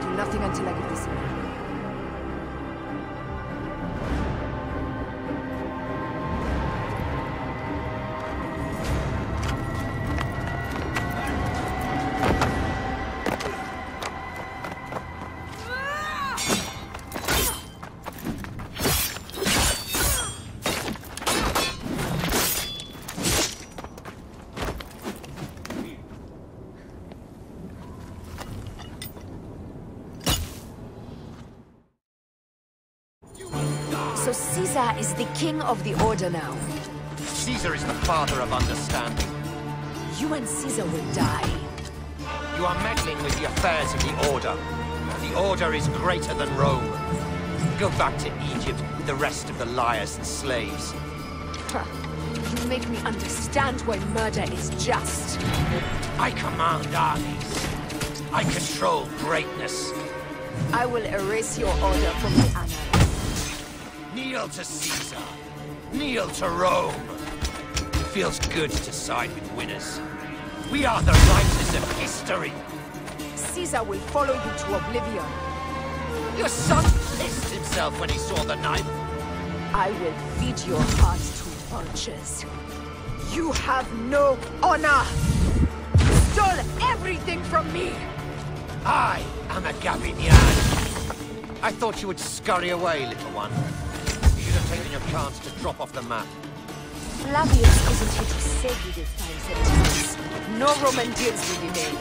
Do nothing until I give the signal. So Caesar is the king of the Order now. Caesar is the father of understanding. You and Caesar will die. You are meddling with the affairs of the Order. The Order is greater than Rome. Go back to Egypt with the rest of the liars and slaves. You make me understand why murder is just. I command armies. I control greatness. I will erase your order from the annals. Kneel to Caesar. Kneel to Rome. It feels good to side with winners. We are the writers of history. Caesar will follow you to oblivion. Your son pissed himself when he saw the knife. I will feed your heart to vultures. You have no honor. You stole everything from me. I am a Gabinian. I thought you would scurry away, little one. You should have taken your chance to drop off the map. Flavius isn't here to save you this time, Septimus. No Roman deals will be made.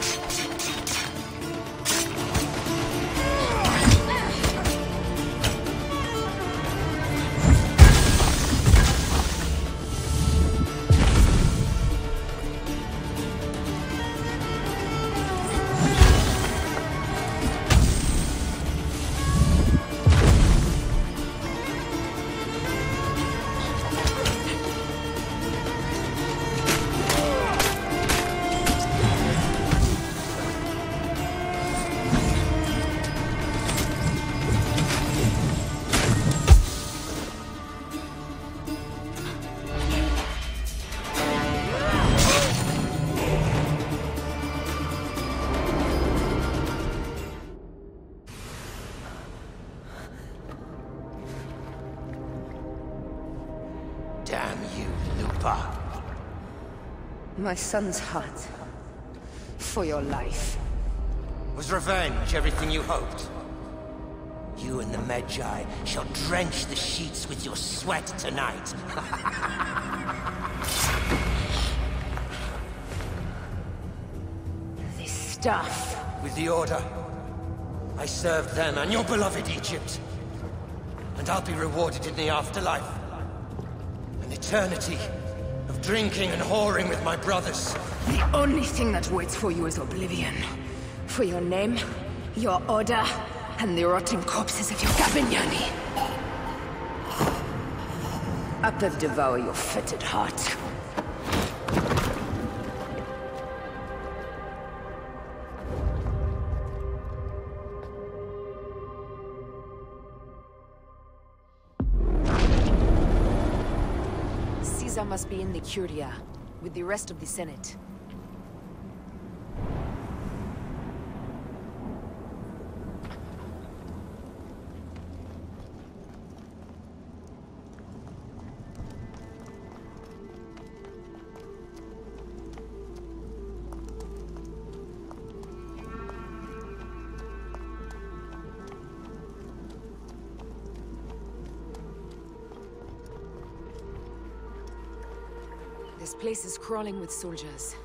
My son's heart. For your life. Was revenge everything you hoped? You and the Magi shall drench the sheets with your sweat tonight. This stuff. With the Order, I served them and your beloved Egypt. And I'll be rewarded in the afterlife. An eternity of drinking and whoring with my brothers. The only thing that waits for you is oblivion. For your name, your order, and the rotting corpses of your Gabignani. Up and devour your fetid heart. Caesar must be in the Curia, with the rest of the Senate. This place is crawling with soldiers.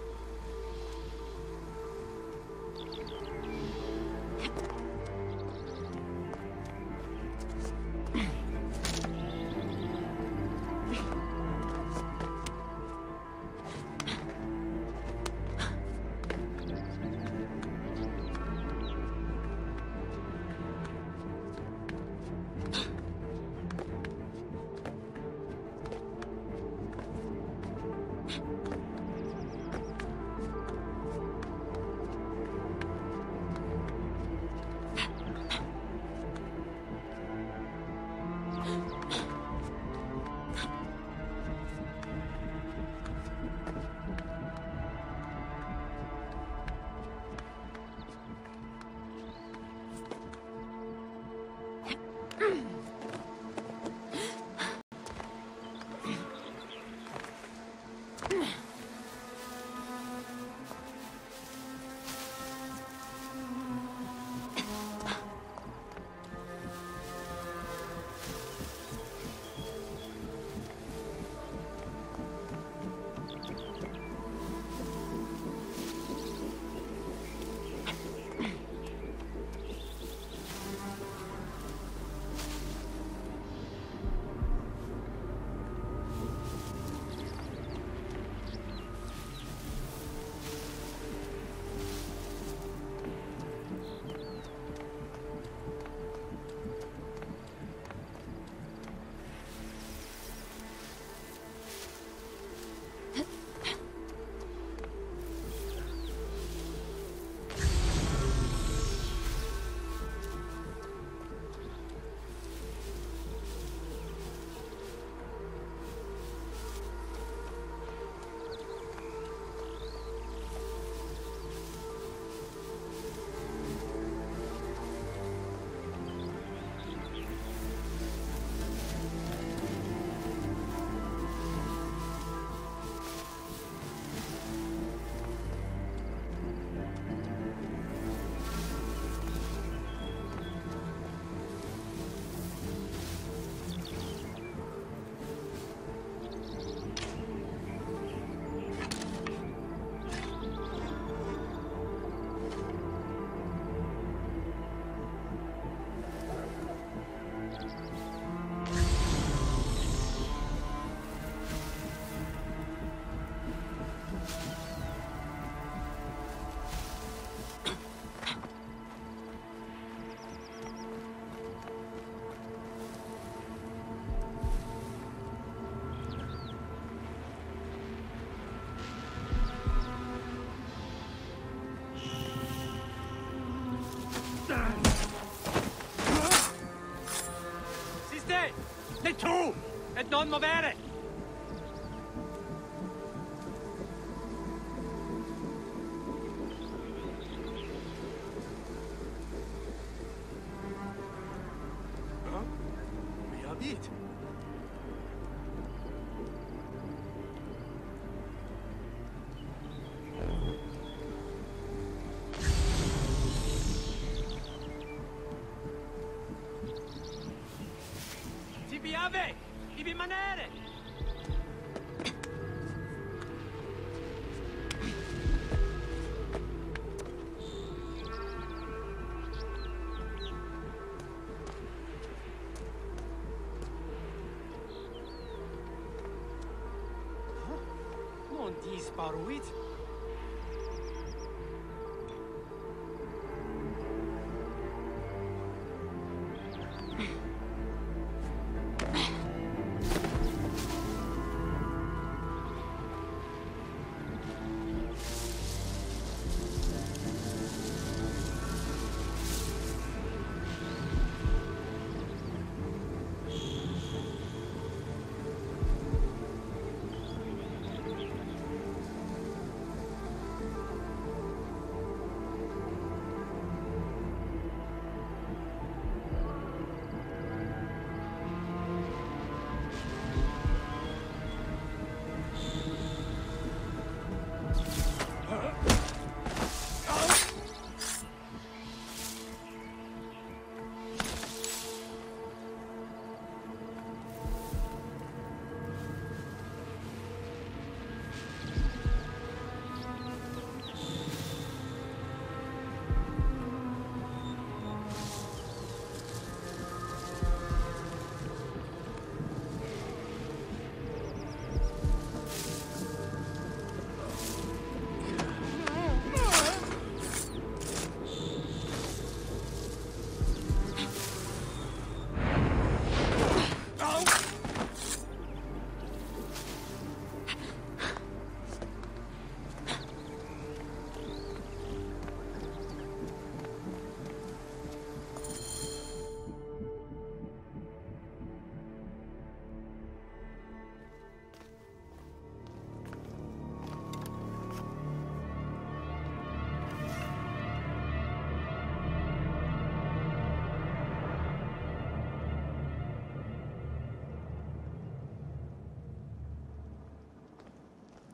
Tu! E non muovere! Vi dit. paruit.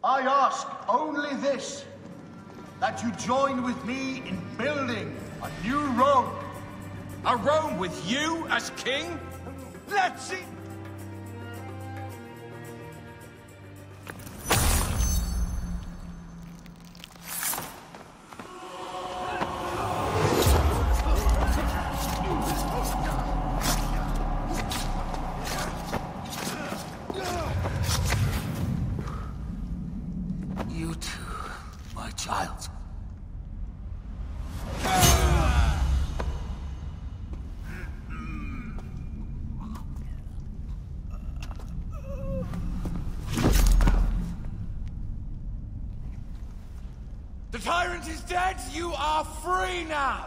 I ask only this, that you join with me in building a new Rome. A Rome with you as king? Let's see! You too, my child. The tyrant is dead! You are free now!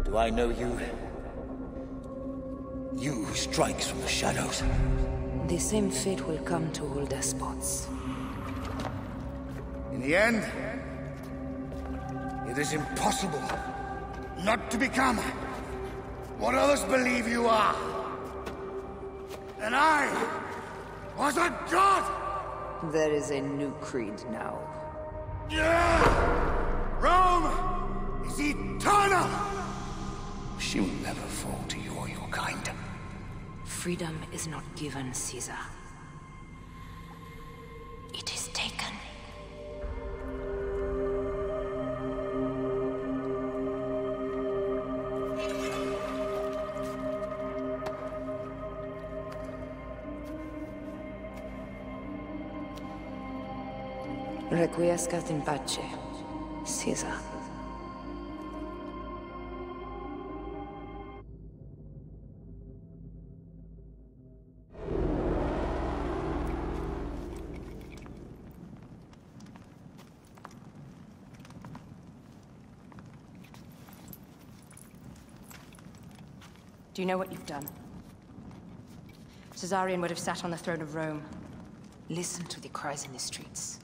Do I know you? You who strikes from the shadows. The same fate will come to all despots. In the end, it is impossible not to become what others believe you are. And I was a god! There is a new creed now. Rome is eternal! She will never fall to you or your kind. Freedom is not given, Caesar. It is taken. Requiescat in pace, Caesar. Do you know what you've done? Caesarion would have sat on the throne of Rome. Listen to the cries in the streets.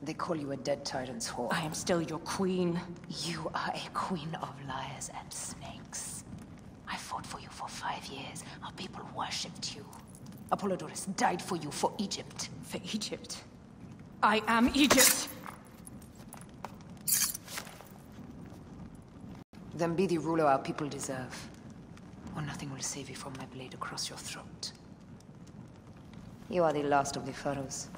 They call you a dead tyrant's whore. I am still your queen. You are a queen of liars and snakes. I fought for you for 5 years. Our people worshipped you. Apollodorus died for you, for Egypt. For Egypt? I am Egypt! Then be the ruler our people deserve. Or nothing will save you from my blade across your throat. You are the last of the pharaohs.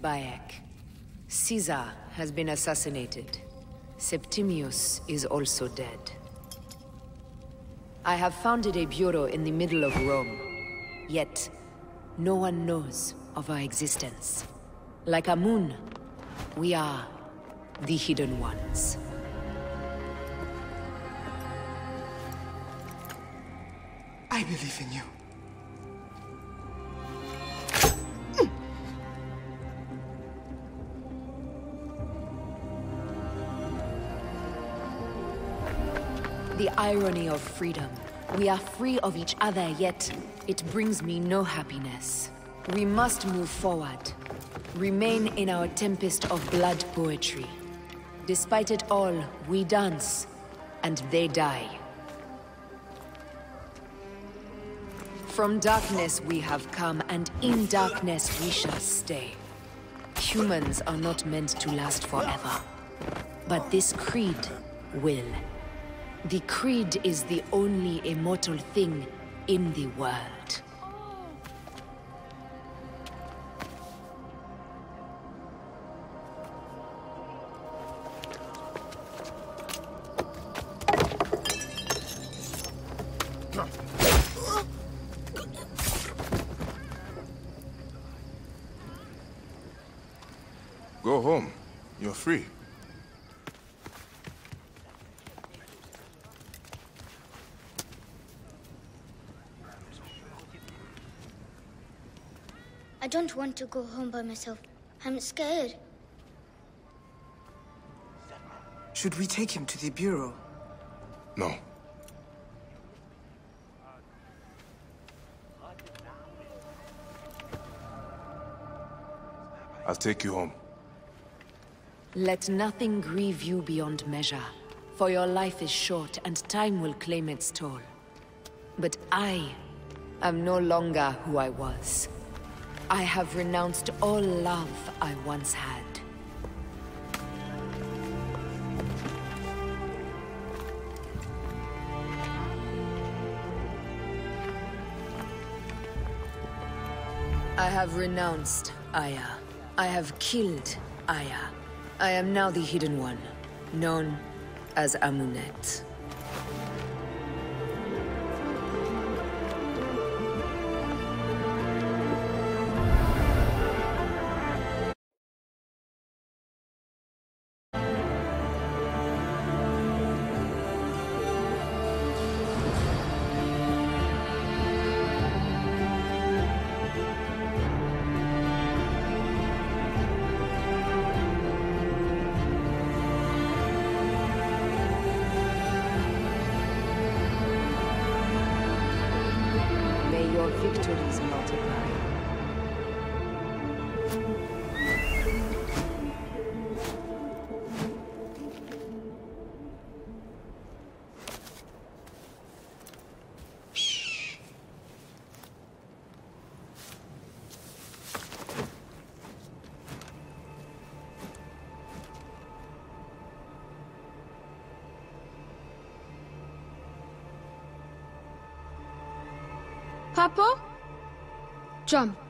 Bayek. Caesar has been assassinated. Septimius is also dead. I have founded a bureau in the middle of Rome. Yet, no one knows of our existence. Like Amun, we are the Hidden Ones. I believe in you. The irony of freedom. We are free of each other, yet it brings me no happiness. We must move forward. Remain in our tempest of blood poetry. Despite it all, we dance, and they die. From darkness we have come, and in darkness we shall stay. Humans are not meant to last forever. But this creed will. The creed is the only immortal thing in the world. Go home. You're free. I don't want to go home by myself. I'm scared. Should we take him to the Bureau? No. I'll take you home. Let nothing grieve you beyond measure, for your life is short and time will claim its toll. But I am no longer who I was. I have renounced all love I once had. I have renounced Aya. I have killed Aya. I am now the Hidden One, known as Amunet. Victories multiply. Papa? Jump.